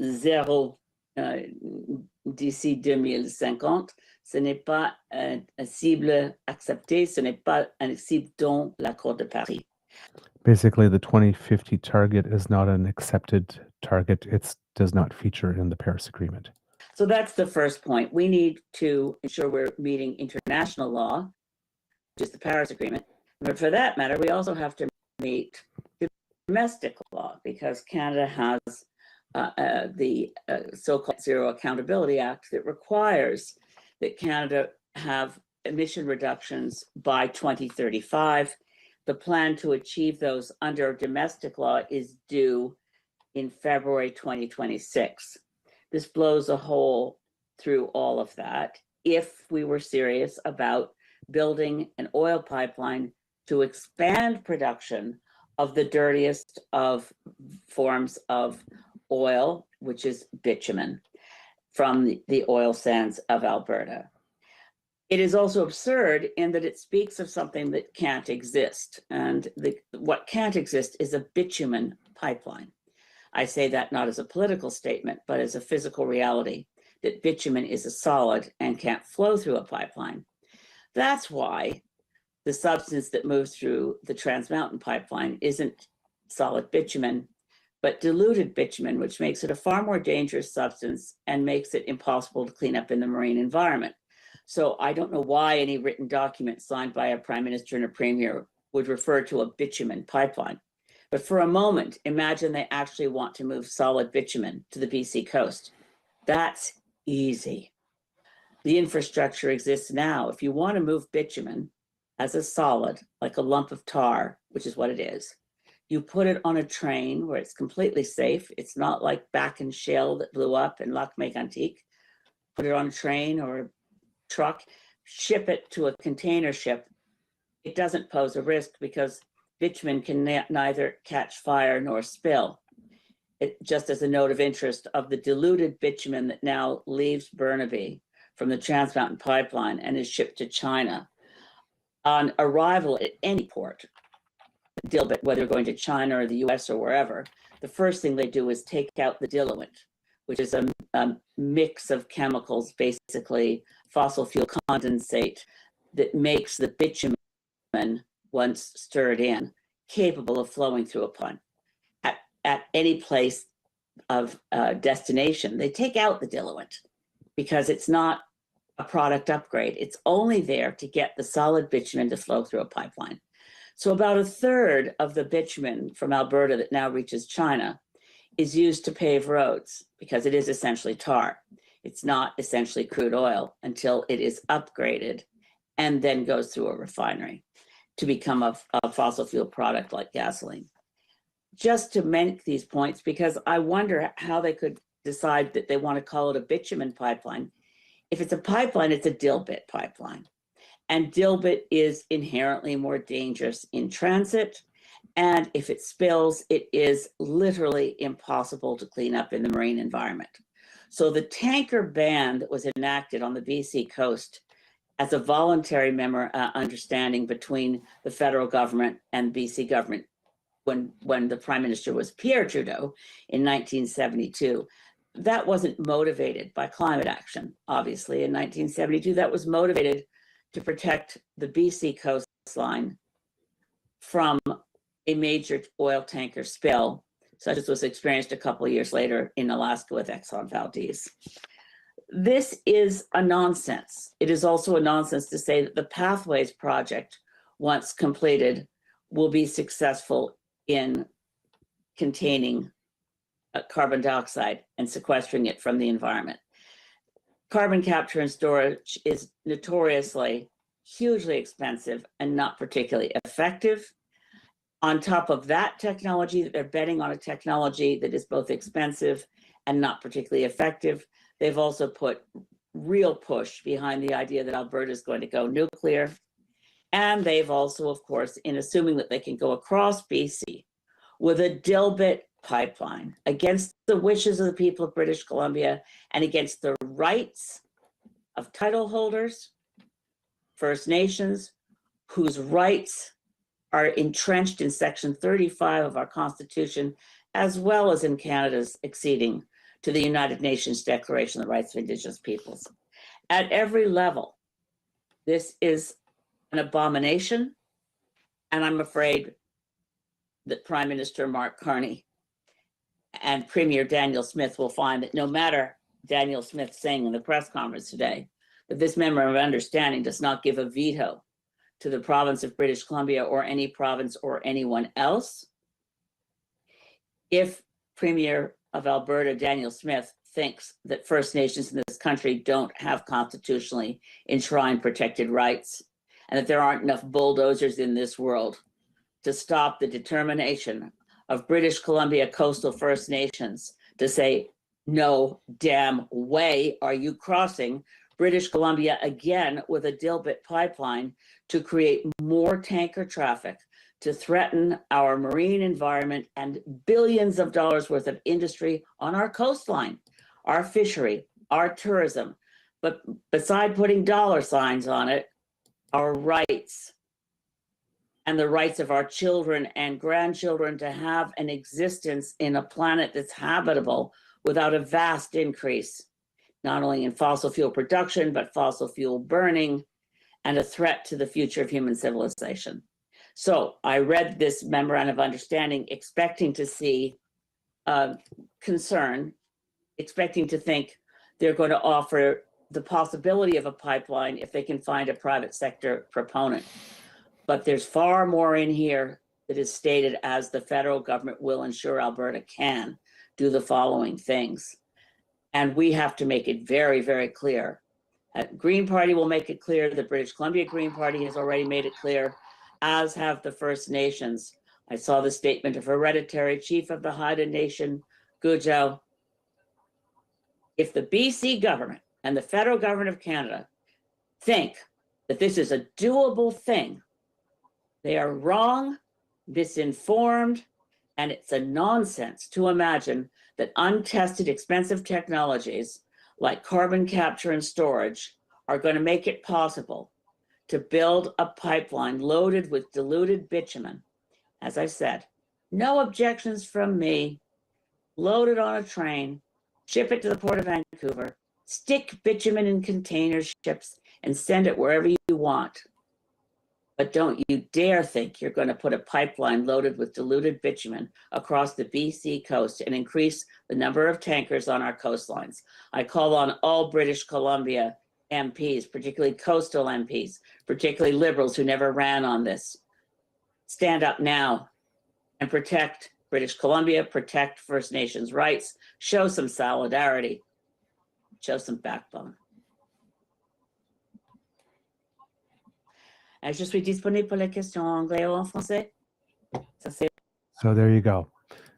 zéro d'ici 2050. Ce n'est pas une cible acceptée, ce n'est pas une cible dans l'accord de Paris. Basically, the 2050 target is not an accepted target. It does not feature in the Paris Agreement. So that's the first point. We need to ensure we're meeting international law, which is the Paris Agreement. But for that matter, we also have to meet domestic law, because Canada has the so-called Zero Accountability Act that requires that Canada have emission reductions by 2035. The plan to achieve those under domestic law is due in February 2026. This blows a hole through all of that if we were serious about building an oil pipeline to expand production of the dirtiest of forms of oil, which is bitumen, from the oil sands of Alberta. It is also absurd in that it speaks of something that can't exist. And what can't exist is a bitumen pipeline. I say that not as a political statement, but as a physical reality, that bitumen is a solid and can't flow through a pipeline. That's why the substance that moves through the Trans Mountain pipeline isn't solid bitumen, but diluted bitumen, which makes it a far more dangerous substance and makes it impossible to clean up in the marine environment. So I don't know why any written document signed by a prime minister and a premier would refer to a bitumen pipeline. But for a moment, imagine they actually want to move solid bitumen to the BC coast. That's easy. The infrastructure exists now. If you want to move bitumen as a solid, like a lump of tar, which is what it is, you put it on a train where it's completely safe. It's not like back in Shell that blew up in Lac Mégantic. Put it on a train or a truck, ship it to a container ship. It doesn't pose a risk because bitumen can neither catch fire nor spill. It, just as a note of interest, of the diluted bitumen that now leaves Burnaby from the Trans Mountain pipeline and is shipped to China, on arrival at any port, dilbit, whether going to China or the US or wherever, the first thing they do is take out the diluent, which is a mix of chemicals, basically fossil fuel condensate, that makes the bitumen, once stirred in, capable of flowing through a pipe. At any place of destination, they take out the diluent because it's not a product upgrade. It's only there to get the solid bitumen to flow through a pipeline. So about a third of the bitumen from Alberta that now reaches China is used to pave roads because it is essentially tar. It's not essentially crude oil until it is upgraded and then goes through a refinery to become a fossil fuel product like gasoline. Just to make these points, because I wonder how they could decide that they want to call it a bitumen pipeline. If it's a pipeline, it's a dilbit pipeline. And dilbit is inherently more dangerous in transit. And if it spills, it is literally impossible to clean up in the marine environment. So the tanker ban that was enacted on the BC coast as a voluntary understanding between the federal government and BC government when the prime minister was Pierre Trudeau in 1972, that wasn't motivated by climate action, obviously. In 1972, that was motivated to protect the BC coastline from a major oil tanker spill, such as was experienced a couple of years later in Alaska with Exxon Valdez. This is a nonsense. It is also a nonsense to say that the Pathways project, once completed, will be successful in containing carbon dioxide and sequestering it from the environment. Carbon capture and storage is notoriously hugely expensive and not particularly effective. On top of that technology, they're betting on a technology that is both expensive and not particularly effective. They've also put real push behind the idea that Alberta is going to go nuclear. And they've also, of course, in assuming that they can go across BC with a dilbit pipeline against the wishes of the people of British Columbia and against the rights of title holders, First Nations, whose rights are entrenched in Section 35 of our Constitution, as well as in Canada's acceding to the United Nations Declaration of the Rights of Indigenous Peoples. At every level, this is an abomination, and I'm afraid that Prime Minister Mark Carney and Premier Danielle Smith will find that no matter Danielle Smith saying in the press conference today that this memorandum of understanding does not give a veto to the province of British Columbia or any province or anyone else, if Premier of Alberta, Danielle Smith, thinks that First Nations in this country don't have constitutionally enshrined protected rights, and that there aren't enough bulldozers in this world to stop the determination of British Columbia coastal First Nations to say, no damn way are you crossing British Columbia again with a dilbit pipeline to create more tanker traffic, to threaten our marine environment and billions of dollars worth of industry on our coastline, our fishery, our tourism. But beside putting dollar signs on it, our rights and the rights of our children and grandchildren to have an existence in a planet that's habitable without a vast increase, not only in fossil fuel production, but fossil fuel burning, and a threat to the future of human civilization. So I read this memorandum of understanding expecting to see concern, expecting to think they're going to offer the possibility of a pipeline if they can find a private sector proponent. But there's far more in here that is stated as the federal government will ensure Alberta can do the following things. And we have to make it very, very clear. Green Party will make it clear. The British Columbia Green Party has already made it clear, as have the First Nations. I saw the statement of Hereditary Chief of the Haida Nation, Gujau. If the BC government and the federal government of Canada think that this is a doable thing, they are wrong, misinformed, and it's a nonsense to imagine that untested, expensive technologies like carbon capture and storage are going to make it possible to build a pipeline loaded with diluted bitumen. As I said, no objections from me, load it on a train, ship it to the Port of Vancouver, stick bitumen in container ships, and send it wherever you want. But don't you dare think you're going to put a pipeline loaded with diluted bitumen across the BC coast and increase the number of tankers on our coastlines. I call on all British Columbia MPs, particularly coastal MPs, particularly Liberals who never ran on this. Stand up now and protect British Columbia, protect First Nations rights, show some solidarity, show some backbone. Je suis disponible pour les questions en anglais ou en français. So there you go.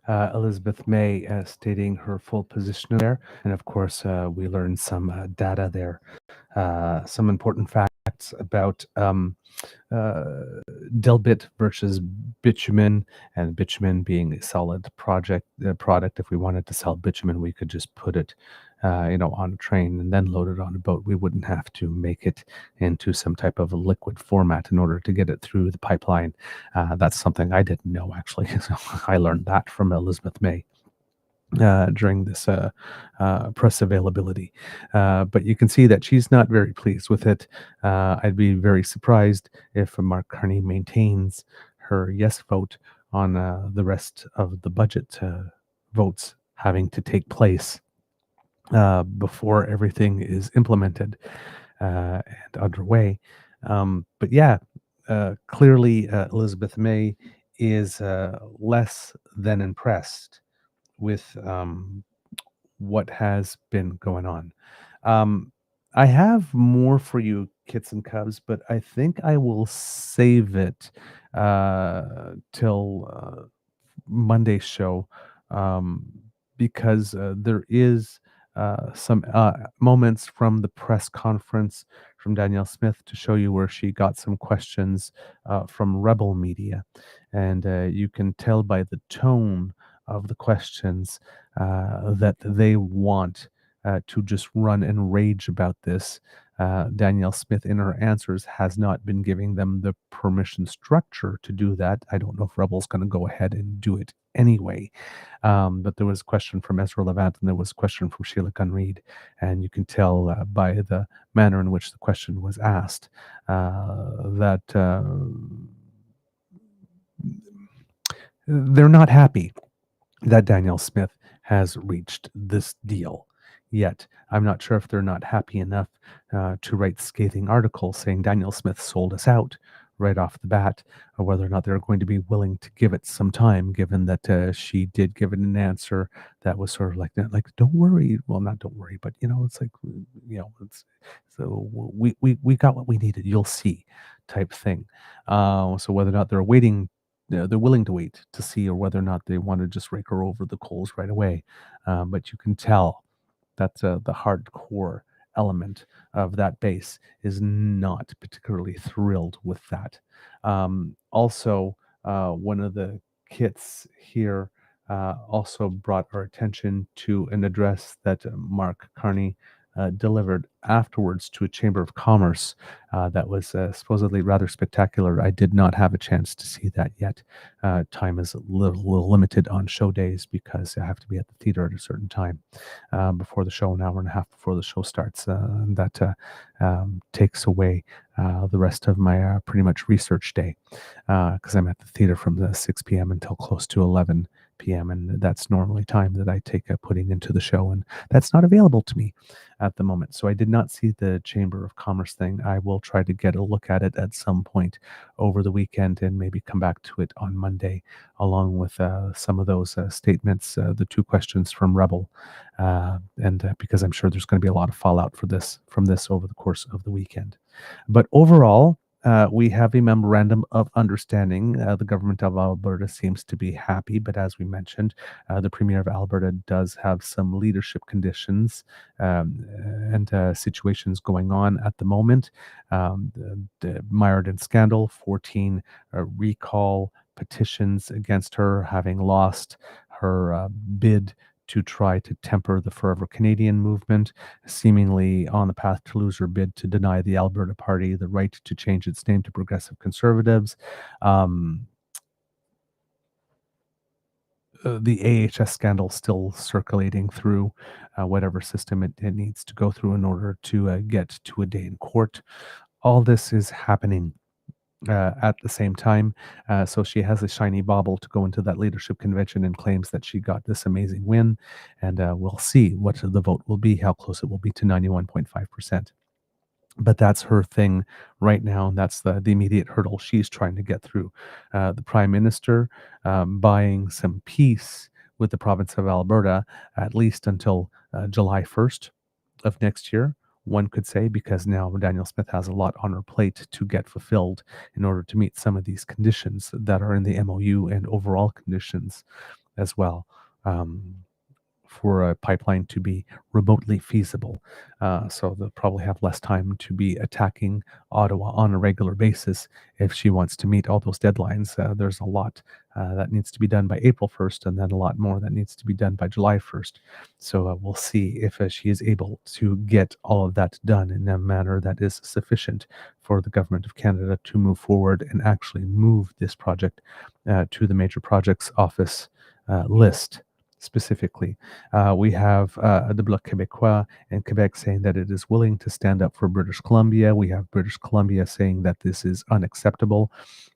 Elizabeth May stating her full position there. And of course, we learned some data there, some important facts about dilbit versus bitumen, and bitumen being a solid product. If we wanted to sell bitumen, we could just put it on a train and then load it on a boat. We wouldn't have to make it into some type of a liquid format in order to get it through the pipeline. That's something I didn't know, actually. So I learned that from Elizabeth May during this press availability. But you can see that she's not very pleased with it. I'd be very surprised if Mark Carney maintains her yes vote on the rest of the budget votes having to take place before everything is implemented and underway. But yeah, clearly Elizabeth May is less than impressed with what has been going on. I have more for you, kits and cubs, but I think I will save it till Monday's show, because there is some moments from the press conference from Danielle Smith to show you where she got some questions from Rebel Media. And you can tell by the tone of the questions that they want to just run and rage about this. Danielle Smith, in her answers, has not been giving them the permission structure to do that. I don't know if Rebel's going to go ahead and do it anyway. But there was a question from Ezra Levant and there was a question from Sheila Gunn-Reid. And you can tell by the manner in which the question was asked that they're not happy that Danielle Smith has reached this deal yet. I'm not sure if they're not happy enough to write scathing articles saying Danielle Smith sold us out right off the bat, or whether or not they're going to be willing to give it some time, given that she did give it an answer that was sort of like don't worry. Well, not don't worry, but it's like it's so we got what we needed. You'll see, type thing. So whether or not they're willing to wait to see, or whether or not they want to just rake her over the coals right away. But you can tell that the hardcore element of that base is not particularly thrilled with that. Also, one of the kits here also brought our attention to an address that Mark Carney delivered afterwards to a Chamber of Commerce that was supposedly rather spectacular. I did not have a chance to see that yet. Time is a little limited on show days because I have to be at the theater at a certain time before the show, an hour and a half before the show starts. And that takes away the rest of my pretty much research day because I'm at the theater from the 6 p.m. until close to 11 p.m. and that's normally time that I take putting into the show, and that's not available to me at the moment. So I did not see the Chamber of Commerce thing. I will try to get a look at it at some point over the weekend and maybe come back to it on Monday, along with some of those statements, the two questions from Rebel, and because I'm sure there's going to be a lot of fallout from this over the course of the weekend. But overall, we have a memorandum of understanding. The government of Alberta seems to be happy, but as we mentioned, the Premier of Alberta does have some leadership conditions and situations going on at the moment. The mired in scandal, 14 recall petitions against her, having lost her bid to try to temper the Forever Canadian movement, seemingly on the path to lose her bid to deny the Alberta Party the right to change its name to Progressive Conservatives. The AHS scandal still circulating through whatever system it needs to go through in order to get to a day in court. All this is happening at the same time. So she has a shiny bauble to go into that leadership convention and claims that she got this amazing win. And we'll see what the vote will be, how close it will be to 91.5%. But that's her thing right now. And that's the immediate hurdle she's trying to get through. The Prime Minister buying some peace with the province of Alberta, at least until July 1st of next year, one could say, because now Danielle Smith has a lot on her plate to get fulfilled in order to meet some of these conditions that are in the MOU and overall conditions as well. For a pipeline to be remotely feasible. So they'll probably have less time to be attacking Ottawa on a regular basis if she wants to meet all those deadlines. There's a lot that needs to be done by April 1st, and then a lot more that needs to be done by July 1st. So we'll see if she is able to get all of that done in a manner that is sufficient for the Government of Canada to move forward and actually move this project to the Major Projects Office list. Specifically, we have the Bloc Québécois and Quebec saying that it is willing to stand up for British Columbia. We have British Columbia saying that this is unacceptable,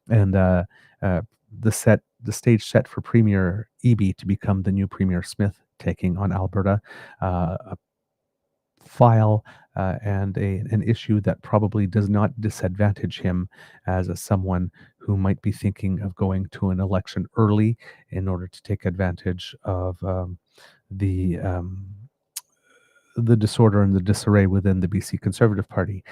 and the stage set for Premier Eby to become the new Premier Smith, taking on Alberta. A file and an issue that probably does not disadvantage him as someone who might be thinking of going to an election early in order to take advantage of the disorder and the disarray within the BC Conservative Party.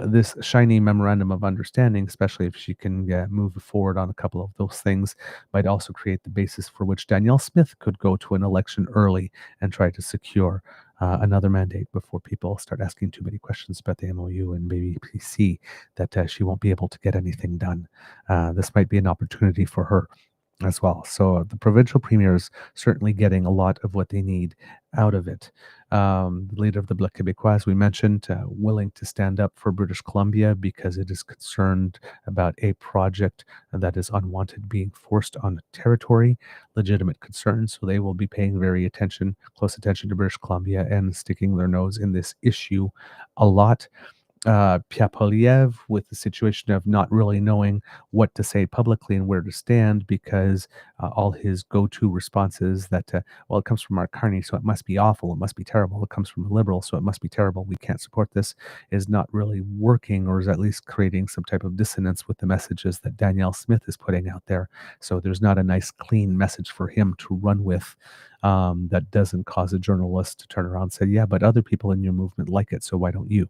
This shiny memorandum of understanding, especially if she can move forward on a couple of those things, might also create the basis for which Danielle Smith could go to an election early and try to secure another mandate before people start asking too many questions about the MOU and maybe see that she won't be able to get anything done. This might be an opportunity for her as well. So the provincial premiers certainly getting a lot of what they need out of it. The leader of the Bloc Québécois, as we mentioned, willing to stand up for British Columbia because it is concerned about a project that is unwanted being forced on the territory, legitimate concerns. So they will be paying close attention to British Columbia and sticking their nose in this issue a lot. Pierre Poilievre with the situation of not really knowing what to say publicly and where to stand because all his go-to responses that, well, it comes from Mark Carney, so it must be awful, it must be terrible. It comes from a liberal, so it must be terrible. We can't support this, is not really working, or is at least creating some type of dissonance with the messages that Danielle Smith is putting out there. So there's not a nice, clean message for him to run with that doesn't cause a journalist to turn around and say, yeah, but other people in your movement like it, so why don't you?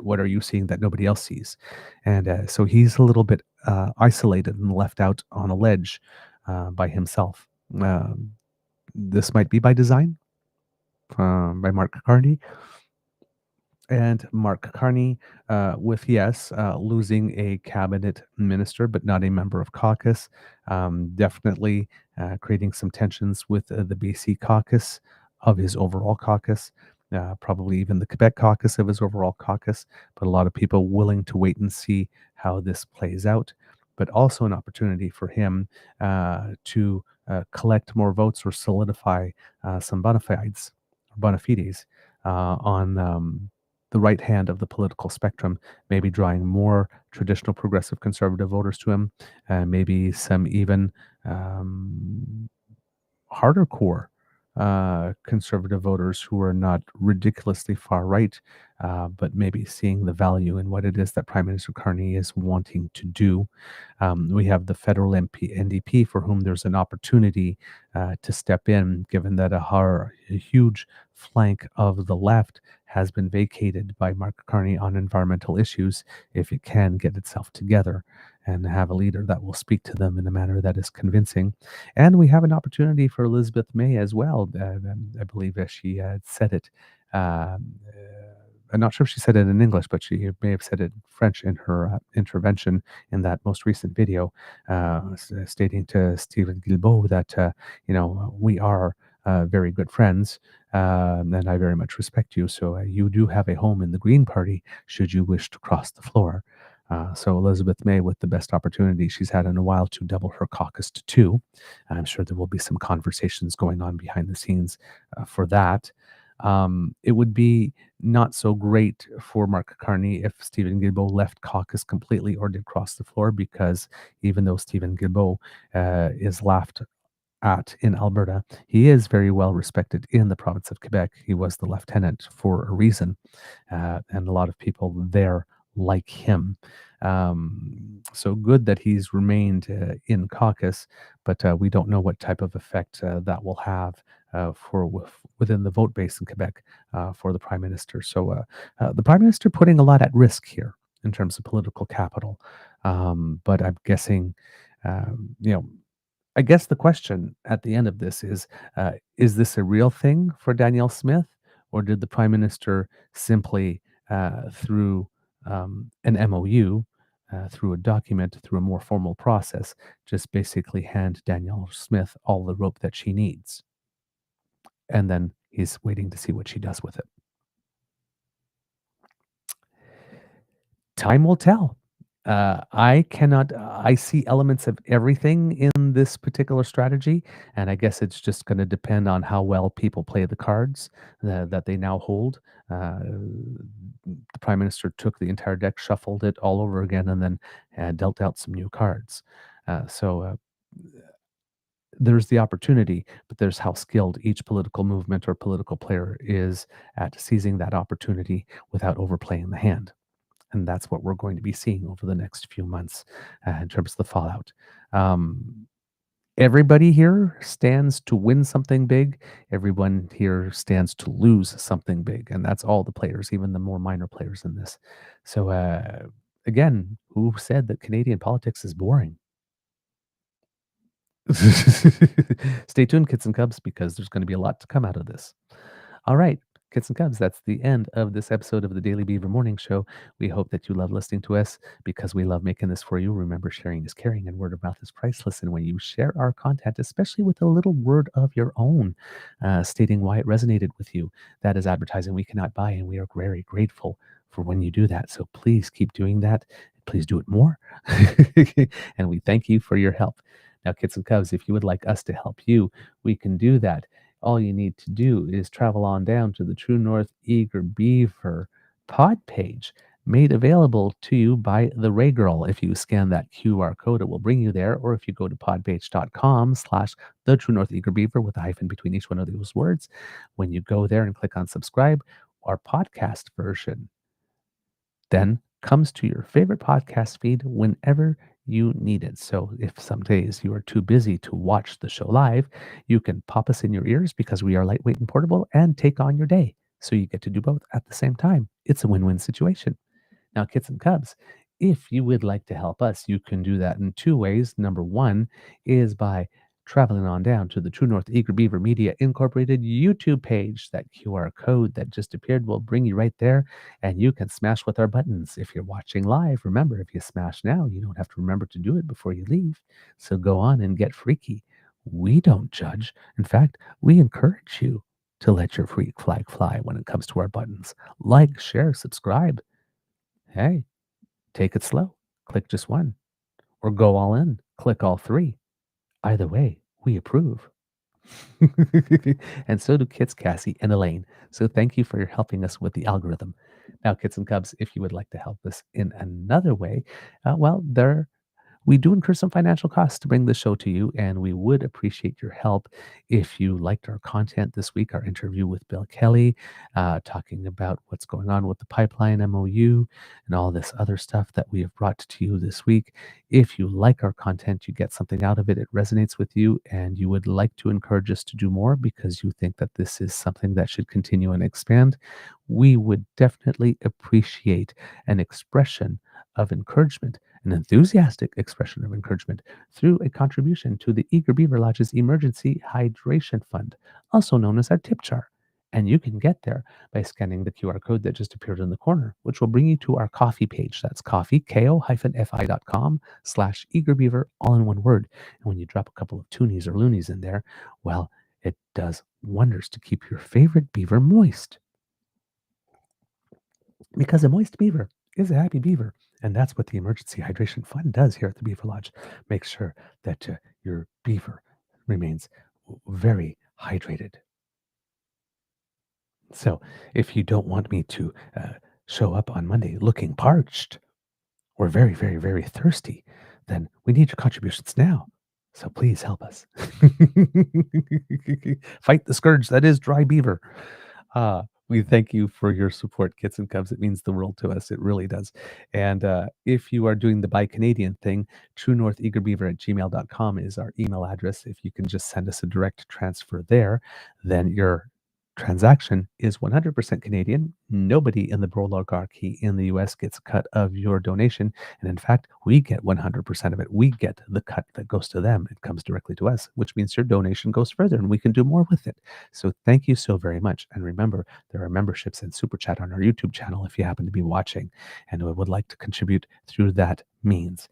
What are you seeing that nobody else sees? And so he's a little bit isolated and left out on a ledge by himself. This might be by design by Mark Carney. And Mark Carney, with, yes, losing a cabinet minister, but not a member of caucus, definitely creating some tensions with the BC caucus of his overall caucus. Probably even the Quebec caucus of his overall caucus, but a lot of people willing to wait and see how this plays out. But also an opportunity for him to collect more votes or solidify some bona fides on the right hand of the political spectrum, maybe drawing more traditional progressive conservative voters to him, maybe some even harder core conservative voters who are not ridiculously far right, but maybe seeing the value in what it is that Prime Minister Carney is wanting to do. We have the federal NDP for whom there's an opportunity to step in, given that a huge flank of the left has been vacated by Mark Carney on environmental issues, if it can get itself together and have a leader that will speak to them in a manner that is convincing. And we have an opportunity for Elizabeth May as well. I believe she said it. I'm not sure if she said it in English, but she may have said it in French in her intervention in that most recent video, stating to Stephen Guilbeault that, we are very good friends, and I very much respect you. So you do have a home in the Green Party should you wish to cross the floor. So Elizabeth May, with the best opportunity she's had in a while to double her caucus to 2. I'm sure there will be some conversations going on behind the scenes for that. It would be not so great for Mark Carney if Stephen Guilbeault left caucus completely or did cross the floor, because even though Stephen Guilbeault is laughed at in Alberta, he is very well respected in the province of Quebec. He was the lieutenant for a reason, and a lot of people there like him. So good that he's remained in caucus, but we don't know what type of effect that will have within the vote base in Quebec for the Prime Minister. So the Prime Minister putting a lot at risk here in terms of political capital. But I'm guessing, I guess the question at the end of this is this a real thing for Danielle Smith, or did the Prime Minister simply, through an MOU, through a document, through a more formal process, just basically hand Danielle Smith all the rope that she needs? And then he's waiting to see what she does with it. Time will tell. I see elements of everything in this particular strategy, and I guess it's just going to depend on how well people play the cards that they now hold. The Prime Minister took the entire deck, shuffled it all over again, and then dealt out some new cards. So there's the opportunity, but there's how skilled each political movement or political player is at seizing that opportunity without overplaying the hand. And that's what we're going to be seeing over the next few months in terms of the fallout. Everybody here stands to win something big. Everyone here stands to lose something big. And that's all the players, even the more minor players in this. So again, who said that Canadian politics is boring? Stay tuned, kids and cubs, because there's going to be a lot to come out of this. All right. Kids and Cubs, that's the end of this episode of the Daily Beaver Morning Show. We hope that you love listening to us because we love making this for you. Remember, sharing is caring and word of mouth is priceless. And when you share our content, especially with a little word of your own, stating why it resonated with you, that is advertising we cannot buy. And we are very grateful for when you do that. So please keep doing that. Please do it more. And we thank you for your help. Now, Kids and Cubs, if you would like us to help you, we can do that. All you need to do is travel on down to the True North Eager Beaver pod page made available to you by the Ray Girl. If you scan that QR code, it will bring you there. Or if you go to podpage.com/the True North Eager Beaver with a hyphen between each one of those words, when you go there and click on subscribe, our podcast version then comes to your favorite podcast feed whenever you need it. So if some days you are too busy to watch the show live, you can pop us in your ears because we are lightweight and portable and take on your day. So you get to do both at the same time. It's a win-win situation. Now, Kids and Cubs, if you would like to help us, you can do that in two ways. Number one is by traveling on down to the True North Eager Beaver Media Incorporated YouTube page. That QR code that just appeared will bring you right there, and you can smash with our buttons. If you're watching live, remember, if you smash now, you don't have to remember to do it before you leave. So go on and get freaky. We don't judge. In fact, we encourage you to let your freak flag fly when it comes to our buttons. Like, share, subscribe. Hey, take it slow. Click just one. Or go all in. Click all three. Either way, we approve. And so do Kits, Cassie, and Elaine. So thank you for your helping us with the algorithm. Now, Kits and Cubs, if you would like to help us in another way, we do incur some financial costs to bring the show to you, and we would appreciate your help if you liked our content this week, our interview with Bill Kelly, talking about what's going on with the pipeline MOU and all this other stuff that we have brought to you this week. If you like our content, you get something out of it, it resonates with you, and you would like to encourage us to do more because you think that this is something that should continue and expand, we would definitely appreciate an expression of encouragement, an enthusiastic expression of encouragement through a contribution to the Eager Beaver Lodge's Emergency Hydration Fund, also known as our tip jar. And you can get there by scanning the QR code that just appeared in the corner, which will bring you to our coffee page. That's coffee, ko-fi.com/eagerbeaver, all in one word. And when you drop a couple of toonies or loonies in there, well, it does wonders to keep your favorite beaver moist. Because a moist beaver is a happy beaver. And that's what the Emergency Hydration Fund does here at the Beaver Lodge. Make sure that your beaver remains very hydrated. So if you don't want me to show up on Monday looking parched or very, very, very thirsty, then we need your contributions now. So please help us. Fight the scourge that is dry beaver. We thank you for your support, Kits and Cubs. It means the world to us. It really does. And if you are doing the Buy Canadian thing, truenortheagerbeaver@gmail.com is our email address. If you can just send us a direct transfer there, then your transaction is 100% Canadian. Nobody in the oligarchy in the US gets a cut of your donation. And in fact, we get 100% of it. We get the cut that goes to them. It comes directly to us, which means your donation goes further and we can do more with it. So thank you so very much. And remember, there are memberships and Super Chat on our YouTube channel if you happen to be watching and would like to contribute through that means.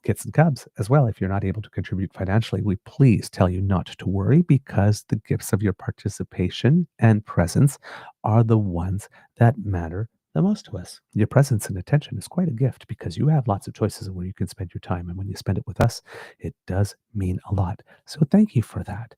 Kits and Cubs as well. If you're not able to contribute financially, we please tell you not to worry because the gifts of your participation and presence are the ones that matter the most to us. Your presence and attention is quite a gift because you have lots of choices of where you can spend your time. And when you spend it with us, it does mean a lot. So thank you for that.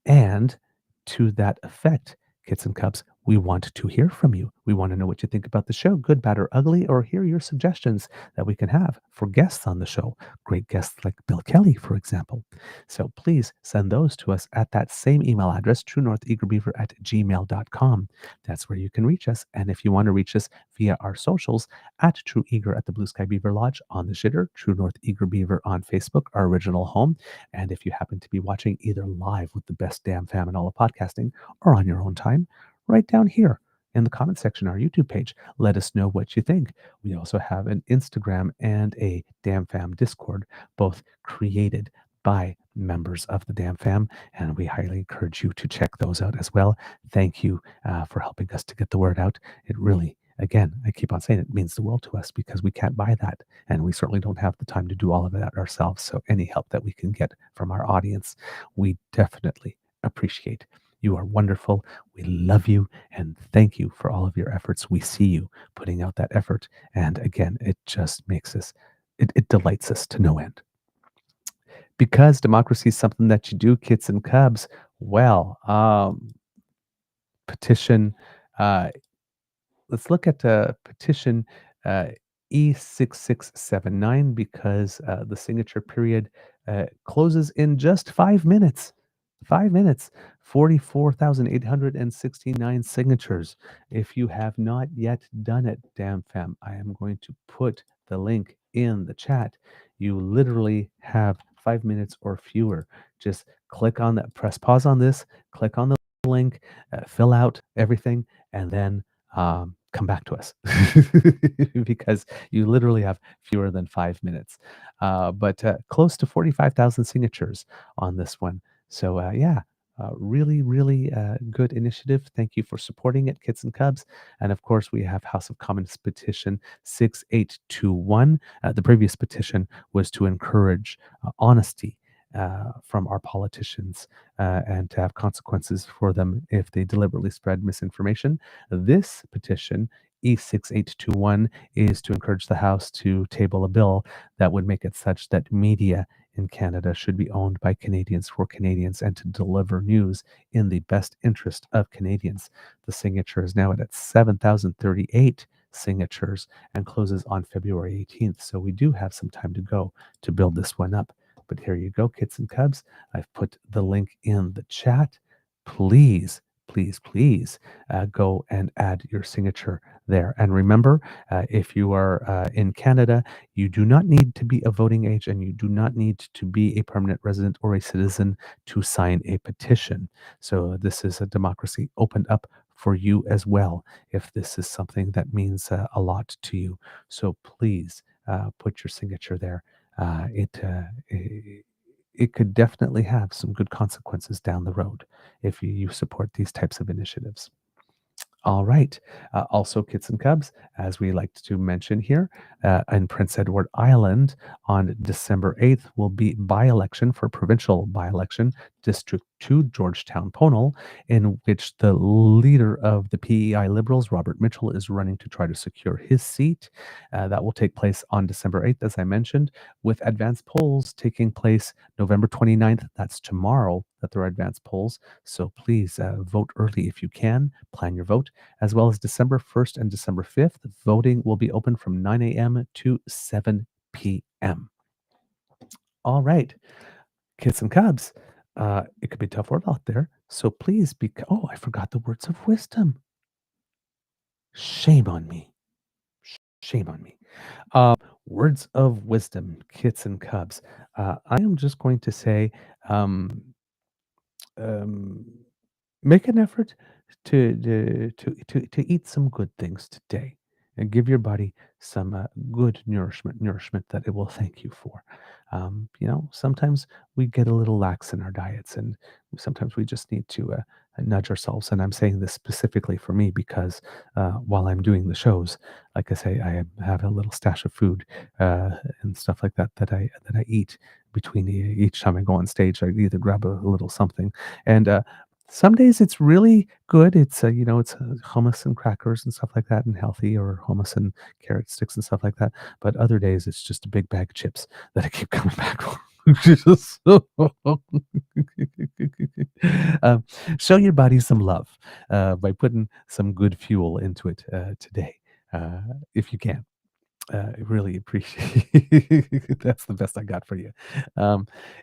And to that effect, Kits and Cubs, we want to hear from you. We want to know what you think about the show, good, bad, or ugly, or hear your suggestions that we can have for guests on the show. Great guests like Bill Kelly, for example. So please send those to us at that same email address, truenortheagerbeaver@gmail.com. That's where you can reach us. And if you want to reach us via our socials, at True Eager at the Blue Sky Beaver Lodge on the shitter, True North Eager Beaver on Facebook, our original home. And if you happen to be watching either live with the best damn fam in all of podcasting or on your own time, right down here in the comment section, our YouTube page. Let us know what you think. We also have an Instagram and a Damn Fam Discord, both created by members of the Dam Fam, and we highly encourage you to check those out as well. Thank you for helping us to get the word out. It really, again, I keep on saying it means the world to us because we can't buy that, and we certainly don't have the time to do all of that ourselves. So any help that we can get from our audience, we definitely appreciate. You are wonderful. We love you, and thank you for all of your efforts. We see you putting out that effort, and again, it just makes us, it delights us to no end. Because democracy is something that you do, kids and cubs. Well, petition. Let's look at petition E6679 because the signature period closes in just 5 minutes. 5 minutes. 44,869 signatures. If you have not yet done it, Dam Fam, I am going to put the link in the chat. You literally have 5 minutes or fewer. Just click on that, press pause on this, click on the link, fill out everything, and then come back to us because you literally have fewer than 5 minutes. But close to 45,000 signatures on this one. So really, really good initiative. Thank you for supporting it, Kids and Cubs. And of course, we have House of Commons petition 6821. The previous petition was to encourage honesty from our politicians and to have consequences for them if they deliberately spread misinformation. This petition, E6821, is to encourage the House to table a bill that would make it such that media in Canada should be owned by Canadians for Canadians and to deliver news in the best interest of Canadians. The signature is now at 7,038 signatures and closes on February 18th. So we do have some time to go to build this one up. But here you go, kids and cubs. I've put the link in the chat. Please, please, please go and add your signature there. And remember, if you are in Canada, you do not need to be a voting age and you do not need to be a permanent resident or a citizen to sign a petition. So this is a democracy opened up for you as well, if this is something that means a lot to you. So please put your signature there. It could definitely have some good consequences down the road if you support these types of initiatives. All right. Also, kids and cubs, as we like to mention here, in Prince Edward Island on December 8th will be by-election for provincial by-election, District 2, Georgetown Ponal, in which the leader of the PEI Liberals, Robert Mitchell, is running to try to secure his seat. That will take place on December 8th, as I mentioned, with advanced polls taking place November 29th. That's tomorrow that there are advanced polls. So please vote early if you can. Plan your vote. As well as December 1st and December 5th, voting will be open from 9 a.m. to 7 p.m. All right, kids and cubs, it could be a tough world out there. So please be, oh, I forgot the words of wisdom. Shame on me. Shame on me. Words of wisdom, kids and cubs. I am just going to say, make an effort to eat some good things today and give your body some good nourishment that it will thank you for. Sometimes we get a little lax in our diets and sometimes we just need to nudge ourselves. And I'm saying this specifically for me because while I'm doing the shows, like I say, I have a little stash of food and stuff like that I eat between each time I go on stage. I either grab a little something, and some days it's really good. It's it's hummus and crackers and stuff like that, and healthy, or hummus and carrot sticks and stuff like that. But other days it's just a big bag of chips that I keep coming back for. Show your body some love by putting some good fuel into it today, if you can. Really appreciate that's the best I got for you.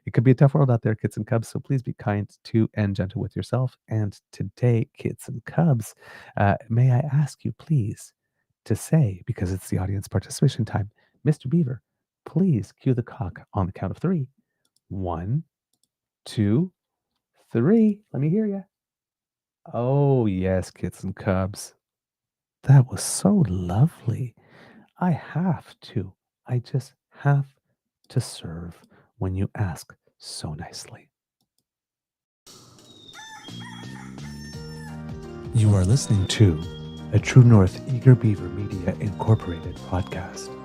It could be a tough world out there, kids and cubs, so please be kind to and gentle with yourself. And today, kids and cubs, may I ask you please to say, because it's the audience participation time, Mr. Beaver, please cue the cock on the count of 3. 1, 2, 3. Let me hear you. Oh yes, kids and cubs, that was so lovely. I just have to serve when you ask so nicely. You are listening to a True North Eager Beaver Media Incorporated podcast.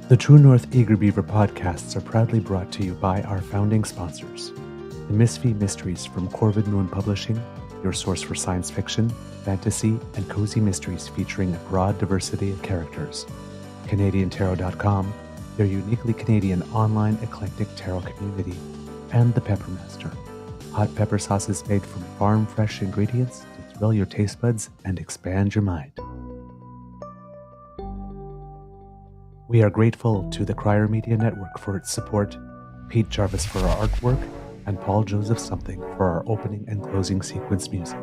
The True North Eager Beaver podcasts are proudly brought to you by our founding sponsors, the Misfit Mysteries from Corvid Moon Publishing, your source for science fiction, fantasy, and cozy mysteries featuring a broad diversity of characters. CanadianTarot.com, their uniquely Canadian online eclectic tarot community, and the Peppermaster, hot pepper sauces made from farm-fresh ingredients to thrill your taste buds and expand your mind. We are grateful to the Crier Media Network for its support, Pete Jarvis for our artwork, and Paul Joseph Something for our opening and closing sequence music.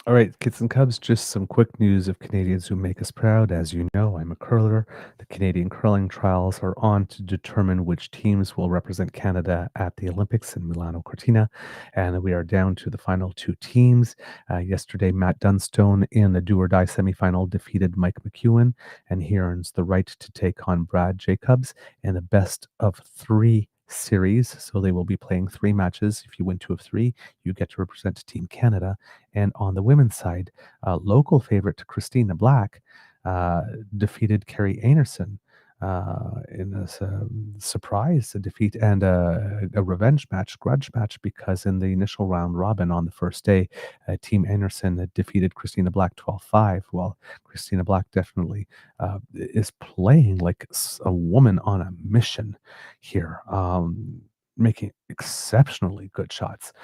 All right, kids and cubs, just some quick news of Canadians who make us proud. As you know, I'm a curler. The Canadian curling trials are on to determine which teams will represent Canada at the Olympics in Milano-Cortina, and we are down to the final two teams. Yesterday, Matt Dunstone in the do-or-die semifinal defeated Mike McEwen, and he earns the right to take on Brad Jacobs in a best-of-3 series. So they will be playing 3 matches. If you win 2 of 3, you get to represent Team Canada. And on the women's side, local favorite Christina Black defeated Carrie Anerson in a surprise defeat and a revenge match, grudge match, because in the initial round robin on the first day, Team Anerson defeated Christina Black 12-5. Well, Christina Black definitely is playing like a woman on a mission here. Making exceptionally good shots.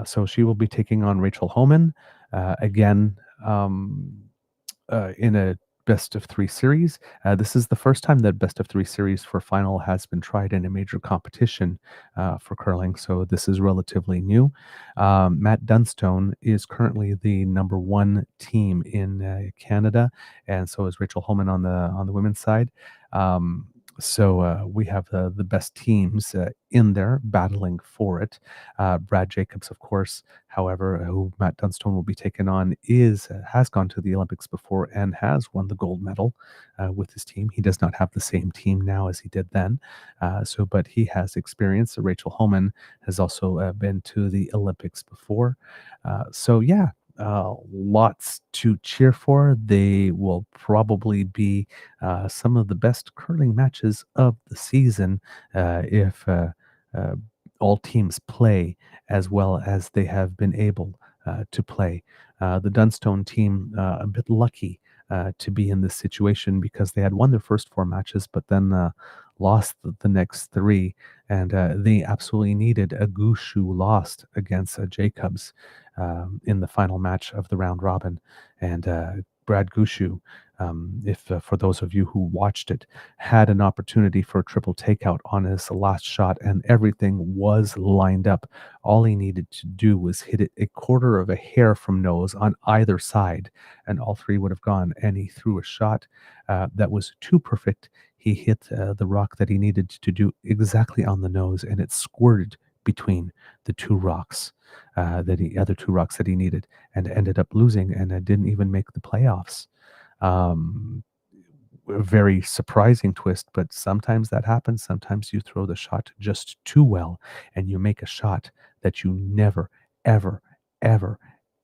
So she will be taking on Rachel Homan again in a best-of-3 series. This is the first time that best-of-3 series for final has been tried in a major competition for curling, so this is relatively new. Matt Dunstone is currently the number 1 team in Canada, and so is Rachel Homan on the women's side. So we have the best teams in there battling for it. Brad Jacobs, of course, however, who Matt Dunstone will be taking on, has gone to the Olympics before and has won the gold medal with his team. He does not have the same team now as he did then, but he has experience. Rachel Homan has also been to the Olympics before. Lots to cheer for. They will probably be some of the best curling matches of the season if all teams play as well as they have been able to play. The Dunstone team, a bit lucky to be in this situation because they had won their first 4 matches, but then lost the next 3, and they absolutely needed a goose who lost against Jacobs in the final match of the round robin. And Brad Gushu, for those of you who watched it, had an opportunity for a triple takeout on his last shot, and everything was lined up. All he needed to do was hit it a quarter of a hair from nose on either side, and all 3 would have gone. And he threw a shot that was too perfect. He hit the rock that he needed to do exactly on the nose, and it squirted between the 2 rocks. Other 2 rocks that he needed, and ended up losing, and didn't even make the playoffs. A very surprising twist, but sometimes that happens. Sometimes you throw the shot just too well, and you make a shot that you never, ever, ever,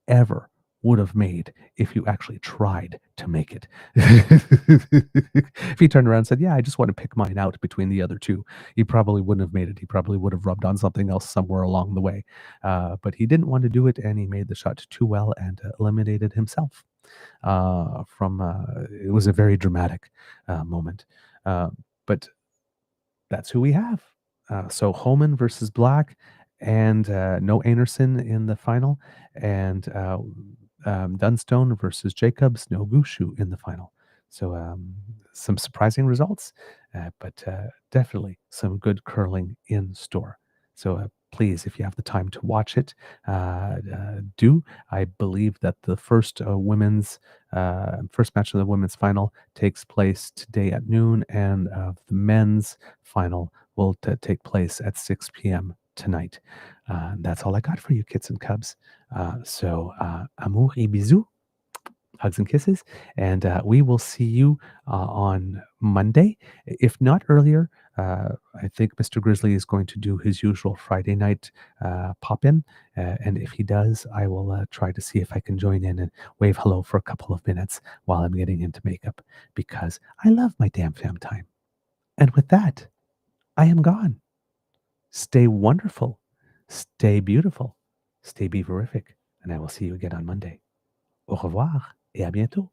ever would have made if you actually tried to make it. If he turned around and said, yeah, I just want to pick mine out between the other 2, he probably wouldn't have made it. He probably would have rubbed on something else somewhere along the way. But he didn't want to do it, and he made the shot too well and eliminated himself. It was a very dramatic moment. But that's who we have. So Homan versus Black, and no Anerson in the final, and Dunstone versus Jacobs, no Gushu in the final. So some surprising results, but definitely some good curling in store. So please, if you have the time to watch it, do. I believe that the first match of the women's final takes place today at noon, and the men's final will take place at 6 p.m. tonight. That's all I got for you, kits and cubs. Amour et bisous, hugs and kisses, and we will see you on Monday, if not earlier. I think Mr. Grizzly is going to do his usual Friday night pop-in, and if he does, I will try to see if I can join in and wave hello for a couple of minutes while I'm getting into makeup, because I love my damn fam time. And with that, I am gone. Stay wonderful, stay beautiful, stay beaverific, and I will see you again on Monday. Au revoir et à bientôt.